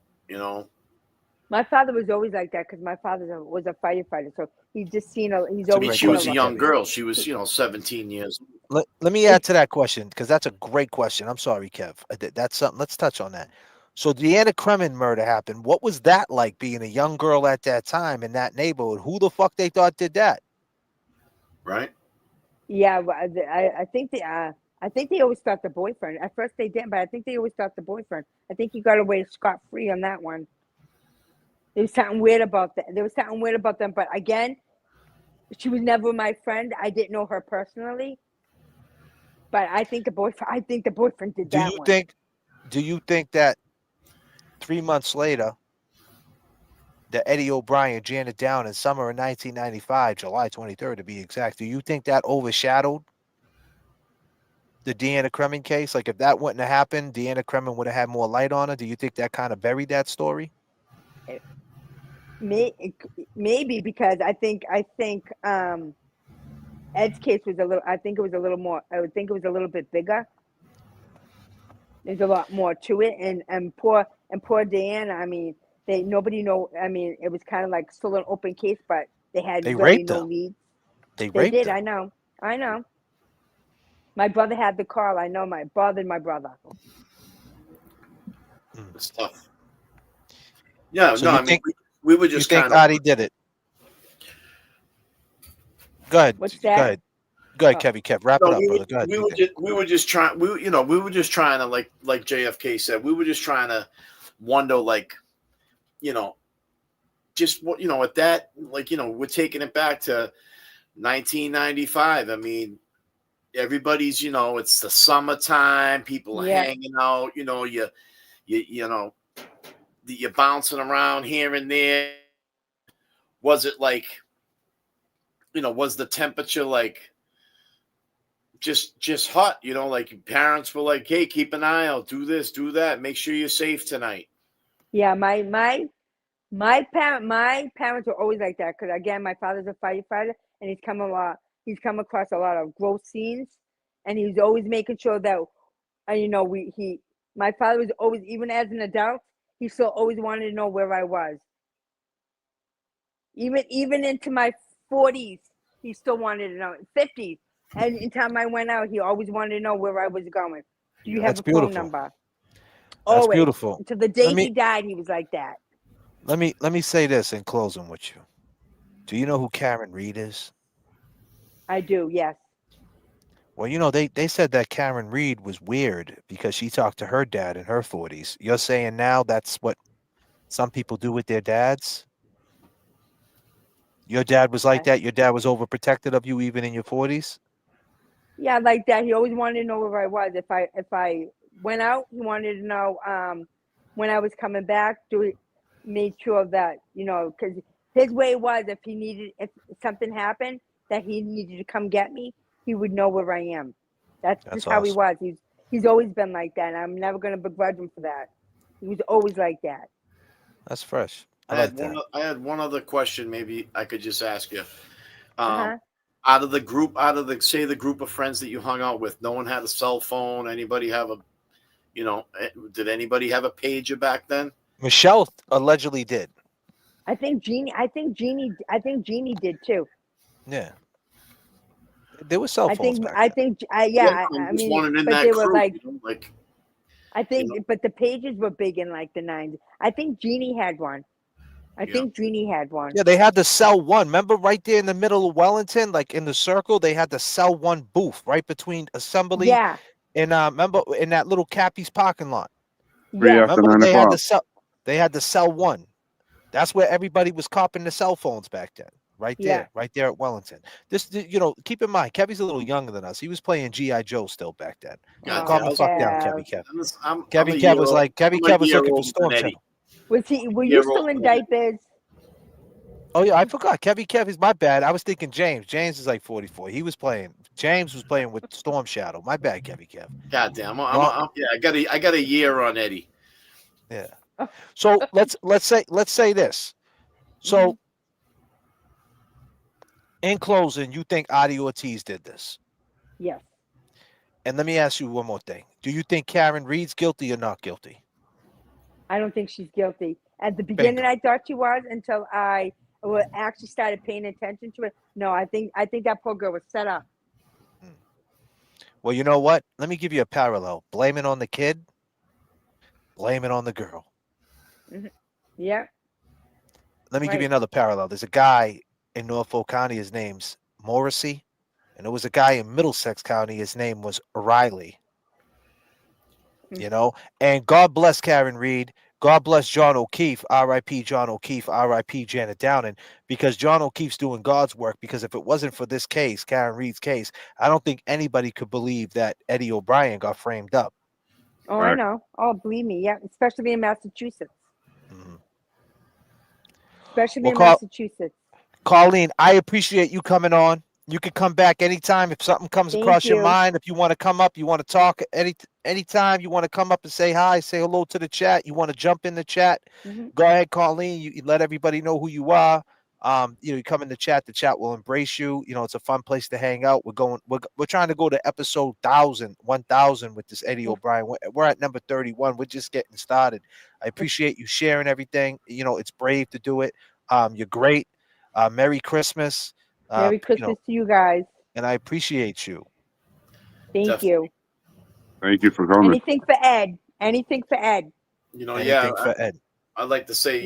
My father was always like that because my father was a firefighter, so he's just seen a. He's I always. mean, she was a young girl. She was, 17 years. Let me add to that question because that's a great question. I'm sorry, Kev. That's something. Let's touch on that. So the Anna Kremen murder happened. What was that like being a young girl at that time in that neighborhood? Who the fuck they thought did that? Right. Yeah, well, I think they always thought the boyfriend. At first they didn't, but I think they always thought the boyfriend. I think he got away scot free on that one. There was something weird about that. There was something weird about them, but again, she was never my friend. I didn't know her personally, but I think the boyfriend. I think the boyfriend did Do that you one. think? Do you think that 3 months later, that Eddie O'Brien jammed it down in summer of 1995, July 23rd to be exact? Do you think that overshadowed the Deanna Kremen case? Like, if that wouldn't have happened, Deanna Kremen would have had more light on her. Do you think that kind of buried that story? Maybe because I think Ed's case was a little. I think it was a little more. I would think it was a little bit bigger. There's a lot more to it, and poor Diana. I mean, nobody know. I mean, it was kind of like still an open case, but they had They really raped no her. leads. They They raped did. her. I know. My brother had the call. I know. My bothered my brother. It's tough. Yeah, So no, you I mean, think we were you just think kind of. Adi did it? Go ahead. What's Go that? ahead. Go ahead, Oh. Kevy. Kev, wrap No, it up, brother. Go ahead. we were just trying. We were just trying to like JFK said. We were just trying to wonder, like, just what at that, like, we're taking it back to 1995. I mean, everybody's, it's the summertime. People are Yeah. hanging out. You're bouncing around here and there. Was it like, was the temperature like just hot? Like parents were like, hey, keep an eye out, do this, do that, make sure you're safe tonight. Yeah. My parents were always like that because again, my father's a firefighter and he's come across a lot of gross scenes, and he's always making sure that, my father was always, even as an adult, he still always wanted to know where I was. Even into my 40s, he still wanted to know. 50s, and in time I went out, he always wanted to know where I was going. Do you have That's a phone beautiful. number? That's Always. beautiful. To the day he died, he was like that. Let me say this in closing with you. Do you know who Karen Reed is? I do, yes. Well, they said that Karen Reed was weird because she talked to her dad in her 40s. You're saying now that's what some people do with their dads? Your dad was like that? Your dad was overprotective of you even in your 40s? Yeah, like that. He always wanted to know where I was. If I went out, he wanted to know when I was coming back. Made sure that because his way was, if something happened that he needed to come get me, he would know where I am. That's That's just how he awesome. was. He's always been like that. And I'm never gonna begrudge him for that. He was always like that. That's fresh. I I like had that. I had one other question. Maybe I could just ask you. Uh-huh. Out of the say the group of friends that you hung out with, no one had a cell phone. Anybody have a, did anybody have a pager back then? Michelle allegedly did. I think Jeannie did too. Yeah. There were cell I phones think back I then. think yeah. I'm I just mean, wondering in but that they were crew, like. like. I think, but the pages were big in like the 90s. I think Jeannie had one. I think Jeannie had one. Yeah, they had the cell one. Remember right there in the middle of Wellington, like in the circle, they had the cell one booth right between assembly Yeah. and remember in that little Cappy's parking lot. Free Yeah. after Remember 9 they had o'clock. they had the cell one. That's where everybody was copping the cell phones back then. Right Yeah. there at Wellington. Keep in mind, Kevy's a little younger than us. He was playing G.I. Joe still back then. Calm the fuck down, Kevy Kev. I'm Kevin a Kev year was old. like, Kevy I'm a Kev was year looking for older than Storm Eddie. Shadow. Were you still in diapers? Oh yeah, I forgot. Kevy Kev is my bad. I was thinking James. James is like 44. James was playing with Storm Shadow. My bad, Kevy Kev. Goddamn. Wrong. I got a year on Eddie. Yeah. So let's say this. So in closing, you think Adi Ortiz did this? Yes. And let me ask you one more thing. Do you think Karen Reed's guilty or not guilty? I don't think she's guilty. At the beginning, I thought she was until I actually started paying attention to it. No, I think that poor girl was set up. Well, you know what? Let me give you a parallel. Blame it on the kid. blame it on the girl. Yeah. Let me give you Right. another parallel. There's a guy in Norfolk County. His name's Morrissey, and there was a guy in Middlesex County. His name was Riley. You know, and God bless Karen Reed. God bless John O'Keefe, R.I.P. John O'Keefe, R.I.P. Janet Downing, because John O'Keefe's doing God's work. Because if it wasn't for this case, Karen Reed's case, I don't think anybody could believe that Eddie O'Brien got framed up. Oh, I know. Oh, believe me. Yeah, especially in Massachusetts. Especially Well, in Massachusetts. Colleen, I appreciate you coming on. You can come back anytime if something comes Thank across your you. mind. If you want to come up, you want to talk anytime you want to come up and say hi, say hello to the chat. You want to jump in the chat, go ahead, Colleen. You let everybody know who you are. You come in the chat will embrace you. It's a fun place to hang out. We're trying to go to episode 1000 with this Eddie O'Brien. We're at number 31. We're just getting started. I appreciate you sharing everything. It's brave to do it. You're great. Merry Christmas. Merry Christmas to you guys. And I appreciate you. Thank you. Thank you for coming. Anything for Ed. Anything for Ed. Anything for Ed. I'd like to say,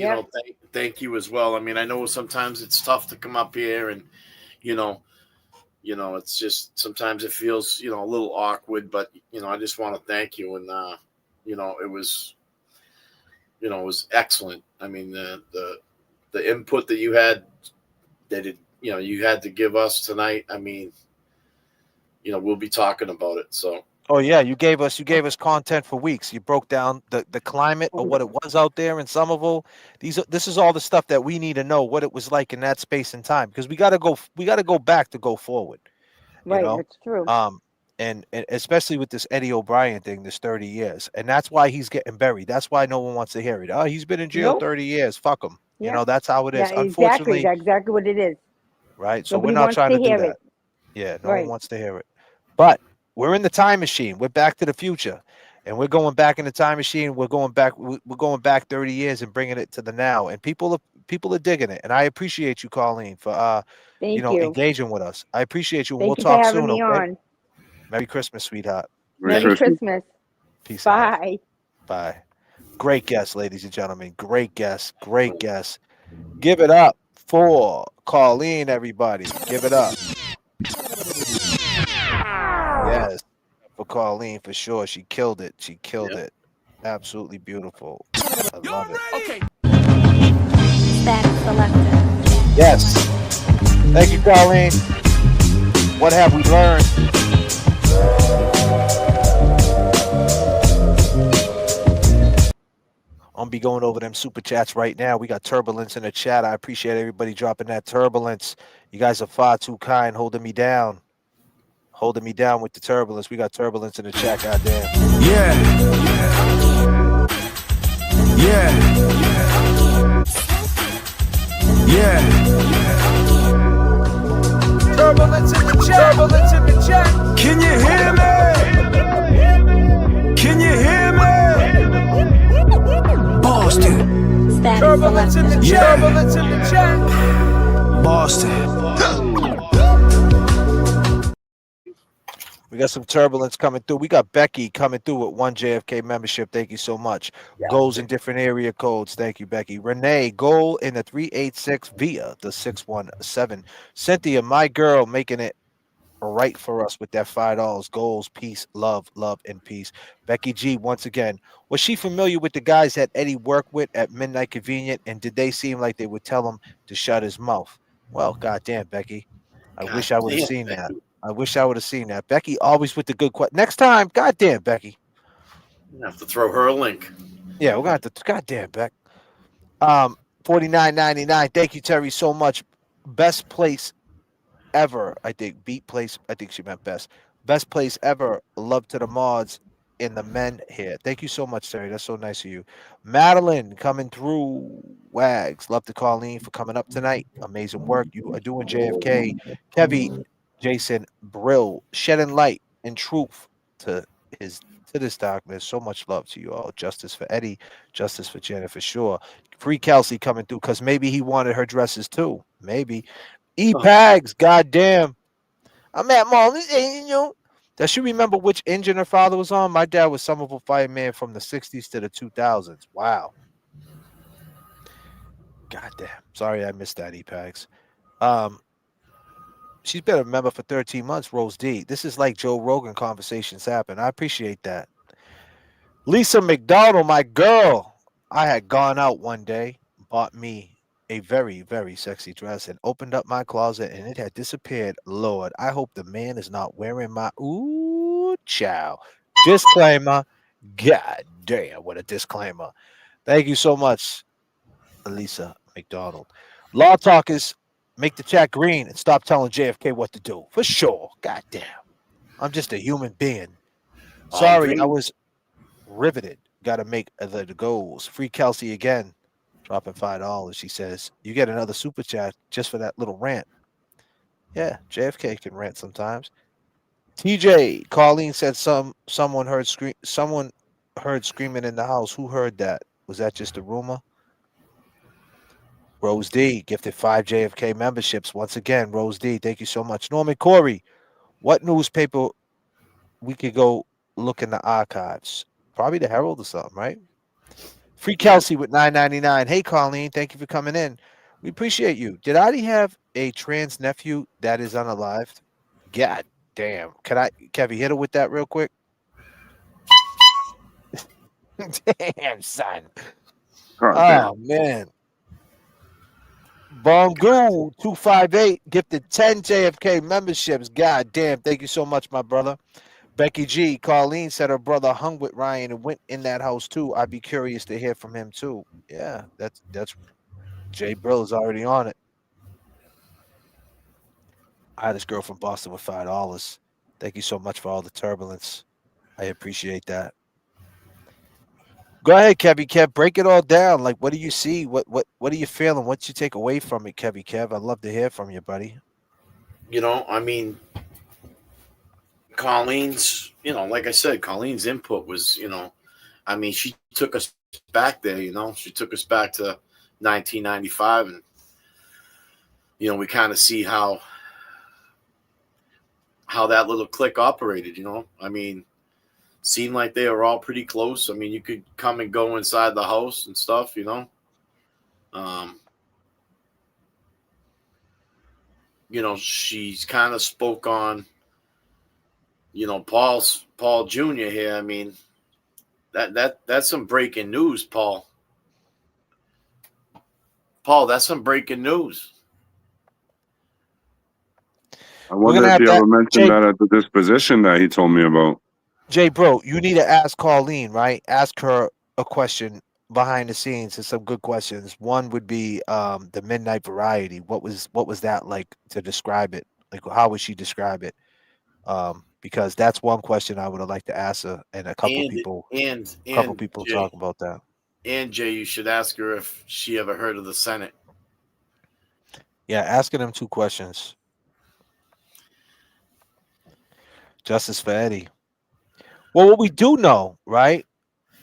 thank you as well. I mean, I know sometimes it's tough to come up here, and it's just sometimes it feels a little awkward. But I just want to thank you, and it was excellent. I mean, the input that you had you had to give us tonight. I mean, we'll be talking about it. So. Oh yeah, you gave us content for weeks. You broke down the climate of what it was out there in Somerville. This is all the stuff that we need to know what it was like in that space and time, because we got to go back to go forward. Right, that's true. And especially with this Eddie O'Brien thing, this 30 years, and that's why he's getting buried. That's why no one wants to hear it. Oh, he's been in jail 30 years. Fuck him. That's how it is. Yeah, Unfortunately, that's exactly what it is. Right. So Nobody we're not wants trying to to do hear that. it. Yeah, no one wants to hear it. But we're in the time machine. We're back to the future, and we're going back in the time machine. We're going back 30 years and bringing it to the now. And people are digging it. And I appreciate you, Colleen, for Thank you. engaging with us. I appreciate you. And Thank we'll you for talk having soon. me Okay. on. Merry Christmas, sweetheart. Merry Christmas. Peace. Bye. Bye. Great guest, ladies and gentlemen. Great guest. Great guest. Give it up for Colleen, everybody. Give it up. Yes, for Colleen, for sure. She killed it. She killed it. Absolutely beautiful. I love it. Okay. Static selected. Yes. Thank you, Colleen. What have we learned? I'm be going over them super chats right now. We got turbulence in the chat. I appreciate everybody dropping that turbulence. You guys are far too kind, holding me down with the turbulence. We got turbulence in the chat. Goddamn. Yeah. Turbulence in the chat. Turbulence in the chat. Can you hear me? Can you hear me? Boston. Static Turbulence in the selected. chat. Turbulence in the chat. Boston. We got some turbulence coming through. We got Becky coming through with 1 JFK membership. Thank you so much. Goals in different area codes. Thank you, Becky. Renee, goal in the 386 via the 617. Cynthia, my girl, making it right for us with that $5. Goals, peace, love, and peace. Becky G, once again, was she familiar with the guys that Eddie worked with at Midnight Convenient, and did they seem like they would tell him to shut his mouth? Well, goddamn, Becky. I wish I would have seen that. I wish I would have seen that. Becky always with the good question. Next time, goddamn, Becky. You have to throw her a link. Yeah, we're gonna have to. Goddamn, Beck. $49.99. Thank you, Terry, so much. Best place ever. I think beat place. I think she meant best. Best place ever. Love to the mods in the men here. Thank you so much, Terry. That's so nice of you. Madeline coming through. Wags. Love to Colleen for coming up tonight. Amazing work you are doing, JFK. Kevy, Jason, Brill, shedding light and truth to this darkness. So much love to you all. Justice for Eddie, justice for Jennifer Shaw. Free Kelsey coming through because maybe he wanted her dresses too. Maybe. E-Pags, goddamn. I'm at Marlins, Does she remember which engine her father was on? My dad was Somerville fireman from the 60s to the 2000s. Wow. Goddamn. Sorry I missed that, EPAGs. She's been a member for 13 months, Rose D. This is like Joe Rogan conversations happen. I appreciate that. Lisa McDonald, my girl. I had gone out one day, bought me a very, very sexy dress, and opened up my closet, and it had disappeared. Lord, I hope the man is not wearing my ooh chow. Disclaimer. God damn, what a disclaimer. Thank you so much, Lisa McDonald. Law talkers, make the chat green and stop telling JFK what to do. For sure. God damn. I'm just a human being. All Sorry, I green. was riveted. Got to make the goals. Free Kelsey again, dropping $5. She says you get another super chat just for that little rant. Yeah, JFK can rant sometimes. TJ Colleen said someone heard screaming in the house. Who heard that? Was that just a rumor? Rose D gifted 5 JFK memberships once again. Rose D, thank you so much. Norman Corey, what newspaper we could go look in the archives? Probably the Herald or something, right? Free Yeah. Kelsey with $9.99. Hey, Colleen, thank you for coming in. We appreciate you. Did Adi have a trans nephew that is unalived? God damn. Kevy, hit her with that real quick? Damn, son. God damn. Oh, man. Bongu 258 gifted 10 JFK memberships. God damn. Thank you so much, my brother. Becky G. Colleen said her brother hung with Ryan and went in that house too. I'd be curious to hear from him too. Yeah, that's Jay Brill is already on it. I had this girl from Boston with $5. Thank you so much for all the turbulence. I appreciate that. Go ahead, Kevy Kev. Break it all down. Like, what do you see? What are you feeling? What you take away from it, Kevy Kev? I'd love to hear from you, buddy. You know, I mean, Colleen's, like I said, Colleen's input was, I mean, she took us back there, she took us back to 1995, and, we kind of see how that little clique operated, I mean, seemed like they were all pretty close. I mean, you could come and go inside the house and stuff, she's kind of spoke on, Paul Jr. here. I mean, that's some breaking news, Paul. Paul, that's some breaking news. I wonder if he ever mentioned that at the disposition that he told me about. Jay, bro, you need to ask Colleen, right? Ask her a question behind the scenes and some good questions. One would be the Midnight Variety. What was that like to describe it? Like, how would she describe it? Because that's one question I would have liked to ask her, and a couple people Jay, talk about that. And Jay, you should ask her if she ever heard of the Senate. Yeah, asking them 2 questions. Justice for Eddie. Well, what we do know, right?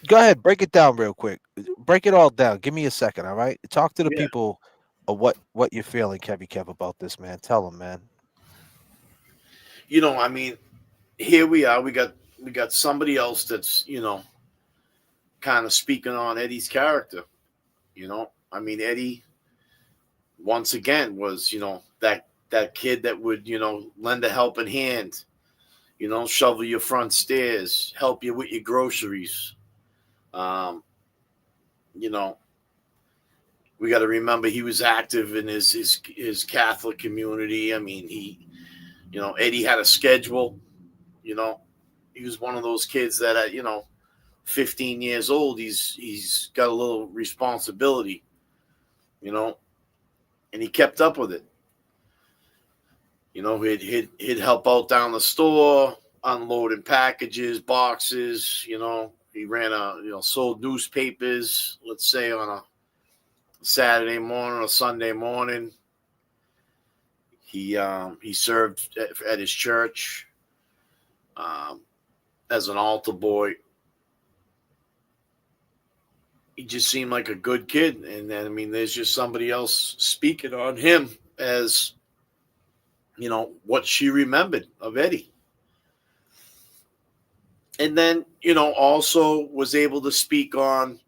Go ahead, break it down real quick. Break it all down. Give me a second, all right? Talk to the people of what you're feeling, Kevy Kev, about this, man. Tell them, man. I mean, here we are. We got somebody else that's, kind of speaking on Eddie's character. I mean, Eddie, once again, was, that kid that would, lend a helping hand, shovel your front stairs, help you with your groceries. We got to remember he was active in his Catholic community. I mean, Eddie had a schedule. He was one of those kids that at 15 years old, he's got a little responsibility, and he kept up with it. He'd help out down the store, unloading packages, boxes. He ran sold newspapers. Let's say on a Saturday morning or Sunday morning. He served at his church as an altar boy. He just seemed like a good kid, and then, I mean, there's just somebody else speaking on him as what she remembered of Eddie. And then, also was able to speak on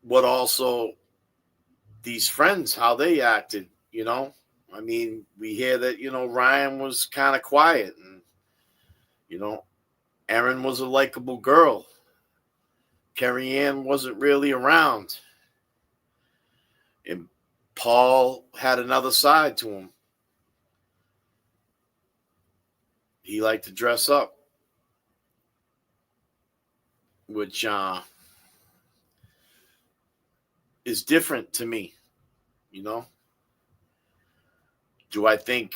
what also these friends, how they acted, I mean, we hear that, Ryan was kind of quiet and, Erin was a likable girl. Carrie Ann wasn't really around. And Paul had another side to him. He liked to dress up, which is different to me, Do I think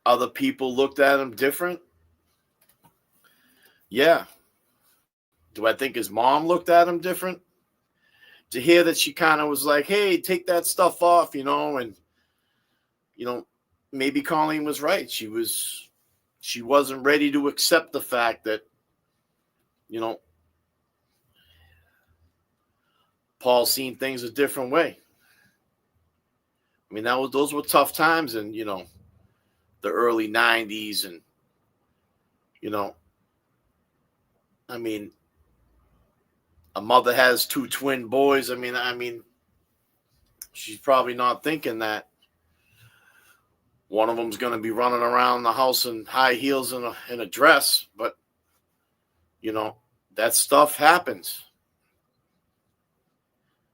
other people looked at him different? Yeah. Do I think his mom looked at him different? To hear that she kind of was like, hey, take that stuff off, and, maybe Colleen was right. She wasn't ready to accept the fact that, Paul seen things a different way. I mean, those were tough times in, the early 90s. And, I mean, a mother has 2 twin boys. I mean, she's probably not thinking that one of them's going to be running around the house in high heels and in a dress. But, that stuff happens.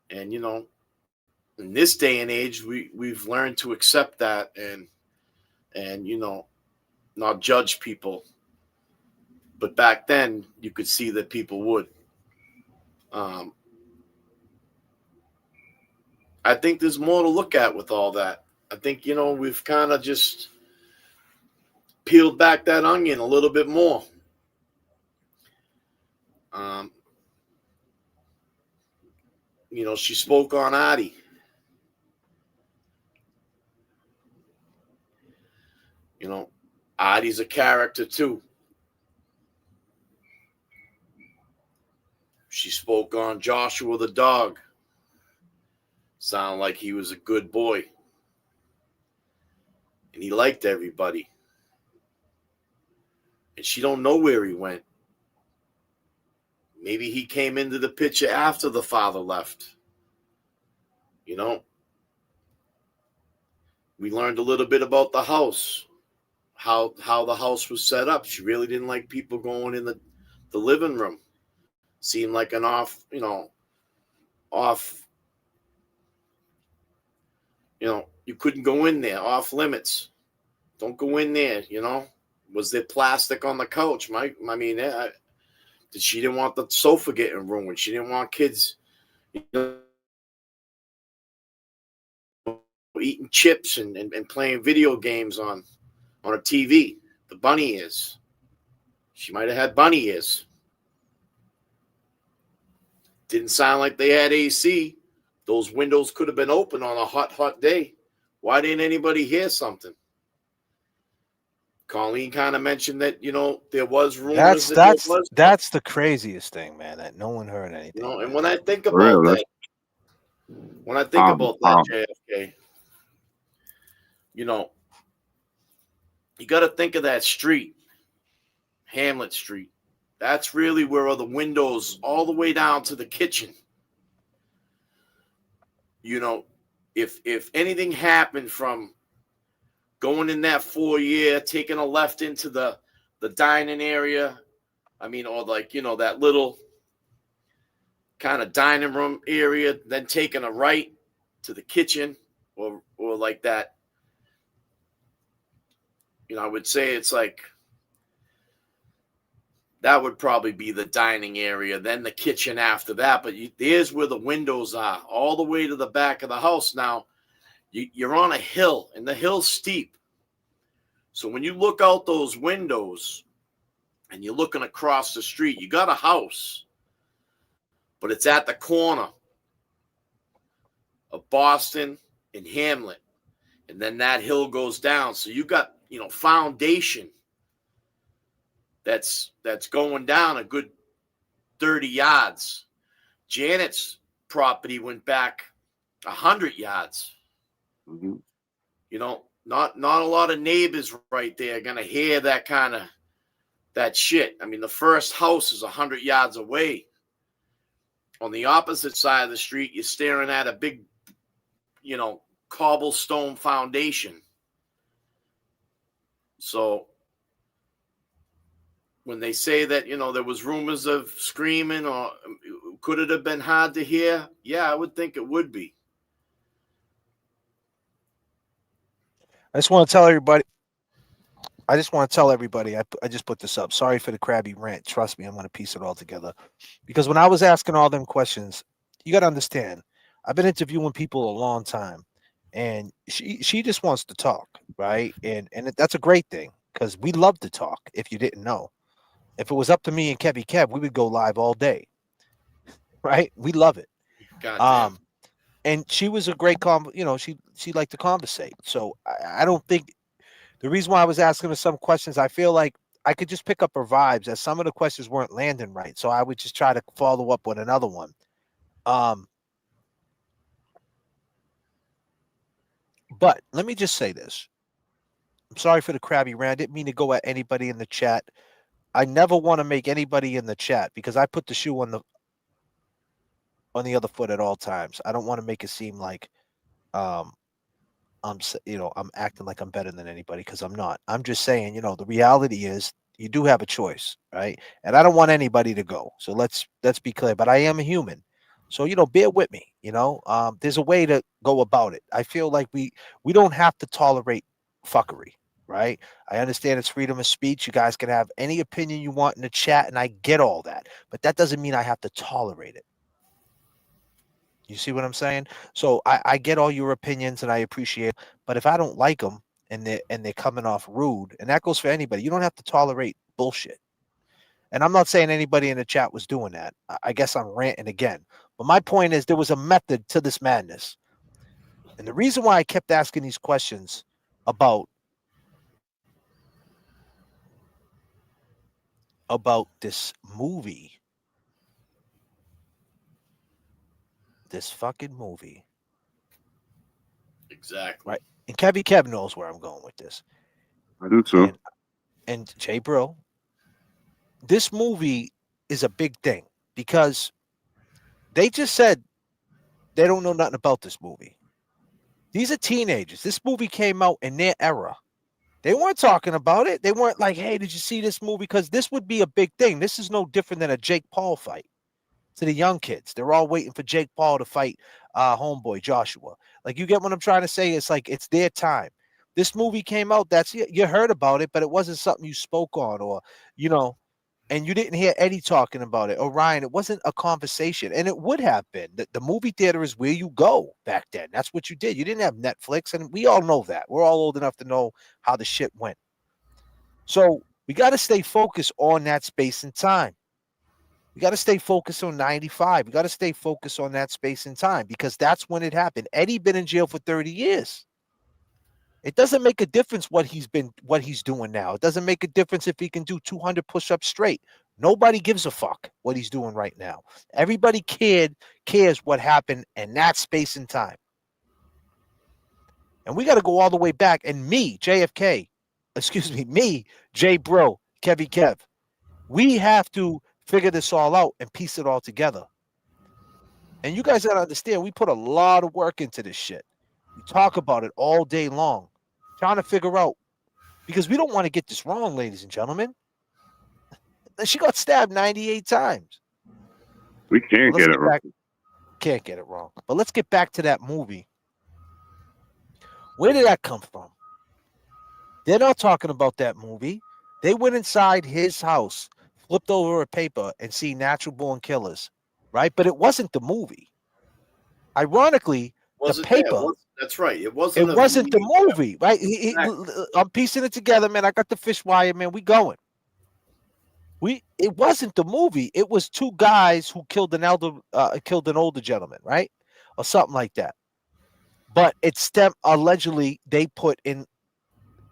And, in this day and age, we've learned to accept that and not judge people. But back then, you could see that people would. I think there's more to look at with all that. I think, we've kind of just peeled back that onion a little bit more. She spoke on Addie. Addie's a character too. She spoke on Joshua the dog. Sounded like he was a good boy. And he liked everybody. And she don't know where he went. Maybe he came into the picture after the father left. We learned a little bit about the house, how the house was set up. She really didn't like people going in the living room. Seemed like an off, you couldn't go in there, off limits. Don't go in there, Was there plastic on the couch, Mike? I mean, she didn't want the sofa getting ruined. She didn't want kids, eating chips and playing video games on a TV. The bunny ears. She might have had bunny ears. Didn't sound like they had AC. Those windows could have been open on a hot day. Why didn't anybody hear something? Colleen kind of mentioned that, there was rumors. That's the craziest thing, man, that no one heard anything. And when I think about that, JFK, you got to think of that street, Hamlet Street. That's really where all the windows all the way down to the kitchen. If anything happened from going in that foyer, taking a left into the dining area, or that little kind of dining room area, then taking a right to the kitchen or like that, I would say it's like that would probably be the dining area, then the kitchen after that. But there's where the windows are, all the way to the back of the house. Now, you're on a hill, and the hill's steep. So when you look out those windows and you're looking across the street, you got a house, but it's at the corner of Boston and Hamlet. And then that hill goes down. So you got, foundation that's going down a good 30 yards. Janet's property went back 100 yards. Mm-hmm. not a lot of neighbors right there are gonna hear that shit. I mean, the first house is 100 yards away. On the opposite side of the street, you're staring at a big, cobblestone foundation. So when they say that, there was rumors of screaming, or could it have been hard to hear? Yeah, I would think it would be. I just want to tell everybody. I just put this up. Sorry for the crabby rant. Trust me, I'm going to piece it all together. Because when I was asking all them questions, you got to understand, I've been interviewing people a long time, and she just wants to talk, right? And that's a great thing because we love to talk. If you didn't know, if it was up to me and Kevy Kev, we would go live all day, right? We love it. Goddamn. And she was a great she liked to conversate. So I don't think the reason why I was asking her some questions, I feel like I could just pick up her vibes as some of the questions weren't landing right. So I would just try to follow up with another one. But let me just say this. I'm sorry for the crabby rant. I didn't mean to go at anybody in the chat. I never want to make anybody in the chat because I put the shoe on the other foot at all times. I don't want to make it seem like I'm acting like I'm better than anybody because I'm not. I'm just saying, the reality is you do have a choice, right? And I don't want anybody to go. So let's be clear. But I am a human, so bear with me. There's a way to go about it. I feel like we don't have to tolerate fuckery, right? I understand it's freedom of speech. You guys can have any opinion you want in the chat, and I get all that. But that doesn't mean I have to tolerate it. You see what I'm saying? So I get all your opinions and I appreciate it. But if I don't like them and they're coming off rude, and that goes for anybody, you don't have to tolerate bullshit. And I'm not saying anybody in the chat was doing that. I guess I'm ranting again. But my point is there was a method to this madness. And the reason why I kept asking these questions about this movie, this fucking movie. Exactly. Right. And Kev knows where I'm going with this. I do too. And Jay Bro, this movie is a big thing because they just said they don't know nothing about this movie. These are teenagers. This movie came out in their era. They weren't talking about it. They weren't like, hey, did you see this movie? Because this would be a big thing. This is no different than a Jake Paul fight to the young kids. They're all waiting for Jake Paul to fight homeboy Joshua. Like, you get what I'm trying to say? It's like it's their time. This movie came out. You heard about it, but it wasn't something you spoke on or, and you didn't hear Eddie talking about it or Ryan. It wasn't a conversation, and it would have been. The movie theater is where you go back then. That's what you did. You didn't have Netflix, and we all know that. We're all old enough to know how the shit went. So we got to stay focused on that space and time. We got to stay focused on 95. We got to stay focused on that space and time because that's when it happened. Eddie been in jail for 30 years. It doesn't make a difference what he's doing now. It doesn't make a difference if he can do 200 push-ups straight. Nobody gives a fuck what he's doing right now. Everybody cares what happened in that space and time. And we got to go all the way back. And me, JFK, me, J Bro, Kevy Kev, we have to figure this all out and piece it all together. And you guys got to understand, we put a lot of work into this shit. We talk about it all day long, trying to figure out, because we don't want to get this wrong, ladies and gentlemen. She got stabbed 98 times. We can't get it wrong. Can't get it wrong. But let's get back to that movie. Where did that come from? They're not talking about that movie. They went inside his house, flipped over a paper, and see Natural Born Killers, right? But it wasn't the movie. Ironically, the paper. That's right. It wasn't the movie, right? I'm piecing it together, man. I got the fish wire, man. We going. It wasn't the movie. It was two guys who killed an older gentleman, right, or something like that. But allegedly they put in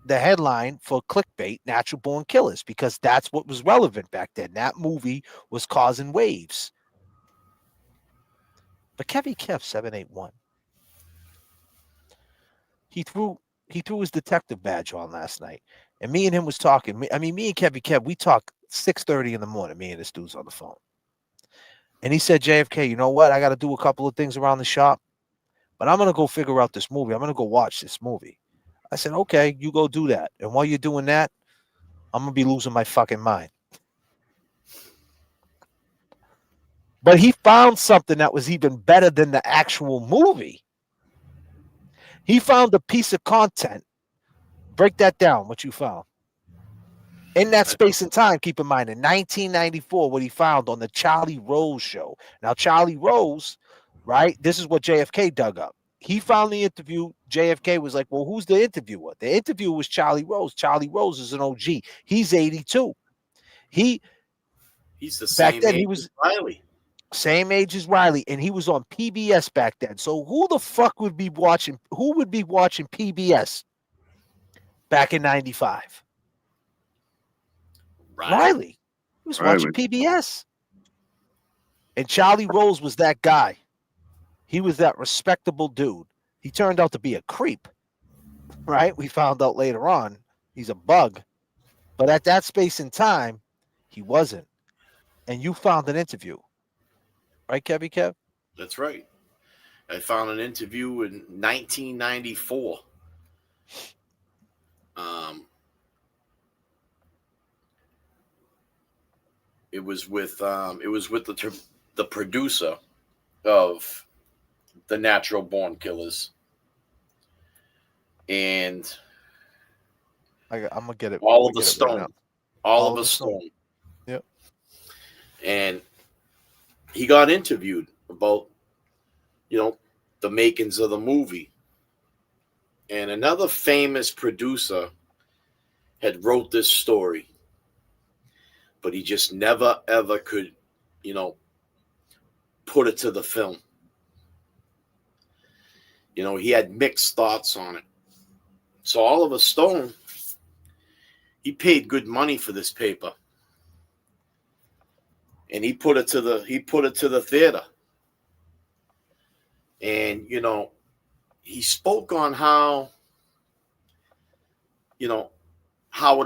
the headline for clickbait, Natural Born Killers, because that's what was relevant back then. That movie was causing waves. But Kevy Kev 781, he threw he threw his detective badge on last night, and me and him was talking. Me and Kev, we talk 6:30 in the morning. Me and this dude's on the phone, and he said, "JFK, you know what? I got to do a couple of things around the shop, but I'm gonna go figure out this movie. I'm gonna go watch this movie." I said, "Okay, you go do that, and while you're doing that, I'm gonna be losing my fucking mind." But he found something that was even better than the actual movie. He found a piece of content. Break that down, what you found. In that space and time, keep in mind, in 1994, what he found on the Charlie Rose show. Now, Charlie Rose, right? This is what JFK dug up. He found the interview. JFK was like, well, who's the interviewer? The interviewer was Charlie Rose. Charlie Rose is an OG. He's 82. He's the back same then, age he was as Riley. Same age as Riley, and he was on PBS back then. So who the fuck would be watching? Who would be watching PBS back in '95? Riley. He was watching PBS, and Charlie Rose was that guy. He was that respectable dude. He turned out to be a creep, right? We found out later on he's a bug, but at that space and time, he wasn't. And you found an interview. Right, Kevy Kev? That's right. I found an interview in 1994. It was with the producer of the Natural Born Killers, and I'm gonna get it. Oliver Stone. Oliver Stone. Yep. And he got interviewed about, the makings of the movie. And another famous producer had wrote this story, but he just never, ever could, put it to the film. He had mixed thoughts on it. So Oliver Stone, he paid good money for this paper. And he put it to the theater. And, he spoke on how it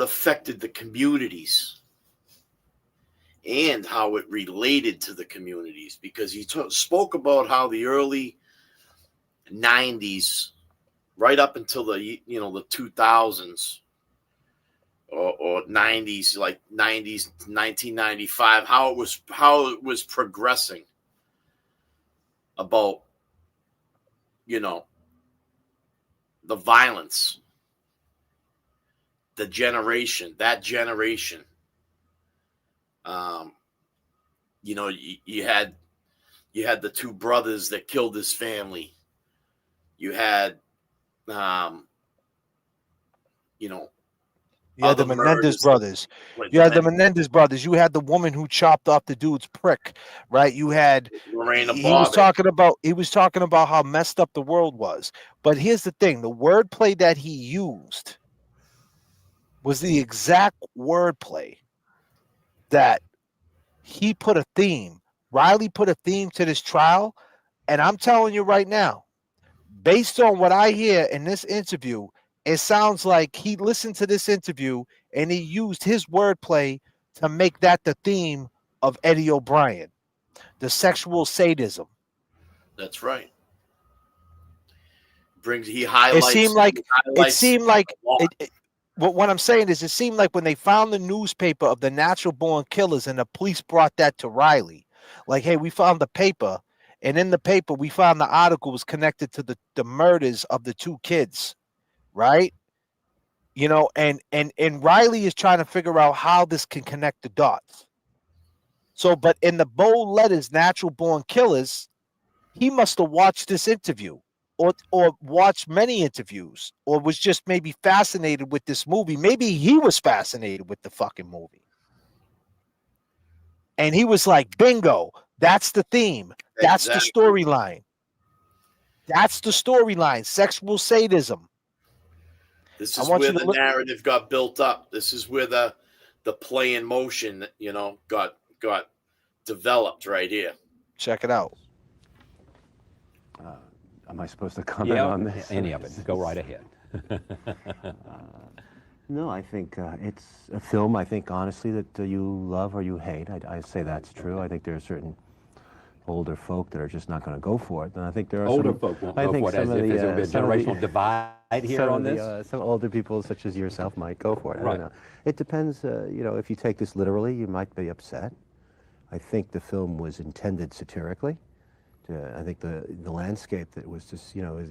affected the communities and how it related to the communities, because he spoke about how the early 90s, right up until the 2000s or 90s, like 90s, 1995, how it was progressing about, the violence, that generation. You had the two brothers that killed his family. You had, You had the Menendez brothers. You had the Menendez brothers. You had the woman who chopped off the dude's prick, right? You had he was talking about how messed up the world was. But here's the thing: the wordplay that he used was the exact wordplay that he put a theme. Riley put a theme to this trial, and I'm telling you right now, based on what I hear in this interview, it sounds like he listened to this interview and he used his wordplay to make that the theme of Eddie O'Brien, the sexual sadism. That's right. He highlights. It seemed like what I'm saying is, it seemed like when they found the newspaper of the Natural Born Killers and the police brought that to Riley, like, hey, we found the paper, and in the paper we found the article was connected to the murders of the two kids. Right? And Riley is trying to figure out how this can connect the dots. So, but in the bold letters, Natural Born Killers, he must have watched this interview or watched many interviews, or was just maybe fascinated with this movie. Maybe he was fascinated with the fucking movie. And he was like, bingo, that's the theme. That's the storyline. That's the storyline, sexual sadism. This is where the narrative got built up. This is where the play in motion, got developed right here. Check it out. Am I supposed to comment on this? Any of it. Go right ahead. No, I think it's a film, I think, honestly, that you love or you hate. I say that's true. I think there are certain older folk that are just not going to go for it. And I think there are Older some, folk won't I go think for it, some as of if the, there's going to be a some of the- generational divide here on this? Some older people, such as yourself, might go for it. I Right. don't know. It depends, you know, if you take this literally, you might be upset. I think the film was intended satirically. I think the landscape that was just, you know,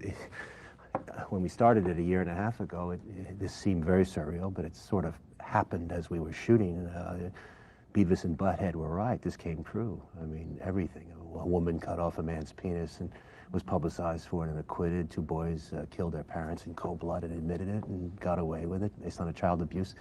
when we started it a year and a half ago, this seemed very surreal, but it sort of happened as we were shooting. Beavis and Butthead were right. This came true. I mean, everything. A woman cut off a man's penis and was publicized for it and acquitted. Two boys killed their parents in cold blood and admitted it and got away with it based on a child abuse.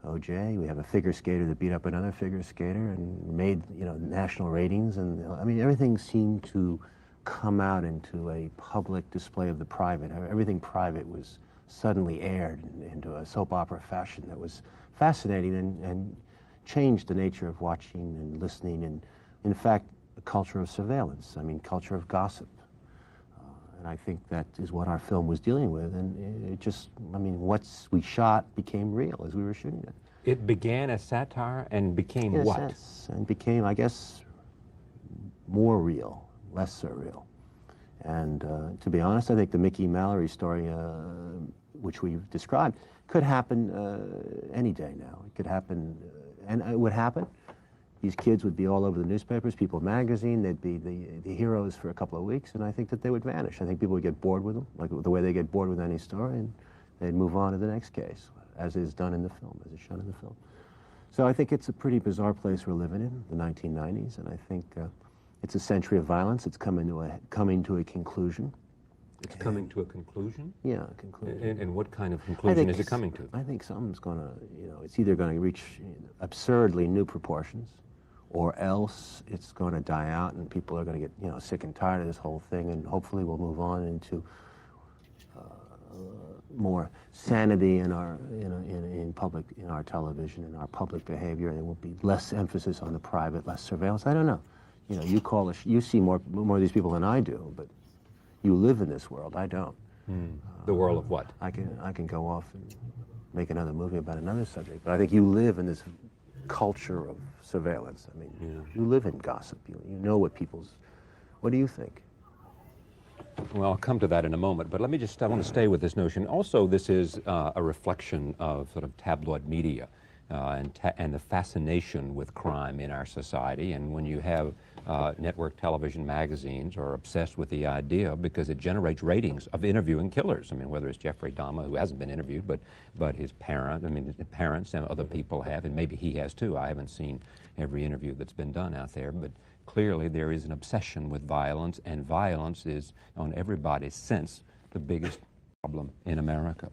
OJ, we have a figure skater that beat up another figure skater and made, you know, national ratings. And I mean, everything seemed to come out into a public display of the private. Everything private was suddenly aired into a soap opera fashion that was fascinating and changed the nature of watching and listening, and in fact a culture of surveillance. I mean, culture of gossip. And I think that is what our film was dealing with, and it just, I mean, what we shot became real as we were shooting it. It began as satire and became In a what? sense, and became, I guess, more real, less surreal. And to be honest, I think the Mickey Mallory story, which we've described, could happen any day now. It could happen, and it would happen. These kids would be all over the newspapers, People magazine, they'd be the heroes for a couple of weeks, and I think that they would vanish. I think people would get bored with them, like the way they get bored with any story, and they'd move on to the next case, as is done in the film, as is shown in the film. So I think it's a pretty bizarre place we're living in, the 1990s, and I think it's a century of violence. It's coming to a conclusion. It's coming to a conclusion? Yeah, a conclusion. And what kind of conclusion is it coming to? I think something's going to, you know, it's either going to reach absurdly new proportions, or else it's going to die out and people are going to get, you know, sick and tired of this whole thing, and hopefully we'll move on into more sanity in our, in public, in our television, in our public behavior, and there will be less emphasis on the private, less surveillance. I don't know. You know, you see more of these people than I do, but you live in this world. I don't. The world of what? I can go off and make another movie about another subject, but I think you live in this culture of surveillance. I mean, you live in gossip. You know what what do you think? Well, I'll come to that in a moment, but let me just, I want to stay with this notion. Also, this is a reflection of sort of tabloid media and the fascination with crime in our society. And when you have network television magazines are obsessed with the idea because it generates ratings of interviewing killers. I mean, whether it's Jeffrey Dahmer, who hasn't been interviewed, but his parents and other people have, and maybe he has too. I haven't seen every interview that's been done out there, but clearly there is an obsession with violence, and violence is, on everybody's sense, the biggest problem in America.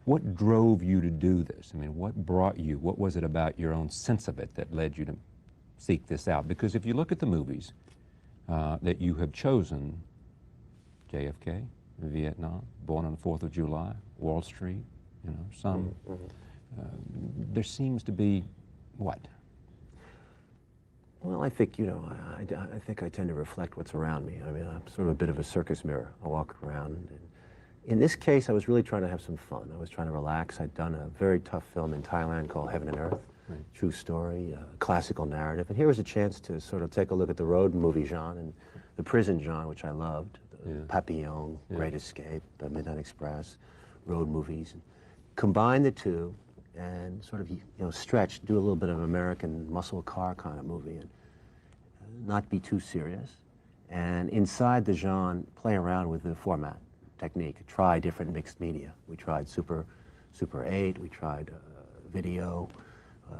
What drove you to do this? I mean, what brought you? What was it about your own sense of it that led you to seek this out? Because if you look at the movies that you have chosen, J.F.K., Vietnam, Born on the 4th of July, Wall Street, you know, some, there seems to be what? Well, I think, you know, I think I tend to reflect what's around me. I mean, I'm sort of a bit of a circus mirror. I walk around, and in this case, I was really trying to have some fun. I was trying to relax. I'd done a very tough film in Thailand called Heaven and Earth. Right. True story, classical narrative. And here was a chance to sort of take a look at the road movie genre and the prison genre, which I loved. Papillon, Great Escape, Midnight Express, road movies. And combine the two and sort of, you know, stretch, do a little bit of American muscle car kind of movie, and not be too serious. And inside the genre, play around with the format, technique, try different mixed media. We tried Super 8, we tried video,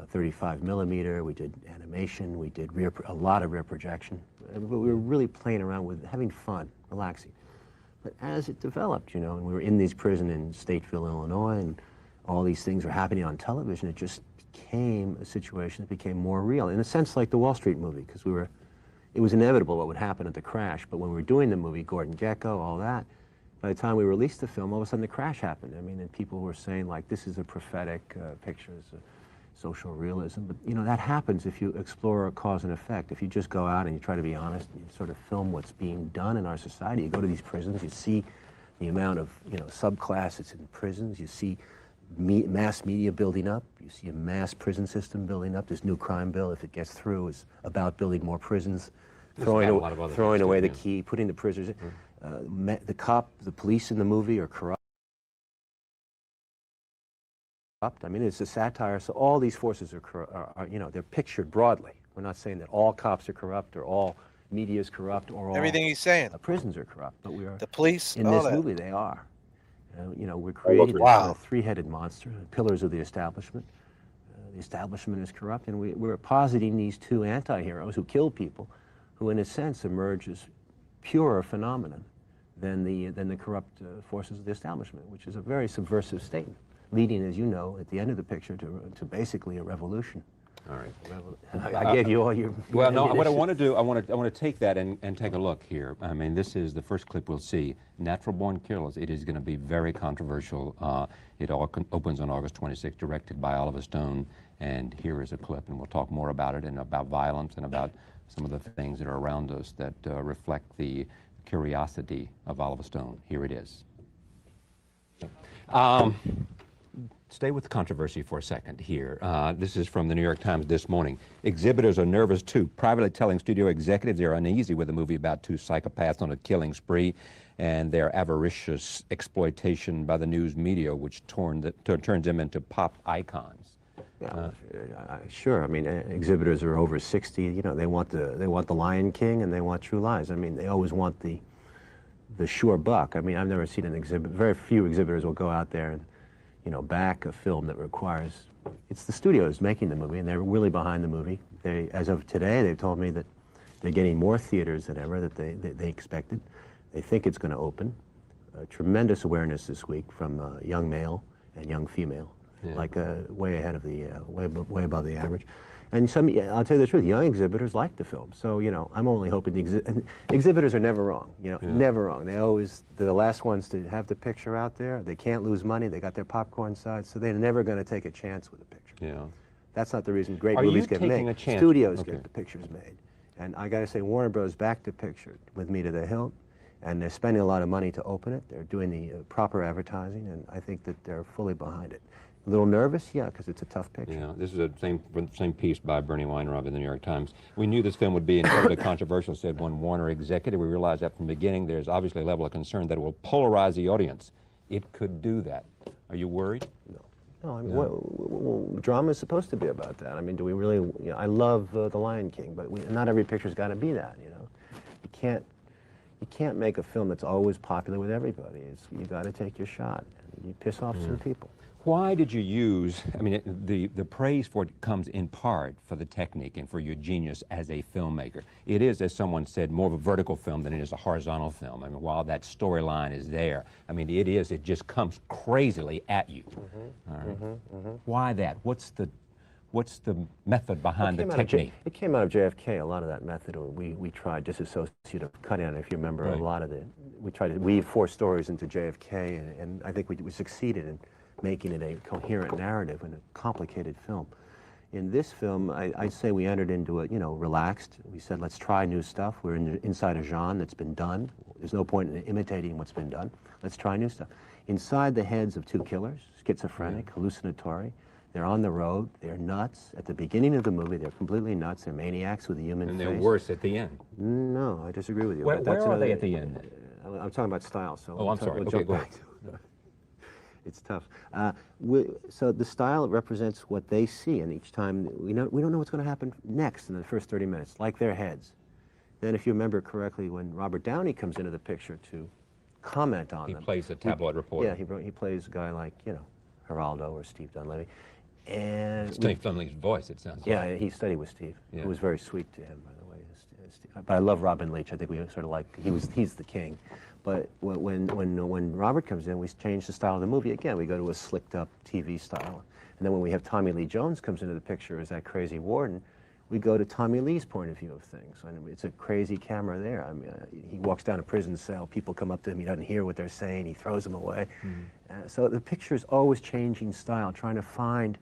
35 millimeter, we did animation, we did a lot of rear projection. But we were really playing around with having fun, relaxing. But as it developed, you know, and we were in these prisons in Stateville, Illinois, and all these things were happening on television, it just became a situation that became more real, in a sense like the Wall Street movie, because it was inevitable what would happen at the crash, but when we were doing the movie, Gordon Gekko, all that, by the time we released the film, all of a sudden the crash happened. I mean, and people were saying, like, this is a prophetic picture, it's a social realism, but, you know, that happens if you explore a cause and effect. If you just go out and you try to be honest, and you sort of film what's being done in our society, you go to these prisons, you see the amount of subclasses in prisons. You see mass media building up. You see a mass prison system building up. This new crime bill, if it gets through, is about building more prisons, throwing away the key, putting the prisoners in. The police in the movie are corrupt. I mean, it's a satire, so all these forces are they're pictured broadly. We're not saying that all cops are corrupt or all media is corrupt or all Everything he's saying. Prisons are corrupt, but we are the police in all this that. movie. They are. We're creating a three-headed monster, pillars of the establishment. The establishment is corrupt, and we're positing these two anti-heroes who kill people, who in a sense emerge as purer phenomenon than the corrupt forces of the establishment, which is a very subversive statement, leading, as you know, at the end of the picture to basically a revolution. All right. I gave you all your. Well, no. What I want to do, I want to take that and take a look here. I mean, this is the first clip we'll see. Natural Born Killers. It is going to be very controversial. It all opens on August 26th, directed by Oliver Stone. And here is a clip, and we'll talk more about it and about violence and about some of the things that are around us that reflect the curiosity of Oliver Stone. Here it is. Stay with the controversy for a second here. This is from the New York Times this morning. Exhibitors are nervous too, privately telling studio executives they're uneasy with a movie about two psychopaths on a killing spree and their avaricious exploitation by the news media, which turns them into pop icons. Sure. I mean, exhibitors are over 60. They want the Lion King and they want True Lies. I mean, they always want the sure buck. I mean, I've never seen an exhibit. Very few exhibitors will go out there and back a film that requires. It's the studios making the movie, and they're really behind the movie. As of today, they've told me that they're getting more theaters than ever that they expected. They think it's going to open. Tremendous awareness this week from young male and young female, like way ahead of the way above the average. And I'll tell you the truth, young exhibitors like the film. So I'm only hoping exhibitors are never wrong. Never wrong. They're the last ones to have the picture out there. They can't lose money. They got their popcorn sides, so they're never going to take a chance with a picture. Yeah. That's not the reason great movies get made. Studios get the pictures made, and I got to say, Warner Bros. Backed the picture with me to the hilt, and they're spending a lot of money to open it. They're doing the proper advertising, and I think that they're fully behind it. A little nervous, yeah, because it's a tough picture. Yeah, this is the same piece by Bernie Weintraub in the New York Times. We knew this film would be incredibly controversial, said one Warner executive. We realized that from the beginning. There's obviously a level of concern that it will polarize the audience. It could do that. Are you worried? No, I mean, drama is supposed to be about that. I mean, do we really? I love The Lion King, but not every picture's got to be that. You can't make a film that's always popular with everybody. You got to take your shot. And you piss off some people. Why did you use, I mean, the praise for it comes in part for the technique and for your genius as a filmmaker. It is, as someone said, more of a vertical film than it is a horizontal film. I mean, while that storyline is there, I mean, it just comes crazily at you. All right. Why that? What's the method behind the technique? It came out of J.F.K. A lot of that method. We tried disassociative cutting on it. If you remember, a lot of it. We tried to weave 4 stories into J.F.K. and I think we succeeded in making it a coherent narrative in a complicated film. In this film, I'd say we entered into it, relaxed. We said, let's try new stuff. We're inside a genre that's been done. There's no point in imitating what's been done. Let's try new stuff. Inside the heads of 2 killers, schizophrenic, hallucinatory. They're on the road. They're nuts. At the beginning of the movie, they're completely nuts. They're maniacs with a human face. And they're worse at the end. No, I disagree with you. Where are they at the end? I'm talking about style. So I'm sorry. Okay, go ahead. It's tough. So the style represents what they see, and each time we don't know what's going to happen next in the first 30 minutes, like their heads. Then, if you remember correctly, when Robert Downey comes into the picture to comment on them, he plays a tabloid reporter. Yeah, he plays a guy like Geraldo or Steve Dunleavy, and Steve Dunleavy's voice. It sounds. Yeah, he studied with Steve. It was very sweet to him, by the way. But I love Robin Leach. I think we sort of like he's the king. But when Robert comes in, we change the style of the movie again. We go to a slicked-up TV style. And then when we have Tommy Lee Jones comes into the picture as that crazy warden, we go to Tommy Lee's point of view of things. And it's a crazy camera there. I mean, he walks down a prison cell. People come up to him. He doesn't hear what they're saying. He throws them away. So the picture is always changing style, trying to find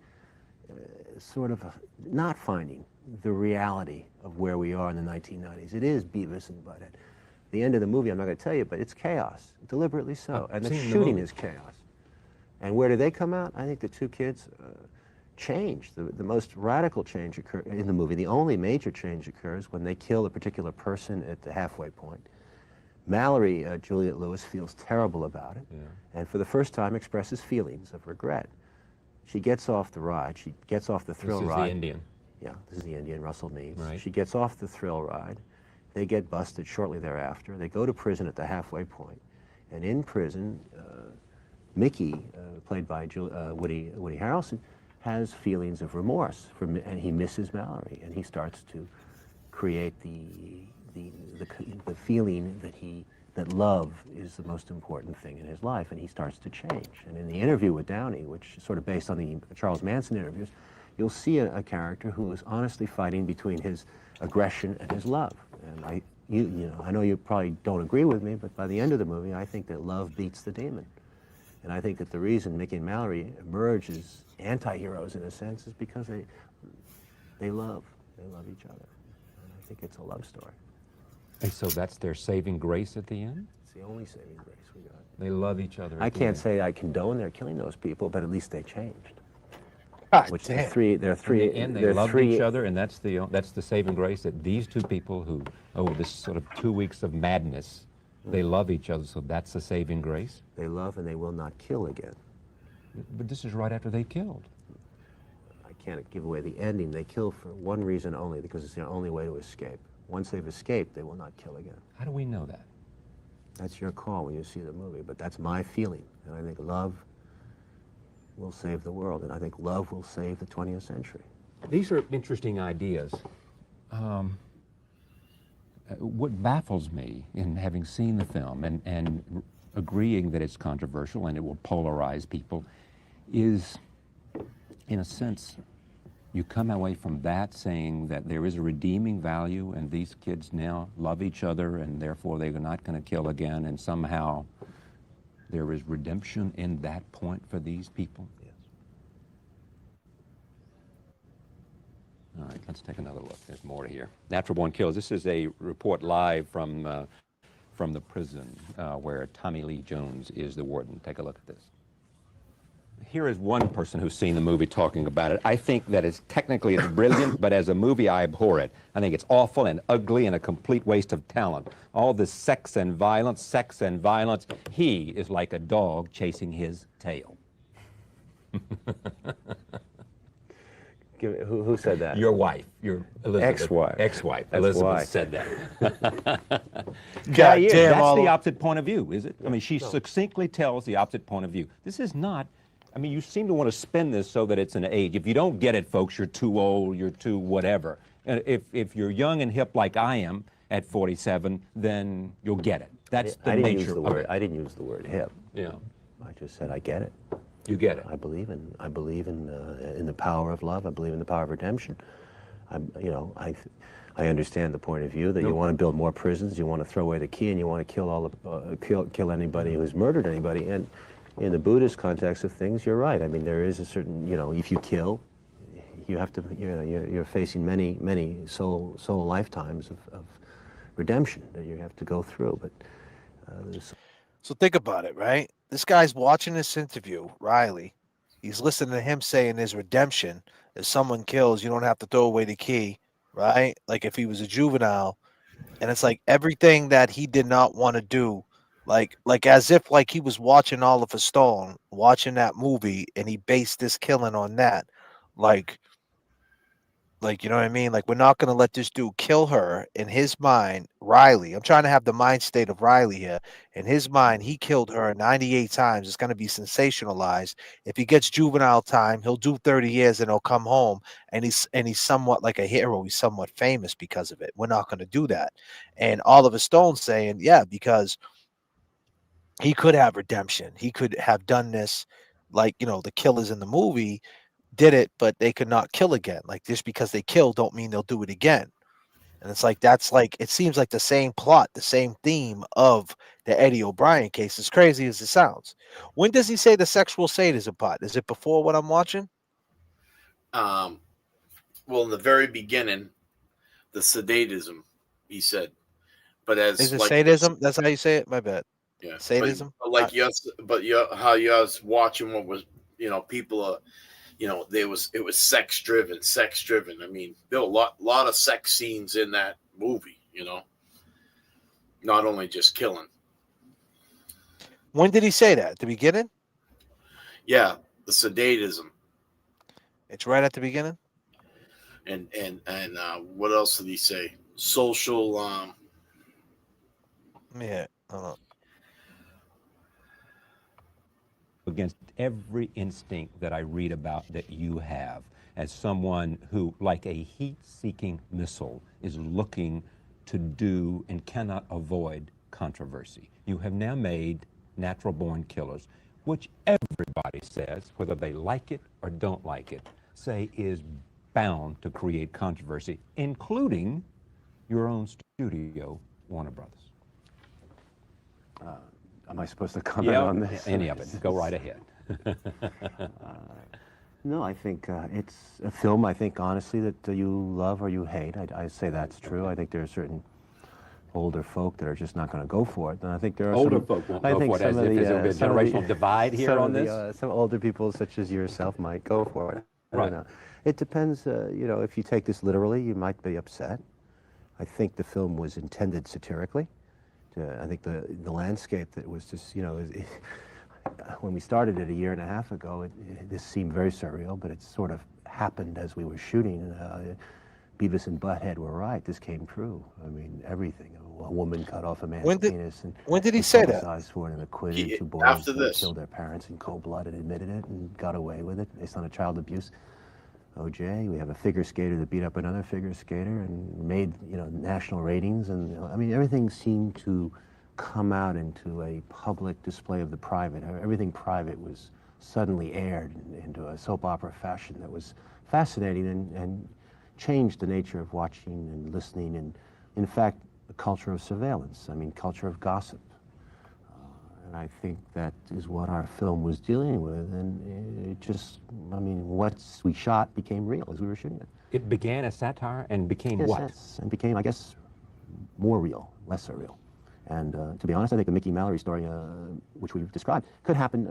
not finding the reality of where we are in the 1990s. It is Beavis and Butthead. The end of the movie, I'm not going to tell you, but it's chaos, deliberately so. I've And the seen the shooting movie. is chaos. And where do they come out? I think the two kids change. The most radical change occurs in the movie. The only major change occurs when they kill a particular person at the halfway point. Mallory, Juliette Lewis, feels terrible about it, and for the first time expresses feelings of regret. She gets off the ride. She gets off the thrill This is ride. the Indian. Yeah, this is the Indian, Russell Means. Right. She gets off the thrill ride. They get busted shortly thereafter. They go to prison at the halfway point. And in prison, Mickey, played by Woody Harrelson, has feelings of remorse, and he misses Mallory, and he starts to create the feeling that love is the most important thing in his life, and he starts to change. And in the interview with Downey, which is sort of based on the Charles Manson interviews, you'll see a character who is honestly fighting between his aggression and his love. And I know you probably don't agree with me, but by the end of the movie, I think that love beats the demon. And I think that the reason Mickey and Mallory emerge as anti-heroes in a sense is because they love each other. And I think it's a love story. And so that's their saving grace at the end? It's the only saving grace we got. They love each other. I can't say I condone their killing those people, but at least they changed. God Which damn. they're three. In the end, they loved each other, and that's the saving grace, that these two people who, this sort of 2 weeks of madness, they love each other, so that's the saving grace? They love and they will not kill again. But this is right after they killed. I can't give away the ending. They kill for one reason only, because it's the only way to escape. Once they've escaped, they will not kill again. How do we know that? That's your call when you see the movie, but that's my feeling. And I think love will save the world, and I think love will save the 20th century. These are interesting ideas. What baffles me in having seen the film and agreeing that it's controversial and it will polarize people is, in a sense, you come away from that saying that there is a redeeming value and these kids now love each other and therefore they're not going to kill again, and somehow there is redemption in that point for these people? Yes. All right, let's take another look. There's more here. Natural Born Killers. This is a report live from the prison where Tommy Lee Jones is the warden. Take a look at this. Here is one person who's seen the movie talking about it. I think that it's technically brilliant, but as a movie, I abhor it. I think it's awful and ugly and a complete waste of talent. All this sex and violence. He is like a dog chasing his tail. Who said that? Your wife, your Elizabeth. Ex-wife. Ex-wife. That's Elizabeth why. said that. God Yeah, damn, that's all the of- opposite point of view, is it? I mean, she succinctly tells the opposite point of view. This is not, I mean, you seem to want to spin this so that it's an age. If you don't get it, folks, you're too old, you're too whatever. And if you're young and hip like I am at 47, then you'll get it. That's the nature of it. I didn't use the word hip. Yeah. I just said I get it. You get it. I believe in the power of love. I believe in the power of redemption. I understand the point of view that you want to build more prisons, you want to throw away the key, and you want to kill anybody who's murdered anybody. And in the Buddhist context of things, you're right. I mean, there is a certain, if you kill, you have to, you're facing many soul lifetimes of redemption that you have to go through. But So think about it, right? This guy's watching this interview, Riley. He's listening to him saying there's redemption. If someone kills, you don't have to throw away the key, right? Like if he was a juvenile. And it's like everything that he did not want to do, like as if like he was watching Oliver Stone, watching that movie, and he based this killing on that. Like, you know what I mean? Like, we're not going to let this dude kill her. In his mind, Riley, I'm trying to have the mind state of Riley here. In his mind, he killed her 98 times. It's going to be sensationalized. If he gets juvenile time, he'll do 30 years and he'll come home. And he's somewhat like a hero. He's somewhat famous because of it. We're not going to do that. And Oliver Stone saying, yeah, because he could have redemption. He could have done this like, the killers in the movie did it, but they could not kill again. Like, just because they kill don't mean they'll do it again. And it's like, that's like, it seems like the same plot, the same theme of the Eddie O'Brien case, as crazy as it sounds. When does he say the sexual sadism part? Is it before what I'm watching? Well, in the very beginning, the sadism, he said. but as Is it like sadism? That's how you say it? My bad. yeah, Sadism? but like yes, but you how you was watching what was people are it was sex driven. I mean, there were a lot of sex scenes in that movie. Not only just killing. When did he say that? At the beginning? Yeah, the sadism. It's right at the beginning. And what else did he say? Social. Yeah. Hold on. Against every instinct that I read about that you have as someone who, like a heat-seeking missile, is looking to do and cannot avoid controversy. You have now made Natural-Born Killers, which everybody says, whether they like it or don't like it, say is bound to create controversy, including your own studio, Warner Brothers. Am I supposed to comment on this? Any of it. Go right ahead. No, I think it's a film, I think, honestly, that you love or you hate. I say that's true. I think there are certain older folk that are just not going to go for it. And I think there are older some, folk won't I go think for it, as if there's a generational divide here on this? Some older people, such as yourself, might go for it. I Right. don't know. It depends, if you take this literally, you might be upset. I think the film was intended satirically. I think the landscape that was just, when we started it a year and a half ago, this seemed very surreal, but it sort of happened as we were shooting. Beavis and Butthead were right. This came true. I mean, everything. A woman cut off a man's penis. And when did he say that? Apologized for it and acquitted. Two boys after this. killed their parents in cold blood and admitted it and got away with it based on a child abuse. OJ, we have a figure skater that beat up another figure skater and made, national ratings. And, I mean, everything seemed to come out into a public display of the private. Everything private was suddenly aired into a soap opera fashion that was fascinating and changed the nature of watching and listening and, in fact, a culture of surveillance. I mean, culture of gossip. And I think that is what our film was dealing with. And it just, what we shot became real as we were shooting it. It began as satire and became what? Yes, and became, I guess, more real, less surreal. And to be honest, I think the Mickey Mallory story, which we've described, could happen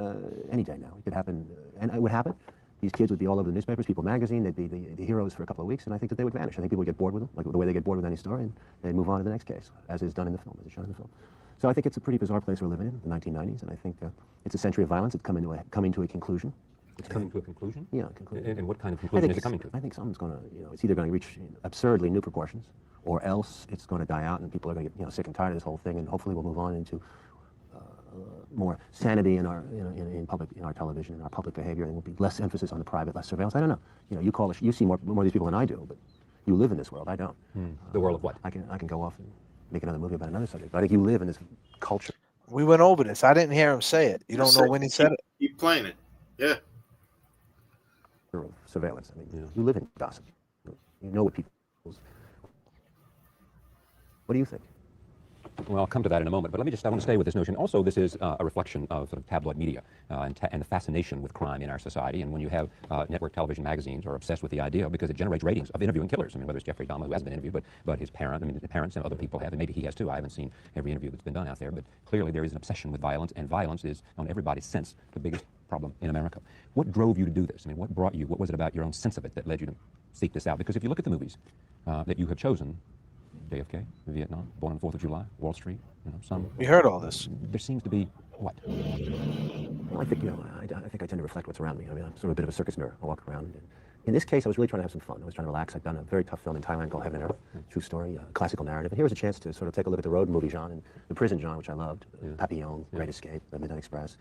any day now. It could happen, and it would happen. These kids would be all over the newspapers, People magazine, they'd be the heroes for a couple of weeks, and I think that they would vanish. I think people would get bored with them, like the way they get bored with any story, and they'd move on to the next case, as is done in the film, as is shown in the film. So I think it's a pretty bizarre place we're living in, the 1990s, and I think it's a century of violence. It's coming to a conclusion. It's coming to a conclusion? Yeah, a conclusion. And what kind of conclusion is it coming to? I think something's going to, it's either going to reach absurdly new proportions, or else it's going to die out, and people are going to get, sick and tired of this whole thing, and hopefully we'll move on into more sanity in our, in public, in our television, in our public behavior, and there will be less emphasis on the private, less surveillance. I don't know. You see more of these people than I do, but you live in this world. I don't. The world of what? I can go off and make another movie about another subject, but I think you live in this culture. We went over this. I didn't hear him say it. You don't know when he said it? Keep playing it. Yeah. Surveillance. You live in gossip. You know what people. What do you think? Well, I'll come to that in a moment, but I want to stay with this notion. Also, this is a reflection of sort of tabloid media and the fascination with crime in our society. And when you have network television magazines are obsessed with the idea because it generates ratings of interviewing killers. Whether it's Jeffrey Dahmer, who hasn't been interviewed, but his the parents and other people have, and maybe he has too. I haven't seen every interview that's been done out there, but clearly there is an obsession with violence, and violence is, on everybody's sense, the biggest problem in America. What drove you to do this? What brought you? What was it about your own sense of it that led you to seek this out? Because if you look at the movies that you have chosen, J.F.K, Vietnam, Born on the 4th of July, Wall Street, some. We heard all this. There seems to be what? Well, I think, I think I tend to reflect what's around me. I'm sort of a bit of a circus mirror. I walk around. And in this case, I was really trying to have some fun. I was trying to relax. I'd done a very tough film in Thailand called Heaven and Earth, true story, classical narrative. And here was a chance to sort of take a look at the road movie genre and the prison genre, which I loved. Papillon, Great Escape, The Midnight Express.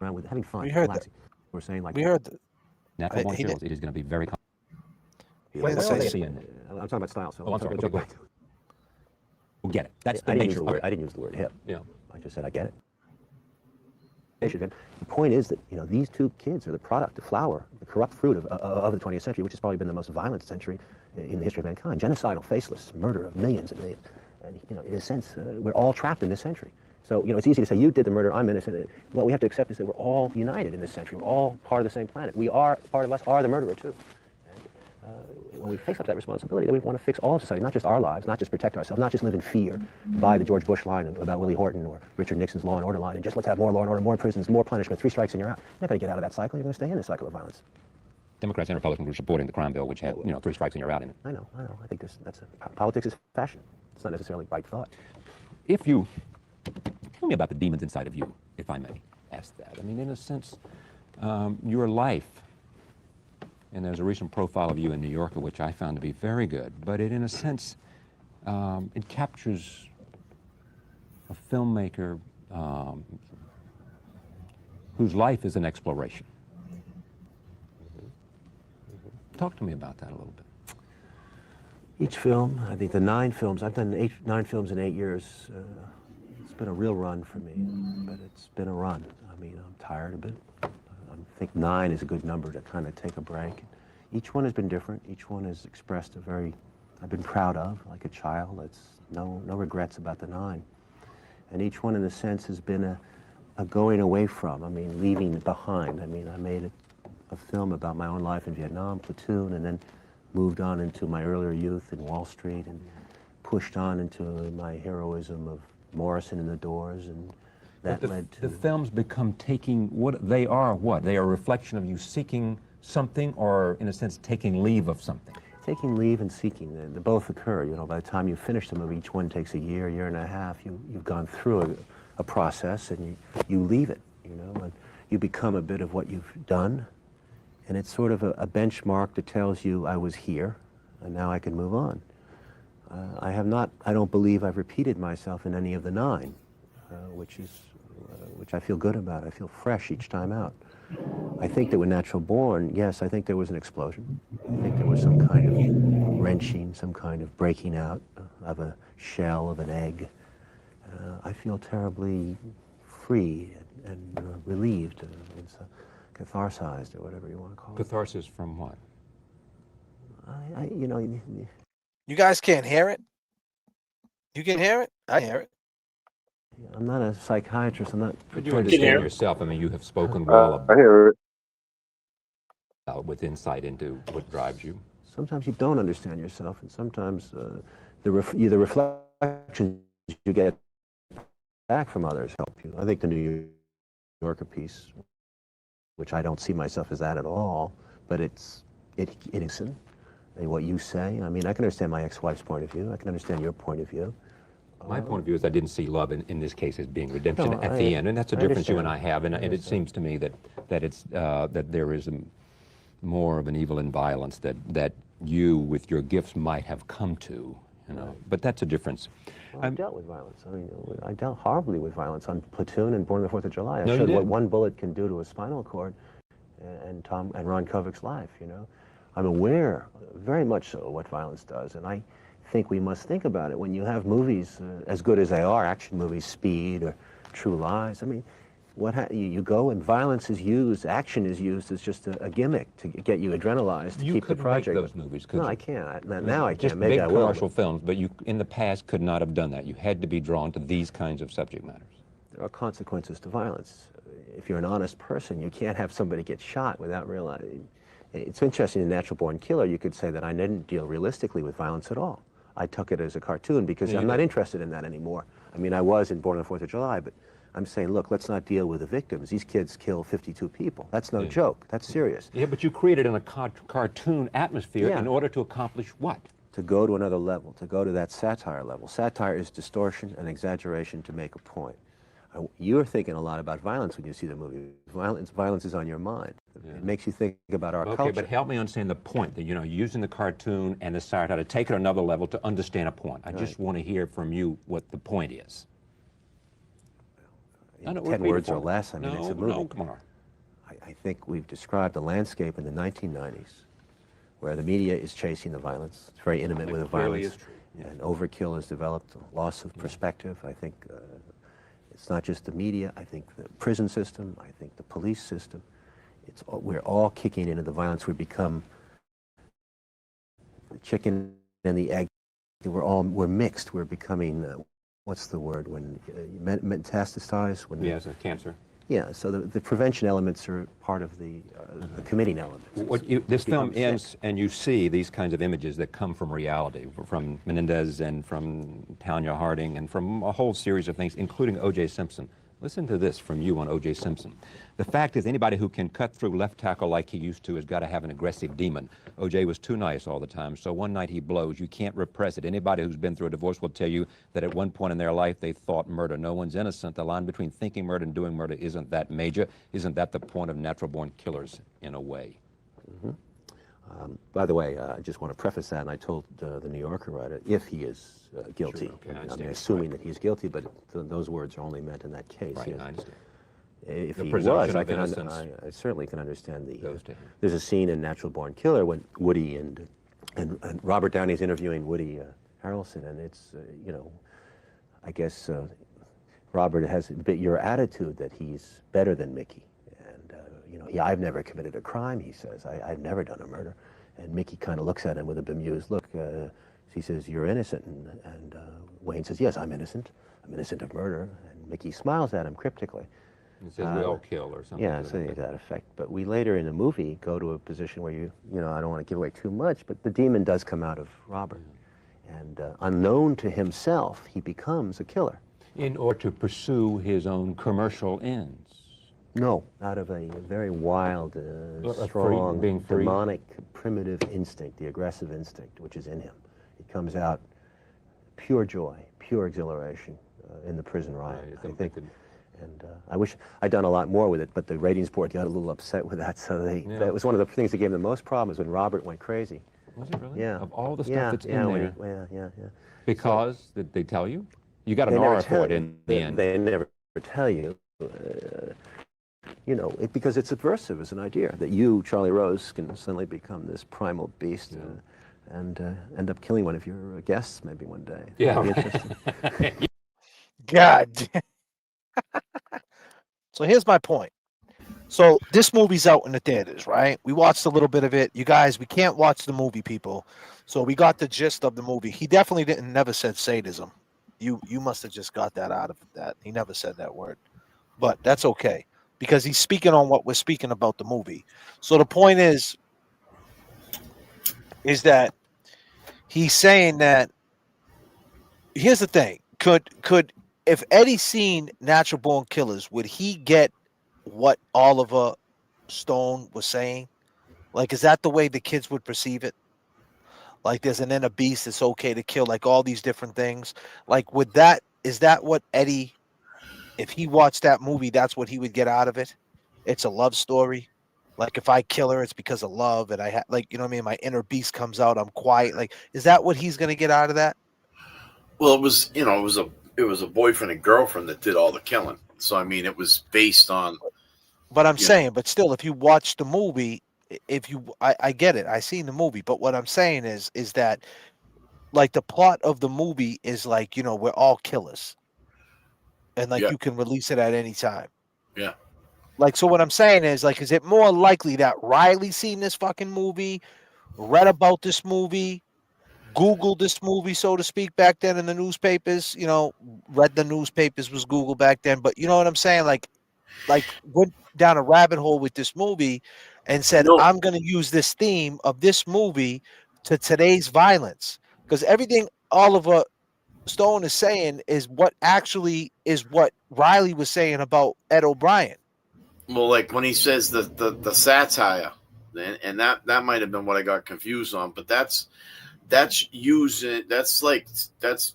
Around with having fun, we heard relaxing. We're saying like we heard that. Natural-Born Killers. It is going to be very. I'm talking about style. So I'm sorry. Okay, go ahead. We'll get it. That's the I nature. I didn't use the word hip. Yeah. I just said I get it. The point is that these two kids are the product, the flower, the corrupt fruit of the 20th century, which has probably been the most violent century in the history of mankind. Genocidal, faceless murder of millions and millions. And in a sense, we're all trapped in this century. So it's easy to say you did the murder, I'm innocent. What we have to accept is that we're all united in this century. We're all part of the same planet. We are part of us are the murderer too. when we face up to that responsibility, then we want to fix all of society, not just our lives, not just protect ourselves, not just live in fear by the George Bush line about Willie Horton or Richard Nixon's law and order line, and just let's have more law and order, more prisons, more punishment, 3 strikes and you're out. You're not going to get out of that cycle. You're going to stay in the cycle of violence. Democrats and Republicans were supporting the crime bill, which had, 3 strikes and you're out in it. I know. I think politics is fashion. It's not necessarily right thought. If you tell me about the demons inside of you, if I may ask that. I mean, in a sense, your life, and there's a recent profile of you in New Yorker, which I found to be very good, but it, in a sense, it captures a filmmaker whose life is an exploration. Talk to me about that a little bit. Each film, I think the 9 films, I've done 9 films in 8 years. It's been a real run for me, but it's been a run. I mean, I'm tired of it. I think 9 is a good number to kind of take a break. Each one has been different. Each one has expressed a very, I've been proud of, like a child. It's no regrets about the 9. And each one, in a sense, has been a going away from, I mean, leaving it behind. I mean, I made a film about my own life in Vietnam, Platoon, and then moved on into my earlier youth in Wall Street and pushed on into my heroism of Morrison and the Doors, and that led to... The films become taking what they are, what? They are a reflection of you seeking something, or, in a sense, taking leave of something? Taking leave and seeking, they both occur. You know, by the time you finish the movie, each one takes a year, year and a half. You've gone through a process, and you leave it, you know, and you become a bit of what you've done. And it's sort of a benchmark that tells you I was here, and now I can move on. I don't believe I've repeated myself in any of the 9, which I feel good about. I feel fresh each time out. I think that when Natural Born, yes, I think there was an explosion. I think there was some kind of wrenching, some kind of breaking out of a shell, of an egg. I feel terribly free and relieved. It's catharsized, or whatever you want to call it. Catharsis from what? You know... You guys can't hear it? You can hear it? I hear it. I'm not a psychiatrist. I'm not... But you understand yourself. I mean, you have spoken well I hear it. with insight into what drives you. Sometimes you don't understand yourself, and sometimes the reflections you get back from others help you. I think the New Yorker piece, which I don't see myself as that at all, but it isn't. And what you say, I mean, I can understand my ex-wife's point of view. I can understand your point of view. My point of view is I didn't see love in this case as being redemption at the end, and that's a difference you and I have. And it seems to me that there is more of an evil and violence that you, with your gifts, might have come to. You know, but that's a difference. Well, I've dealt with violence. I mean, I dealt horribly with violence on Platoon and Born on the 4th of July. I showed what one bullet can do to a spinal cord, and Ron Kovik's life. You know, I'm aware, very much so, what violence does, and I think we must think about it when you have movies as good as they are, action movies, Speed or True Lies. I mean, you go and violence is used, action is used as just a gimmick to get you adrenalized to keep the project. You couldn't make those movies, could you? No, I can't. Now I just can't. Maybe big I will. commercial films, but you, in the past, could not have done that. You had to be drawn to these kinds of subject matters. There are consequences to violence. If you're an honest person, you can't have somebody get shot without realizing. It's interesting, in Natural Born Killer, you could say that I didn't deal realistically with violence at all. I took it as a cartoon because I'm not interested in that anymore. I mean, I was in Born on the 4th of July, but I'm saying, look, let's not deal with the victims. These kids kill 52 people. That's no joke. That's serious. Yeah, but you created in a cartoon atmosphere in order to accomplish what? To go to another level, to go to that satire level. Satire is distortion and exaggeration to make a point. You're thinking a lot about violence when you see the movie. Violence is on your mind. It makes you think about our culture. Okay, but help me understand the point that, using the cartoon and the satire to take it another level to understand a point. I just want to hear from you what the point is. 10 words or less, I mean, it's a movie. No, come on. I think we've described the landscape in the 1990s where the media is chasing the violence. It's very intimate with the violence. Is true. Yeah. And overkill has developed, loss of perspective. I think it's not just the media. I think the prison system. I think the police system. We're all kicking into the violence. We become the chicken and the egg. We're mixed. We're becoming, what's the word, when metastasize? Yes, cancer. Yeah, so the prevention elements are part of the committing elements. This film Become ends, and you see these kinds of images that come from reality, from Menendez and from Tanya Harding and from a whole series of things, including O.J. Simpson. Listen to this from you on O.J. Simpson. The fact is, anybody who can cut through left tackle like he used to has got to have an aggressive demon. O.J. was too nice all the time, so one night he blows. You can't repress it. Anybody who's been through a divorce will tell you that at one point in their life they thought murder. No one's innocent. The line between thinking murder and doing murder isn't that major. Isn't that the point of natural-born killers, in a way? Mm-hmm. By the way, I just want to preface that, and I told the New Yorker writer, if he is guilty. Sure, okay, I mean, assuming that he's guilty, but those words are only meant in that case. Right, Yes. I understand. If The he presumption was, of innocence I certainly can understand goes to him. there's a scene in Natural Born Killer when Woody and Robert Downey's interviewing Woody Harrelson, and it's, you know, I guess Robert has a bit your attitude that he's better than Mickey. You know, I've never committed a crime, he says. I've never done a murder. And Mickey kind of looks at him with a bemused look. He says, you're innocent. And Wayne says, yes, I'm innocent. I'm innocent of murder. And Mickey smiles at him cryptically. He says, we all kill, or something. Yeah, something to that effect. But we later in the movie go to a position where you know, I don't want to give away too much, but the demon does come out of Robert. And unknown to himself, he becomes a killer. In order to pursue his own commercial ends. No, out of a very wild, strong, being free. demonic, primitive instinct, the aggressive instinct, which is in him. It comes out pure joy, pure exhilaration in the prison riot, I think. And I wish I'd done a lot more with it, but the ratings board got a little upset with that, so that was one of the things that gave them the most problems when Robert went crazy. Was it really? Yeah. Of all the stuff that's in there? Yeah. Because, did they tell you? You got an aura for it in the end. They never tell you. You know, because it's subversive as an idea, that you, Charlie Rose, can suddenly become this primal beast and end up killing one of your guests maybe one day. Yeah. It'd be interesting. God. So here's my point. So this movie's out in the theaters, right? We watched a little bit of it. You guys, we can't watch the movie, people. So we got the gist of the movie. He definitely never said sadism. You must have just got that out of that. He never said that word. But that's okay, because he's speaking on what we're speaking about the movie. So the point is that he's saying that, here's the thing. Could if Eddie seen Natural Born Killers, would he get what Oliver Stone was saying? Like, is that the way the kids would perceive it? Like, there's an inner beast, it's okay to kill, like all these different things. Like, is that what Eddie, if he watched that movie, that's what he would get out of it? It's a love story. Like, if I kill her, it's because of love, and like, you know what I mean? My inner beast comes out. I'm quiet. Like, is that what he's gonna get out of that? Well, it was, you know, it was a boyfriend and girlfriend that did all the killing. So I mean, it was based on. But I'm saying, but still, if you watch the movie, I get it. I seen the movie, but what I'm saying is that, like, the plot of the movie is like, you know, we're all killers, and like you can release it at any time. Yeah. Like, so what I'm saying is, like, is it more likely that Riley seen this fucking movie, read about this movie, Googled this movie, so to speak, back then in the newspapers? You know, read the newspapers was Google back then, but you know what I'm saying? Like went down a rabbit hole with this movie and said, I'm going to use this theme of this movie to today's violence, because everything Oliver Stone is saying is what Riley was saying about Ed O'Brien. Well, like when he says the satire, and that might have been what I got confused on, but that's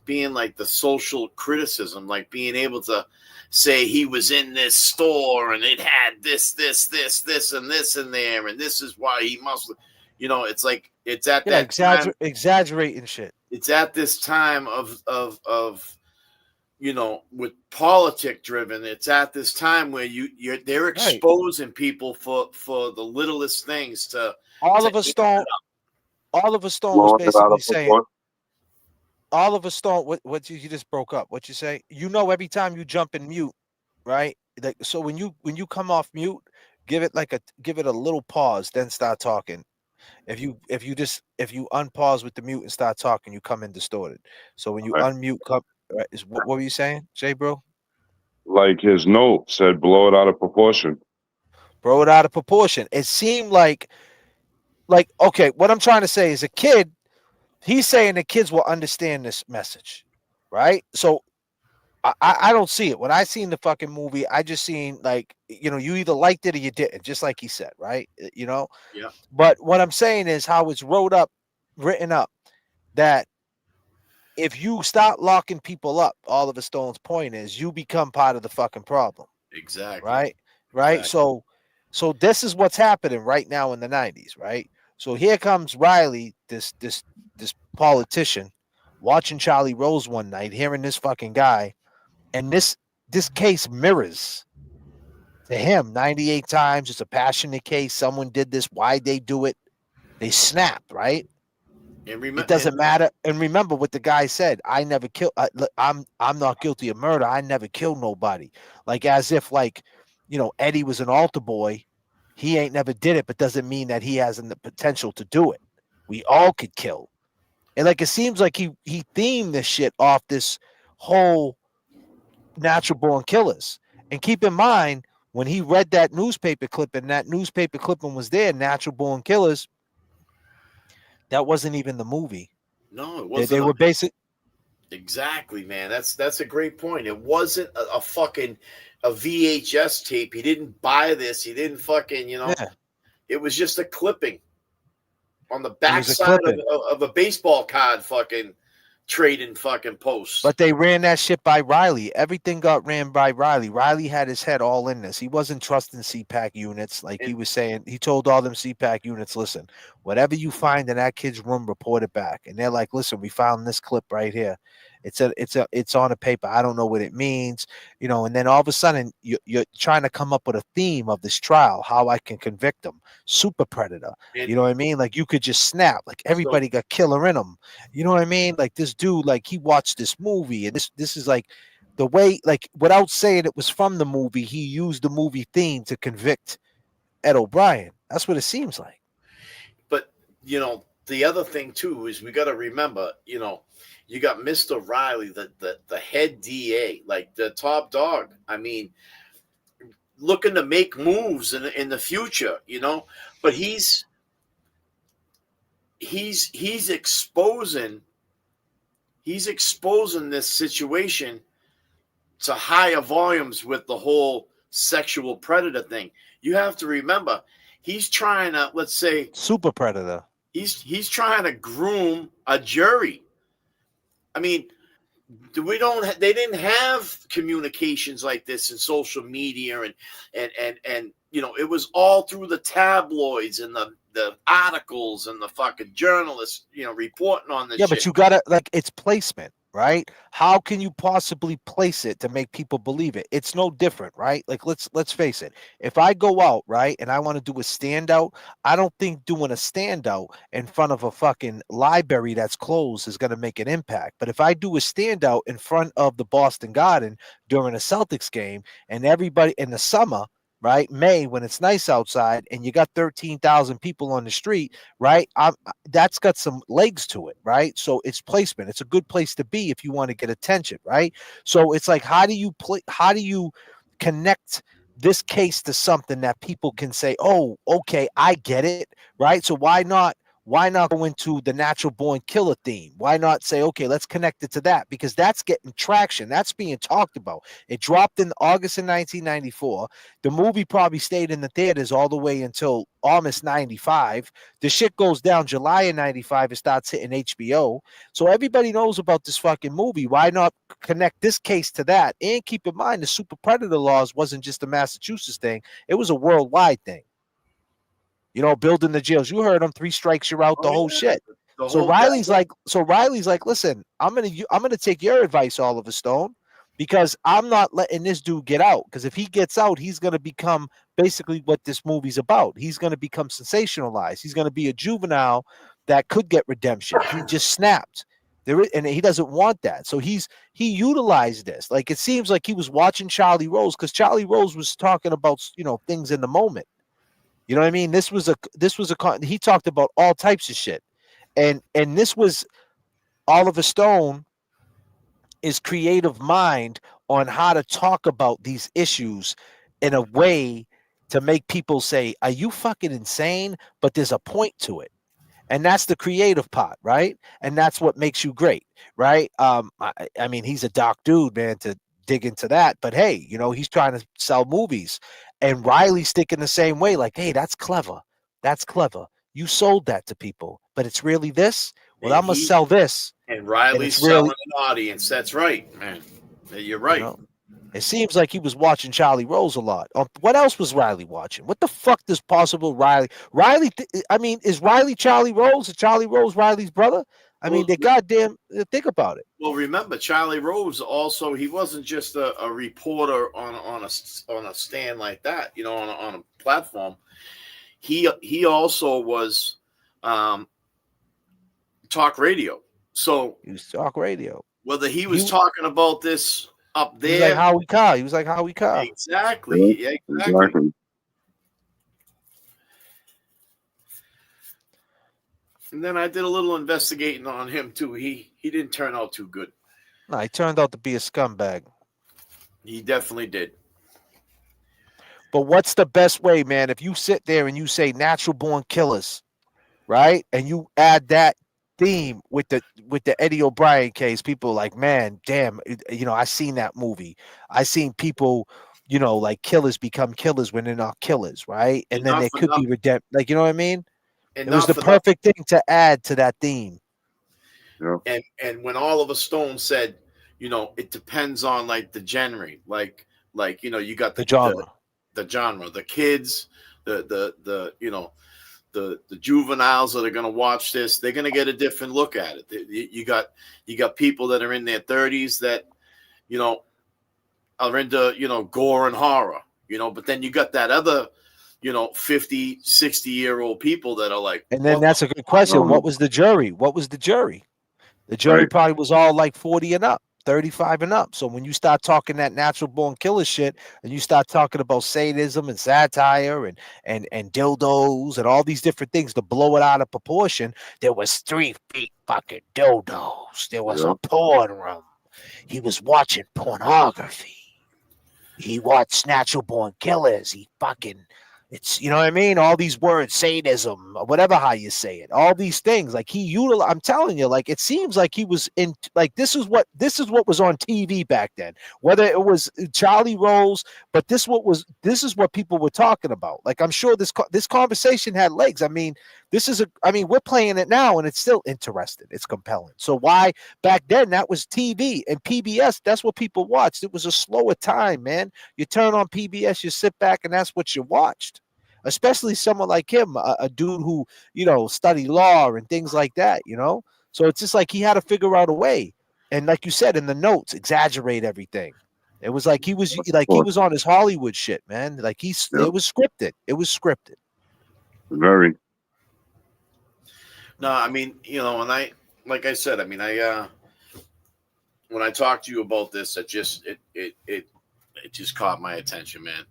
being like the social criticism, like being able to say he was in this store and it had this, and this in there, and this is why he must, you know, it's like, it's at that time, exaggerating shit. It's at this time of you know, with politic driven, it's at this time where they're exposing people for the littlest things to Oliver Stone was basically saying, Oliver Stone, what you just broke up. What you say? You know, every time you jump in mute, right? Like, so when you come off mute, give it a little pause, then start talking. If you unpause with the mute and start talking, you come in distorted. So when you unmute, right, what were you saying, Jay, bro? like his note said, blow it out of proportion. Blow it out of proportion. It seemed like okay, what I'm trying to say is a kid. He's saying the kids will understand this message, right? So I don't see it. When I seen the fucking movie, I just seen like, you either liked it or you didn't, just like he said, right? Yeah. But what I'm saying is how it's written up, that if you start locking people up, Oliver Stone's point is you become part of the fucking problem, Exactly. right? Right. Exactly. So this is what's happening right now in the 90s, right? So here comes Riley, this politician, watching Charlie Rose one night, hearing this fucking guy, and this case mirrors to him 98 times. It's a passionate case. Someone did this. Why'd they do it? They snapped, right? It doesn't matter. And remember what the guy said. I never killed. I'm not guilty of murder. I never killed nobody. Like as if Eddie was an altar boy. He ain't never did it, but doesn't mean that he hasn't the potential to do it. We all could kill. And like it seems like he themed this shit off this whole natural born killers. And keep in mind, when he read that newspaper clip and that newspaper clipping was there, natural born killers, that wasn't even the movie. No, it wasn't. They were basic. Exactly, man. That's a great point. It wasn't a fucking a VHS tape. He didn't buy this. He didn't fucking, Yeah. It was just a clipping on the backside of a baseball card fucking trading fucking post. But they ran that shit by Riley. Everything got ran by Riley. Riley had his head all in this. He wasn't trusting CPAC units. Like he was saying, he told all them CPAC units, listen, whatever you find in that kid's room, report it back. And they're like, listen, we found this clip right here. It's on a paper. I don't know what it means, and then all of a sudden you're trying to come up with a theme of this trial, how I can convict them. Super predator. You know what I mean? Like you could just snap, like everybody got killer in them. You know what I mean? Like this dude, like he watched this movie, and this is like the way, like without saying it was from the movie, he used the movie theme to convict Ed O'Brien. That's what it seems like. But the other thing too is we got to remember, you got Mr. Riley, the head DA, like the top dog. I mean, looking to make moves in the future, but he's exposing this situation to higher volumes with the whole sexual predator thing. You have to remember, he's trying to, let's say, super predator. He's trying to groom a jury. I mean, they didn't have communications like this in social media and it was all through the tabloids and the articles and the fucking journalists, reporting on this shit. But you gotta, like, it's placement, right? How can you possibly place it to make people believe it? It's no different, right? Like let's face it. If I go out, right, and I want to do a standout, I don't think doing a standout in front of a fucking library that's closed is gonna make an impact. But if I do a standout in front of the Boston Garden during a Celtics game and everybody in the summer, right, May, when it's nice outside and you got 13,000 people on the street, right, that's got some legs to it, right? So it's placement. It's a good place to be if you want to get attention, right? So it's like, how do you connect this case to something that people can say, oh, okay, I get it, right? So why not go into the natural born killer theme? Why not say, okay, let's connect it to that? Because that's getting traction. That's being talked about. It dropped in August of 1994. The movie probably stayed in the theaters all the way until almost 95. The shit goes down July of 95. It starts hitting HBO. So everybody knows about this fucking movie. Why not connect this case to that? And keep in mind, the super predator laws wasn't just a Massachusetts thing. It was a worldwide thing. Building the jails. You heard them. 3 strikes, you're out. The whole shit. So Riley's like, listen, I'm gonna take your advice, Oliver Stone, because I'm not letting this dude get out. Because if he gets out, he's gonna become basically what this movie's about. He's gonna become sensationalized. He's gonna be a juvenile that could get redemption. He just snapped. And he doesn't want that. So he utilized this. Like it seems like he was watching Charlie Rose, because Charlie Rose was talking about things in the moment. You know what I mean? This was he talked about all types of shit. And this was Oliver Stone, his creative mind on how to talk about these issues in a way to make people say, "Are you fucking insane?" But there's a point to it. And that's the creative part, right? And that's what makes you great, right? I mean, he's a dark dude, man, to dig into that. But hey, he's trying to sell movies, and Riley's thinking the same way. Like, hey, that's clever. That's clever. You sold that to people, but it's really this. Well, And I'm gonna sell this, and and Riley's it's really, selling an audience. That's right, man. You're you right. know. It seems like he was watching Charlie Rose a lot. What else was Riley watching? What the fuck does possible Riley? I mean, is Riley Charlie Rose? Is Charlie Rose Riley's brother? I mean, they goddamn think about it. Well, remember, Charlie Rose also, he wasn't just a reporter on a stand like that, on a platform. He also was talk radio. So he was talk radio. Whether he was talking about this up there, he was like Howie Carr. He was like Howie Carr. Exactly. Yeah, Exactly. And then I did a little investigating on him too. He didn't turn out too good. No, he turned out to be a scumbag. He definitely did. But what's the best way, man? If you sit there and you say natural born killers, right? And you add that theme with the Eddie O'Brien case, people are like, man, damn, I seen that movie. I seen people, like killers become killers when they're not killers, right? And then there could be redemption. Like, you know what I mean? It was the perfect thing to add to that theme. Yeah. And when Oliver Stone said, it depends on like the genre, like you got the genre, the kids, the juveniles that are going to watch this, they're going to get a different look at it. You got people that are in their 30s that are into gore and horror, but then you got that other 50, 60-year-old people that are like. And then that's a good question. What was the jury? The jury probably was all like 40 and up, 35 and up. So when you start talking that natural born killer shit, and you start talking about sadism and satire and dildos and all these different things to blow it out of proportion, there was 3 feet fucking dildos. There was a porn room. He was watching pornography. He watched natural born killers. He fucking, it's, you know what I mean? All these words, sadism, whatever how you say it, all these things. Like I'm telling you, like it seems like he was in, like this is what was on TV back then. Whether it was Charlie Rose, but this is what people were talking about. Like I'm sure this conversation had legs. I mean, we're playing it now and it's still interesting. It's compelling. So why back then that was TV and PBS? That's what people watched. It was a slower time, man. You turn on PBS, you sit back, and that's what you watched. Especially someone like him, a dude who, studied law and things like that, So it's just like he had to figure out a way. And like you said in the notes, exaggerate everything. It was like he was on his Hollywood shit, man. Like it was scripted. It was scripted. Very. No, I mean, and like I said, I mean, when I talked to you about this, it just caught my attention, man.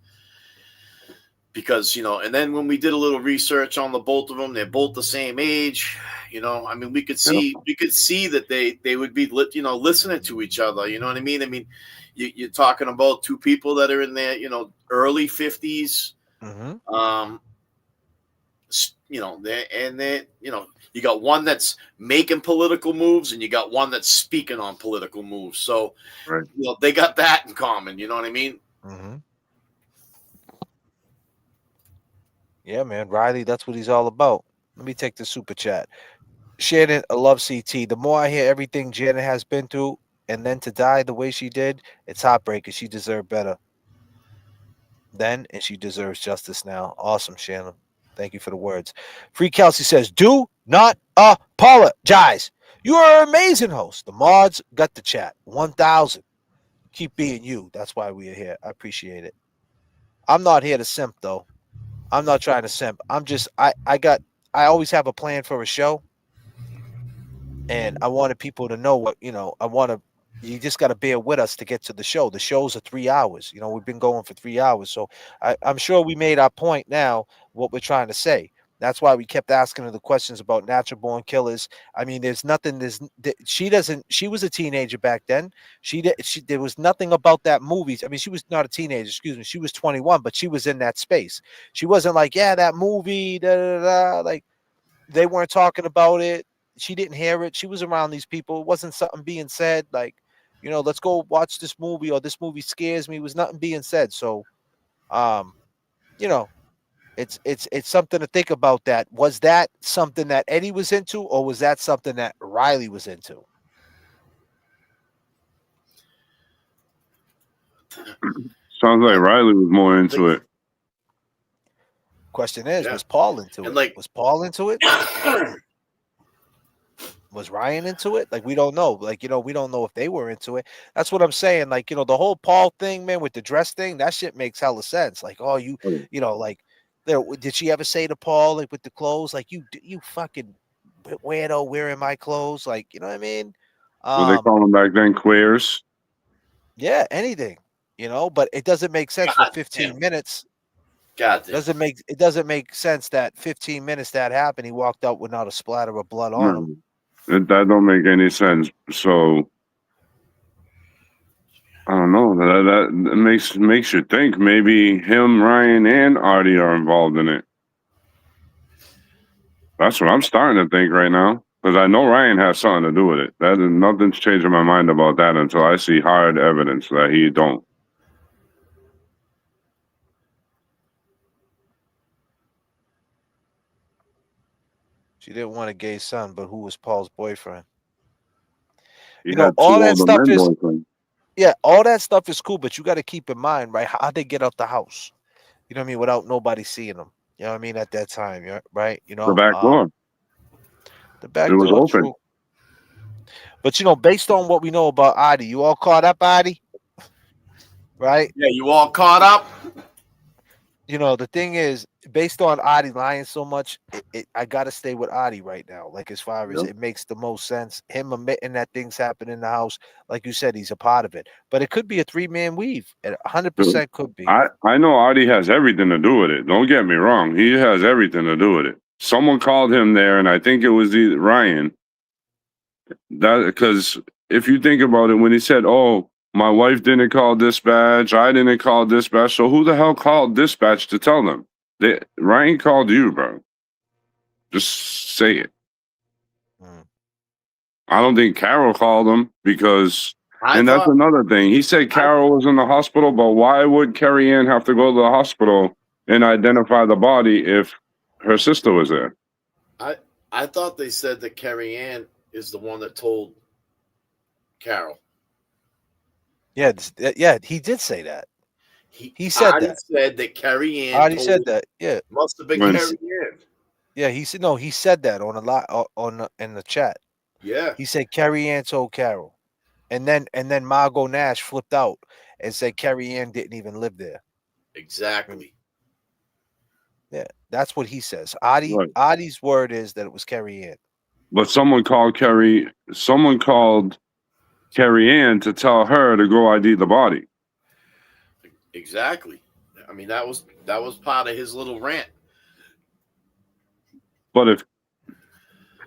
Because, and then when we did a little research on the both of them, they're both the same age, I mean, we could see that they would be, listening to each other. You know what I mean? I mean, you're talking about 2 people that are in their, early 50s. Mm-hmm. You got one that's making political moves and you got one that's speaking on political moves. So, they got that in common. You know what I mean? Mm-hmm. Yeah, man. Riley, that's what he's all about. Let me take the super chat. Shannon, I love CT. The more I hear everything Janet has been through and then to die the way she did, it's heartbreaking. She deserved better then, and she deserves justice now. Awesome, Shannon. Thank you for the words. Free Kelsey says, do not apologize. You are an amazing host. The mods got the chat. 1,000. Keep being you. That's why we are here. I appreciate it. I'm not here to simp, though. I'm not trying to simp. I'm just, I always have a plan for a show. And I wanted people to know what, you just got to bear with us to get to the show. The shows are 3 hours. We've been going for 3 hours. So I'm sure we made our point now, what we're trying to say. That's why we kept asking her the questions about natural born killers. I mean, there's nothing. She doesn't. She was a teenager back then. There was nothing about that movie. I mean, she was not a teenager. Excuse me. She was 21, but she was in that space. She wasn't like, yeah, that movie. Da, da, da. Like they weren't talking about it. She didn't hear it. She was around these people. It wasn't something being said like, let's go watch this movie or this movie scares me. It was nothing being said. So, you know, it's something to think about. That was that something that Eddie was into, or was that something that Riley was into? Sounds like Riley was more into it. Question is, was Paul into it? Was Paul into it? Was Ryan into it? Like, we don't know. Like, we don't know if they were into it. That's what I'm saying. Like, the whole Paul thing, man, with the dress thing, that shit makes hella sense. Like, oh, like, did she ever say to Paul, like, with the clothes, like, you fucking weirdo wearing my clothes? Like, you know what I mean? What they call them back then, queers. Yeah, anything, but it doesn't make sense for 15 minutes. God, it doesn't make sense that 15 minutes that happened, he walked out without a splatter of blood on him. That don't make any sense. So I don't know. That makes you think maybe him, Ryan, and Artie are involved in it. That's what I'm starting to think right now, because I know Ryan has something to do with it. Nothing's changing my mind about that until I see hard evidence that he don't. She didn't want a gay son, but who was Paul's boyfriend? He had all that stuff is, yeah, all that stuff is cool, but you got to keep in mind, right? How'd they get out the house? You know what I mean? Without nobody seeing them. You know what I mean? At that time, right? The back door. The back door was open. True. But based on what we know about Adi, you all caught up, Adi? Right? Yeah, you all caught up? The thing is, based on Adi lying so much, I got to stay with Adi right now. Like, as far as it makes the most sense, him admitting that things happen in the house, like you said, he's a part of it. But it could be a 3-man weave. It 100% could be. I know Adi has everything to do with it. Don't get me wrong. He has everything to do with it. Someone called him there, and I think it was Ryan. Because if you think about it, when he said, "Oh, my wife didn't call dispatch, I didn't call dispatch," so who the hell called dispatch to tell them? Ryan called you, bro. Just say it. I don't think Carol called him because, that's another thing. He said Carol was in the hospital, but why would Carrie Ann have to go to the hospital and identify the body if her sister was there? I thought they said that Carrie Ann is the one that told Carol. Yeah, he did say that. He said that. Said that Carrie Ann. Artie said that. Yeah, must have been Carrie Ann. Yeah, he said no. He said that on a lot in the chat. Yeah, he said Carrie Ann told Carol, and then Margot Nash flipped out and said Carrie Ann didn't even live there. Exactly. Yeah, that's what he says. Adi's word is that it was Carrie Ann. But someone called Carrie Ann to tell her to go ID the body. Exactly. I mean, that was part of his little rant. But if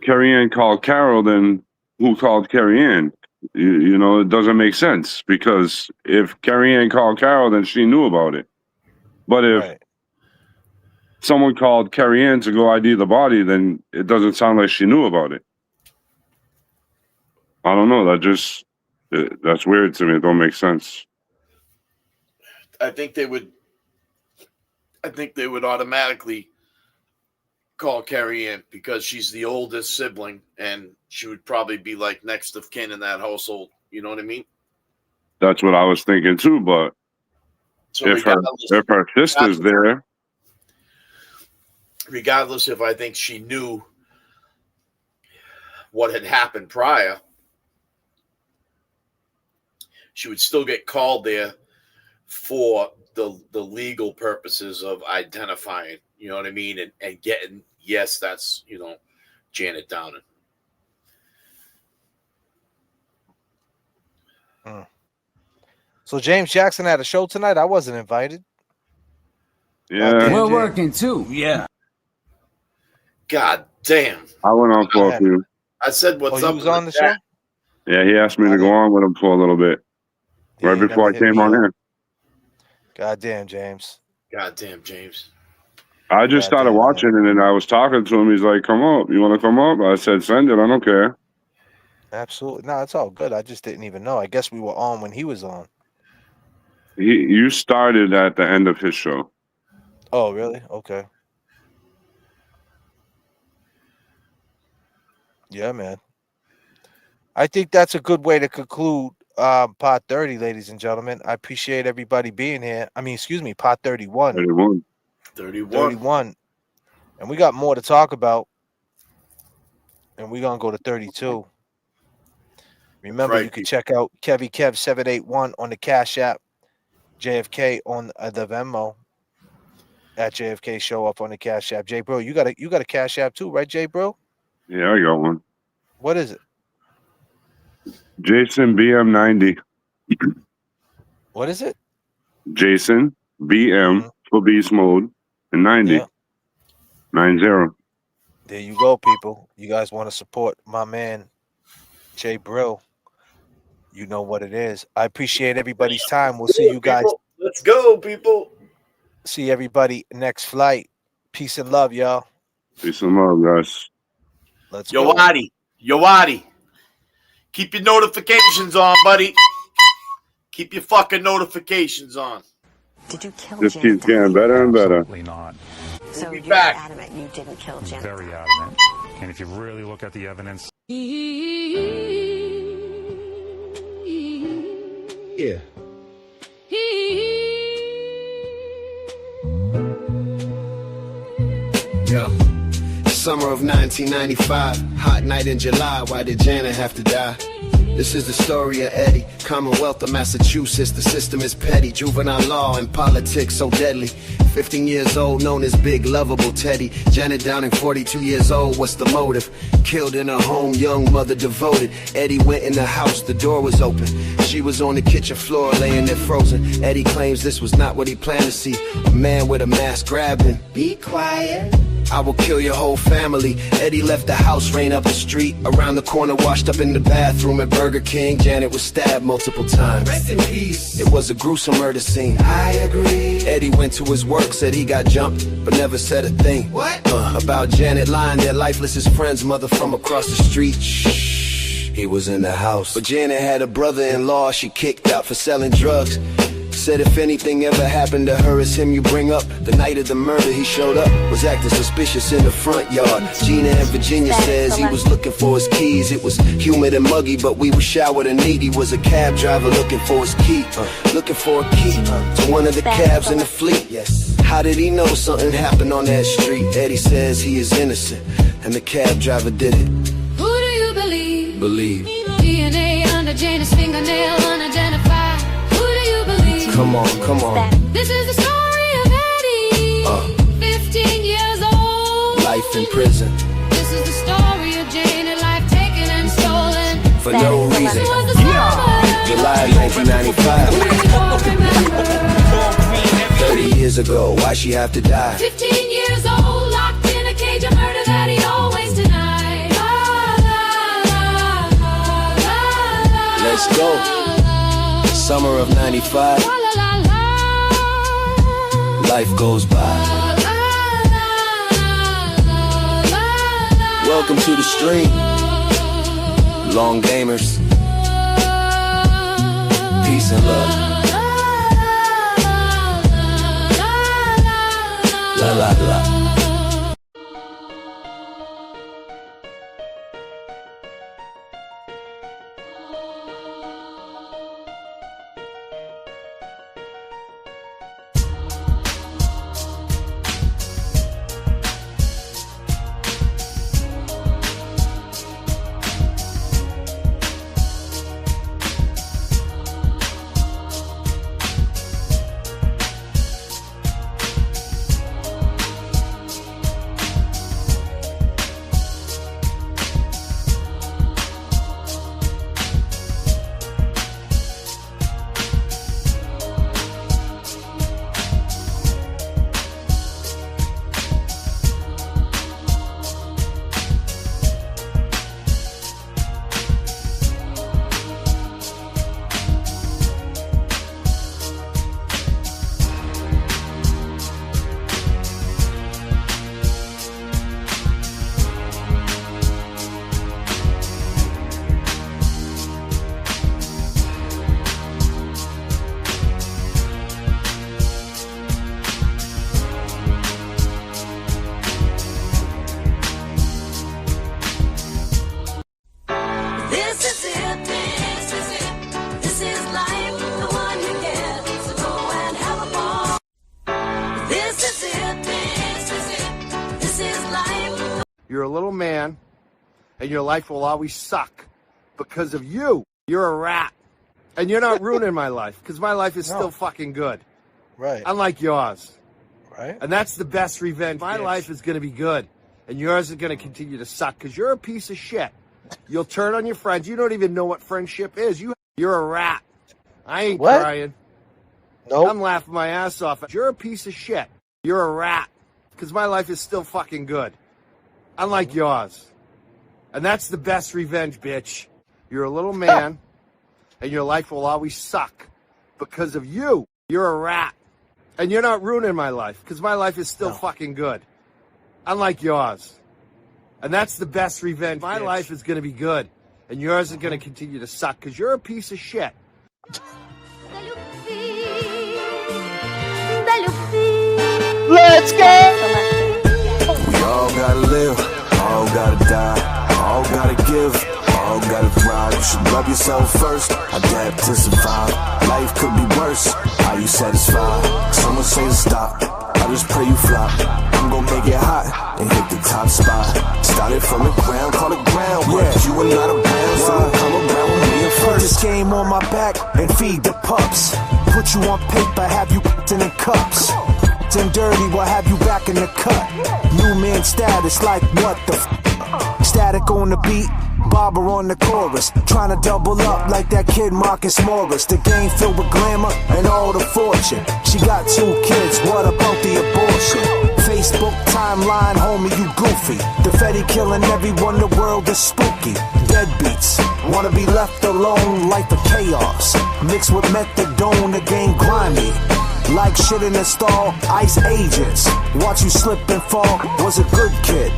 Carrie Ann called Carol, then who called Carrie Ann? It doesn't make sense, because if Carrie Ann called Carol, then she knew about it. But if someone called Carrie Ann to go ID the body, then it doesn't sound like she knew about it. I don't know. That's weird to me. It don't make sense. I think they would automatically call Carrie Ann because she's the oldest sibling, and she would probably be like next of kin in that household. You know what I mean? That's what I was thinking too. But if her sister's there, regardless if I think she knew what had happened prior, she would still get called there for the legal purposes of identifying, you know what I mean, and getting, yes, that's, Janet Downing. So James Jackson had a show tonight. I wasn't invited. Yeah, we're working too. Yeah. God damn. I went on for a few. I said, "What's Oh, up?" you was on the show? Yeah, he asked me to go on with him for a little bit. He Right ain't before I never hit came me on up. here. Goddamn, James. Goddamn, James. I just started watching it and I was talking to him. He's like, come up. You want to come up? I said, send it. I don't care. Absolutely. No, it's all good. I just didn't even know. I guess we were on when he was on. You started at the end of his show. Oh, really? Okay. Yeah, man. I think that's a good way to conclude Pot 30, ladies and gentlemen. I appreciate everybody being here. I mean, excuse me, Pot 31. 31. And we got more to talk about. And we're going to go to 32. Remember, right, you can check out Kevy Kev 781 on the Cash App, J.F.K. on the Venmo at J.F.K. show up on the Cash App. J Bro, you got a Cash App too, right, J Bro? Yeah, I got one. What is it? Jason BM90. What is it? Jason BM for beast mode and 90. Yeah. 90. There you go, people. You guys want to support my man, J Bro. You know what it is. I appreciate everybody's time. We'll see you guys. Let's go, people. See everybody next flight. Peace and love, y'all. Peace and love, guys. Let's Yo, go. Adi. Keep your notifications on, buddy. Keep your fucking notifications on. Did you kill Just Janet? keeps getting better and better. Absolutely not. So We'll be you're back. adamant you didn't kill Janet? Very adamant. And if you really look at the evidence. Yeah. Yo. Summer of 1995, hot night in July. Why did Janet have to die? This is the story of Eddie, Commonwealth of Massachusetts. The system is petty, juvenile law and politics so deadly. 15 years old, known as Big Lovable Teddy. Janet Downing, 42 years old, what's the motive? Killed in her home, young mother devoted. Eddie went in the house, the door was open. She was on the kitchen floor, laying there frozen. Eddie claims this was not what he planned to see. A man with a mask grabbed him. Be quiet. I will kill your whole family. Eddie left the house, ran up the street. Around the corner, washed up in the bathroom at Burger King. Janet was stabbed multiple times. Rest in peace. It was a gruesome murder scene. I agree. Eddie went to his work, said he got jumped, but never said a thing. What? About Janet lying there lifeless, his friend's mother from across the street. Shh, he was in the house. But Janet had a brother-in-law she kicked out for selling drugs. Said if anything ever happened to her, it's him you bring up. The night of the murder, he showed up, was acting suspicious in the front yard. Gina in Virginia says he was looking for his keys. It was humid and muggy, but we were showered and neat. He was a cab driver looking for his key, looking for a key to one of the cabs in the fleet. Yes. How did he know something happened on that street? Eddie says he is innocent, and the cab driver did it. Who do you believe? Believe. DNA under Janet's fingernail, unidentified. Come on. This is the story of Eddie, 15 years old. Life in prison. This is the story of Janet, life taken and stolen. For no reason. July 1995. 30 years ago, why she have to die? 15 years old, locked in a cage of murder that he always denied. Let's go. Summer of 95. Life goes by. Welcome to the stream, long gamers. Peace and love. La la la. You're a little man, and your life will always suck because of you. You're a rat. And you're not ruining my life, because my life is still fucking good. Right. Unlike yours. Right. And that's the best revenge. My life is going to be good, and yours is going to continue to suck, because you're a piece of shit. You'll turn on your friends. You don't even know what friendship is. You're a rat. I ain't crying. Nope. I'm laughing my ass off. You're a piece of shit. You're a rat, because my life is still fucking good. Unlike yours. And that's the best revenge, bitch. You're a little man, and your life will always suck because of you. You're a rat. And you're not ruining my life, because my life is still fucking good. Unlike yours. And that's the best revenge. My life is going to be good, and yours is going to continue to suck, because you're a piece of shit. Let's go! We all gotta live, all gotta die, all gotta give, all gotta thrive. You should love yourself first, adapt to survive. Life could be worse, are you satisfied? Someone say to stop, I just pray you flop. I'm gonna make it hot and hit the top spot. Started from the ground, call it ground. Yeah, you are not around, so come around with me and put this game on my back and feed the pups. Put you on paper, have you in the cups. And dirty will have you back in the cut. New man status, like what the f? Static on the beat, Barber on the chorus. Trying to double up like that kid Marcus Morris. The game filled with glamour and all the fortune. She got 2 kids, what about the abortion? Facebook timeline, homie, you goofy. The Fetty killing everyone, the world is spooky. Deadbeats, wanna be left alone, life of chaos. Mixed with methadone, the game grimy. Like shit in the stall, ICE agents. Watch you slip and fall, was a good kid.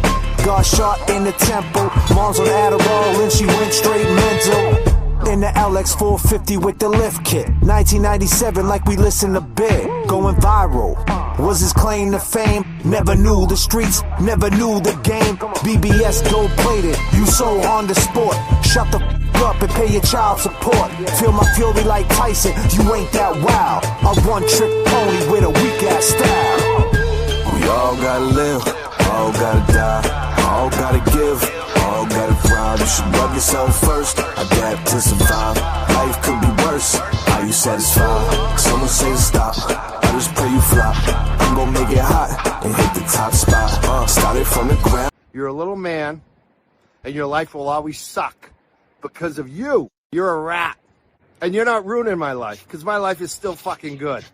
Got shot in the temple, mom's on Adderall and she went straight mental. In the LX 450 with the lift kit. 1997 like we listen to Big. Going viral, was his claim to fame. Never knew the streets, never knew the game. BBS gold plated, you so on the sport. Shut the up and pay your child support. Feel my fury like Tyson, you ain't that wild. A one-trick pony with a weak-ass style. We all gotta live, all gotta die, all gotta give, all gotta thrive. You should love yourself first, adapt to survive. Life could be worse, are you satisfied? Someone say to stop, I just pray you flop. I'm gonna make it hot and hit the top spot. Started from the ground. You're a little man, and your life will always suck because of you. You're a rat. And you're not ruining my life, because my life is still fucking good.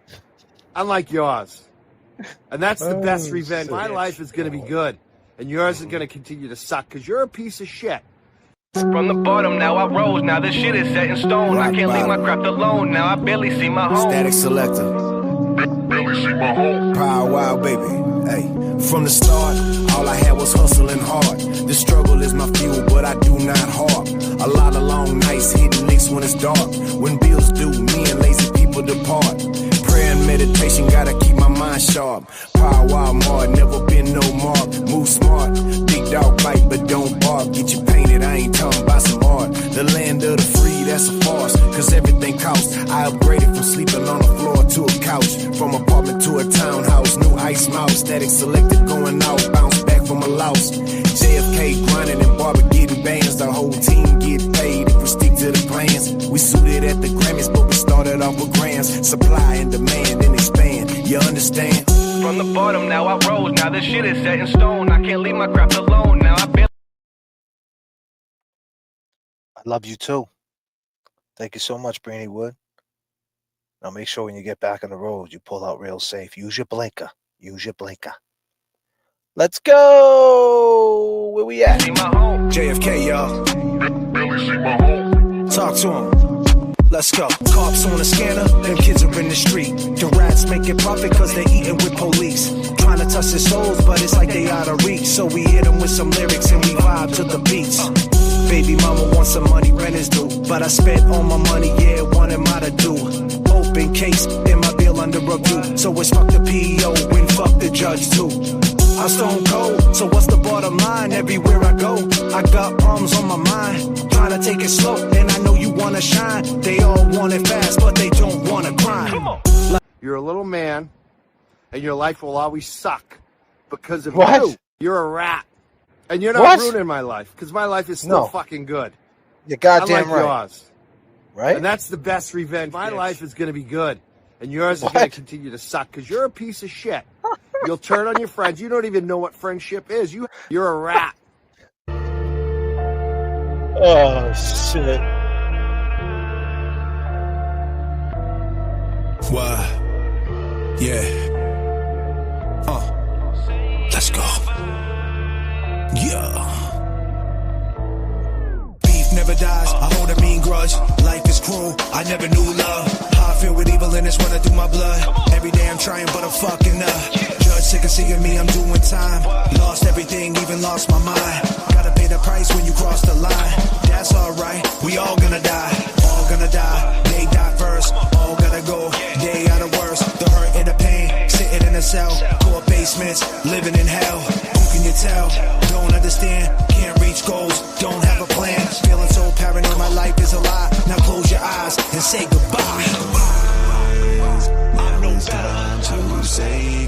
Unlike yours. And that's the best revenge. My life is going to be good, and yours is going to continue to suck, because you're a piece of shit. From the bottom, now I rose. Now this shit is set in stone. I can't leave my craft alone. Now I barely see my home. Static selector. Barely see my home. Power wild baby. Hey, from the start, all I had was hustling hard. The struggle is my fuel, but I do not harp. A lot of long nights hitting licks when it's dark. When bills due, me and lazy people depart. Prayer and meditation, gotta keep my mind sharp. Power wild hard, never been no mark. Move smart, big dog bite, but don't bark. Get you painted, I ain't talking about some art. The land of the free, that's a farce, cause everything costs. I upgraded from sleeping on the floor to a couch. From apartment to a townhouse, new ice mouse. Static selected going out, bounce back from a loss. J.F.K grinding and barber getting bands. The whole team get paid if we stick to the plans. We suited at the Grammys, but we started off with grants. Supply and demand and expand, you understand? From the bottom, now I rose. Now this shit is set in stone. I can't leave my craft alone. Now I barely. I love you too. Thank you so much, Brainy Wood. Now make sure when you get back on the road, you pull out real safe. Use your blinker. Use your blinker. Let's go. Where we at? J.F.K, y'all. Talk to him. Let's go. Cops on the scanner, them kids are in the street. The rats make it profit cause they eating with police. Trying to touch their souls, but it's like they out of reach. So we hit them with some lyrics and we vibe to the beats. Baby mama wants some money, rent is due. But I spent all my money, yeah, what am I to do? Open case, in my bill under review. So it's fuck the PO and fuck the judge too. I'm stone cold, so what's the bottom line? Everywhere I go, I got problems on my mind. Trying to take it slow, and I know you wanna shine. They all want it fast, but they don't wanna grind. You're a little man, and your life will always suck because of What? you. You're a rat. And you're not What? ruining my life, because my life is still No. fucking good. You're goddamn Unlike right. yours. Right? And that's the best revenge. My Bitch. life is going to be good. And yours is What? going to continue to suck, because you're a piece of shit. You'll turn on your friends. You don't even know what friendship is. You're a rat. Oh, shit. Why? Yeah. Let's go. Yeah. Beef never dies. I hold a mean grudge. Life is cruel. I never knew love. How I feel with evil and it's running through my blood. Every day I'm trying, but I'm fucking up. Judge sick of seeing me. I'm doing time. Lost everything, even lost my mind. Gotta pay the price when you cross the line. That's alright. We all gonna die. All gonna die. They die first. All gotta go. Day out of worse. The hurt and the pain. Sitting in a cell. Court basements. Living in hell. Who can you tell? Don't understand. Can't reach goals. Don't have a plan. Feeling so paranoid. My life is a lie. Now close your eyes and say goodbye. Now it's time to say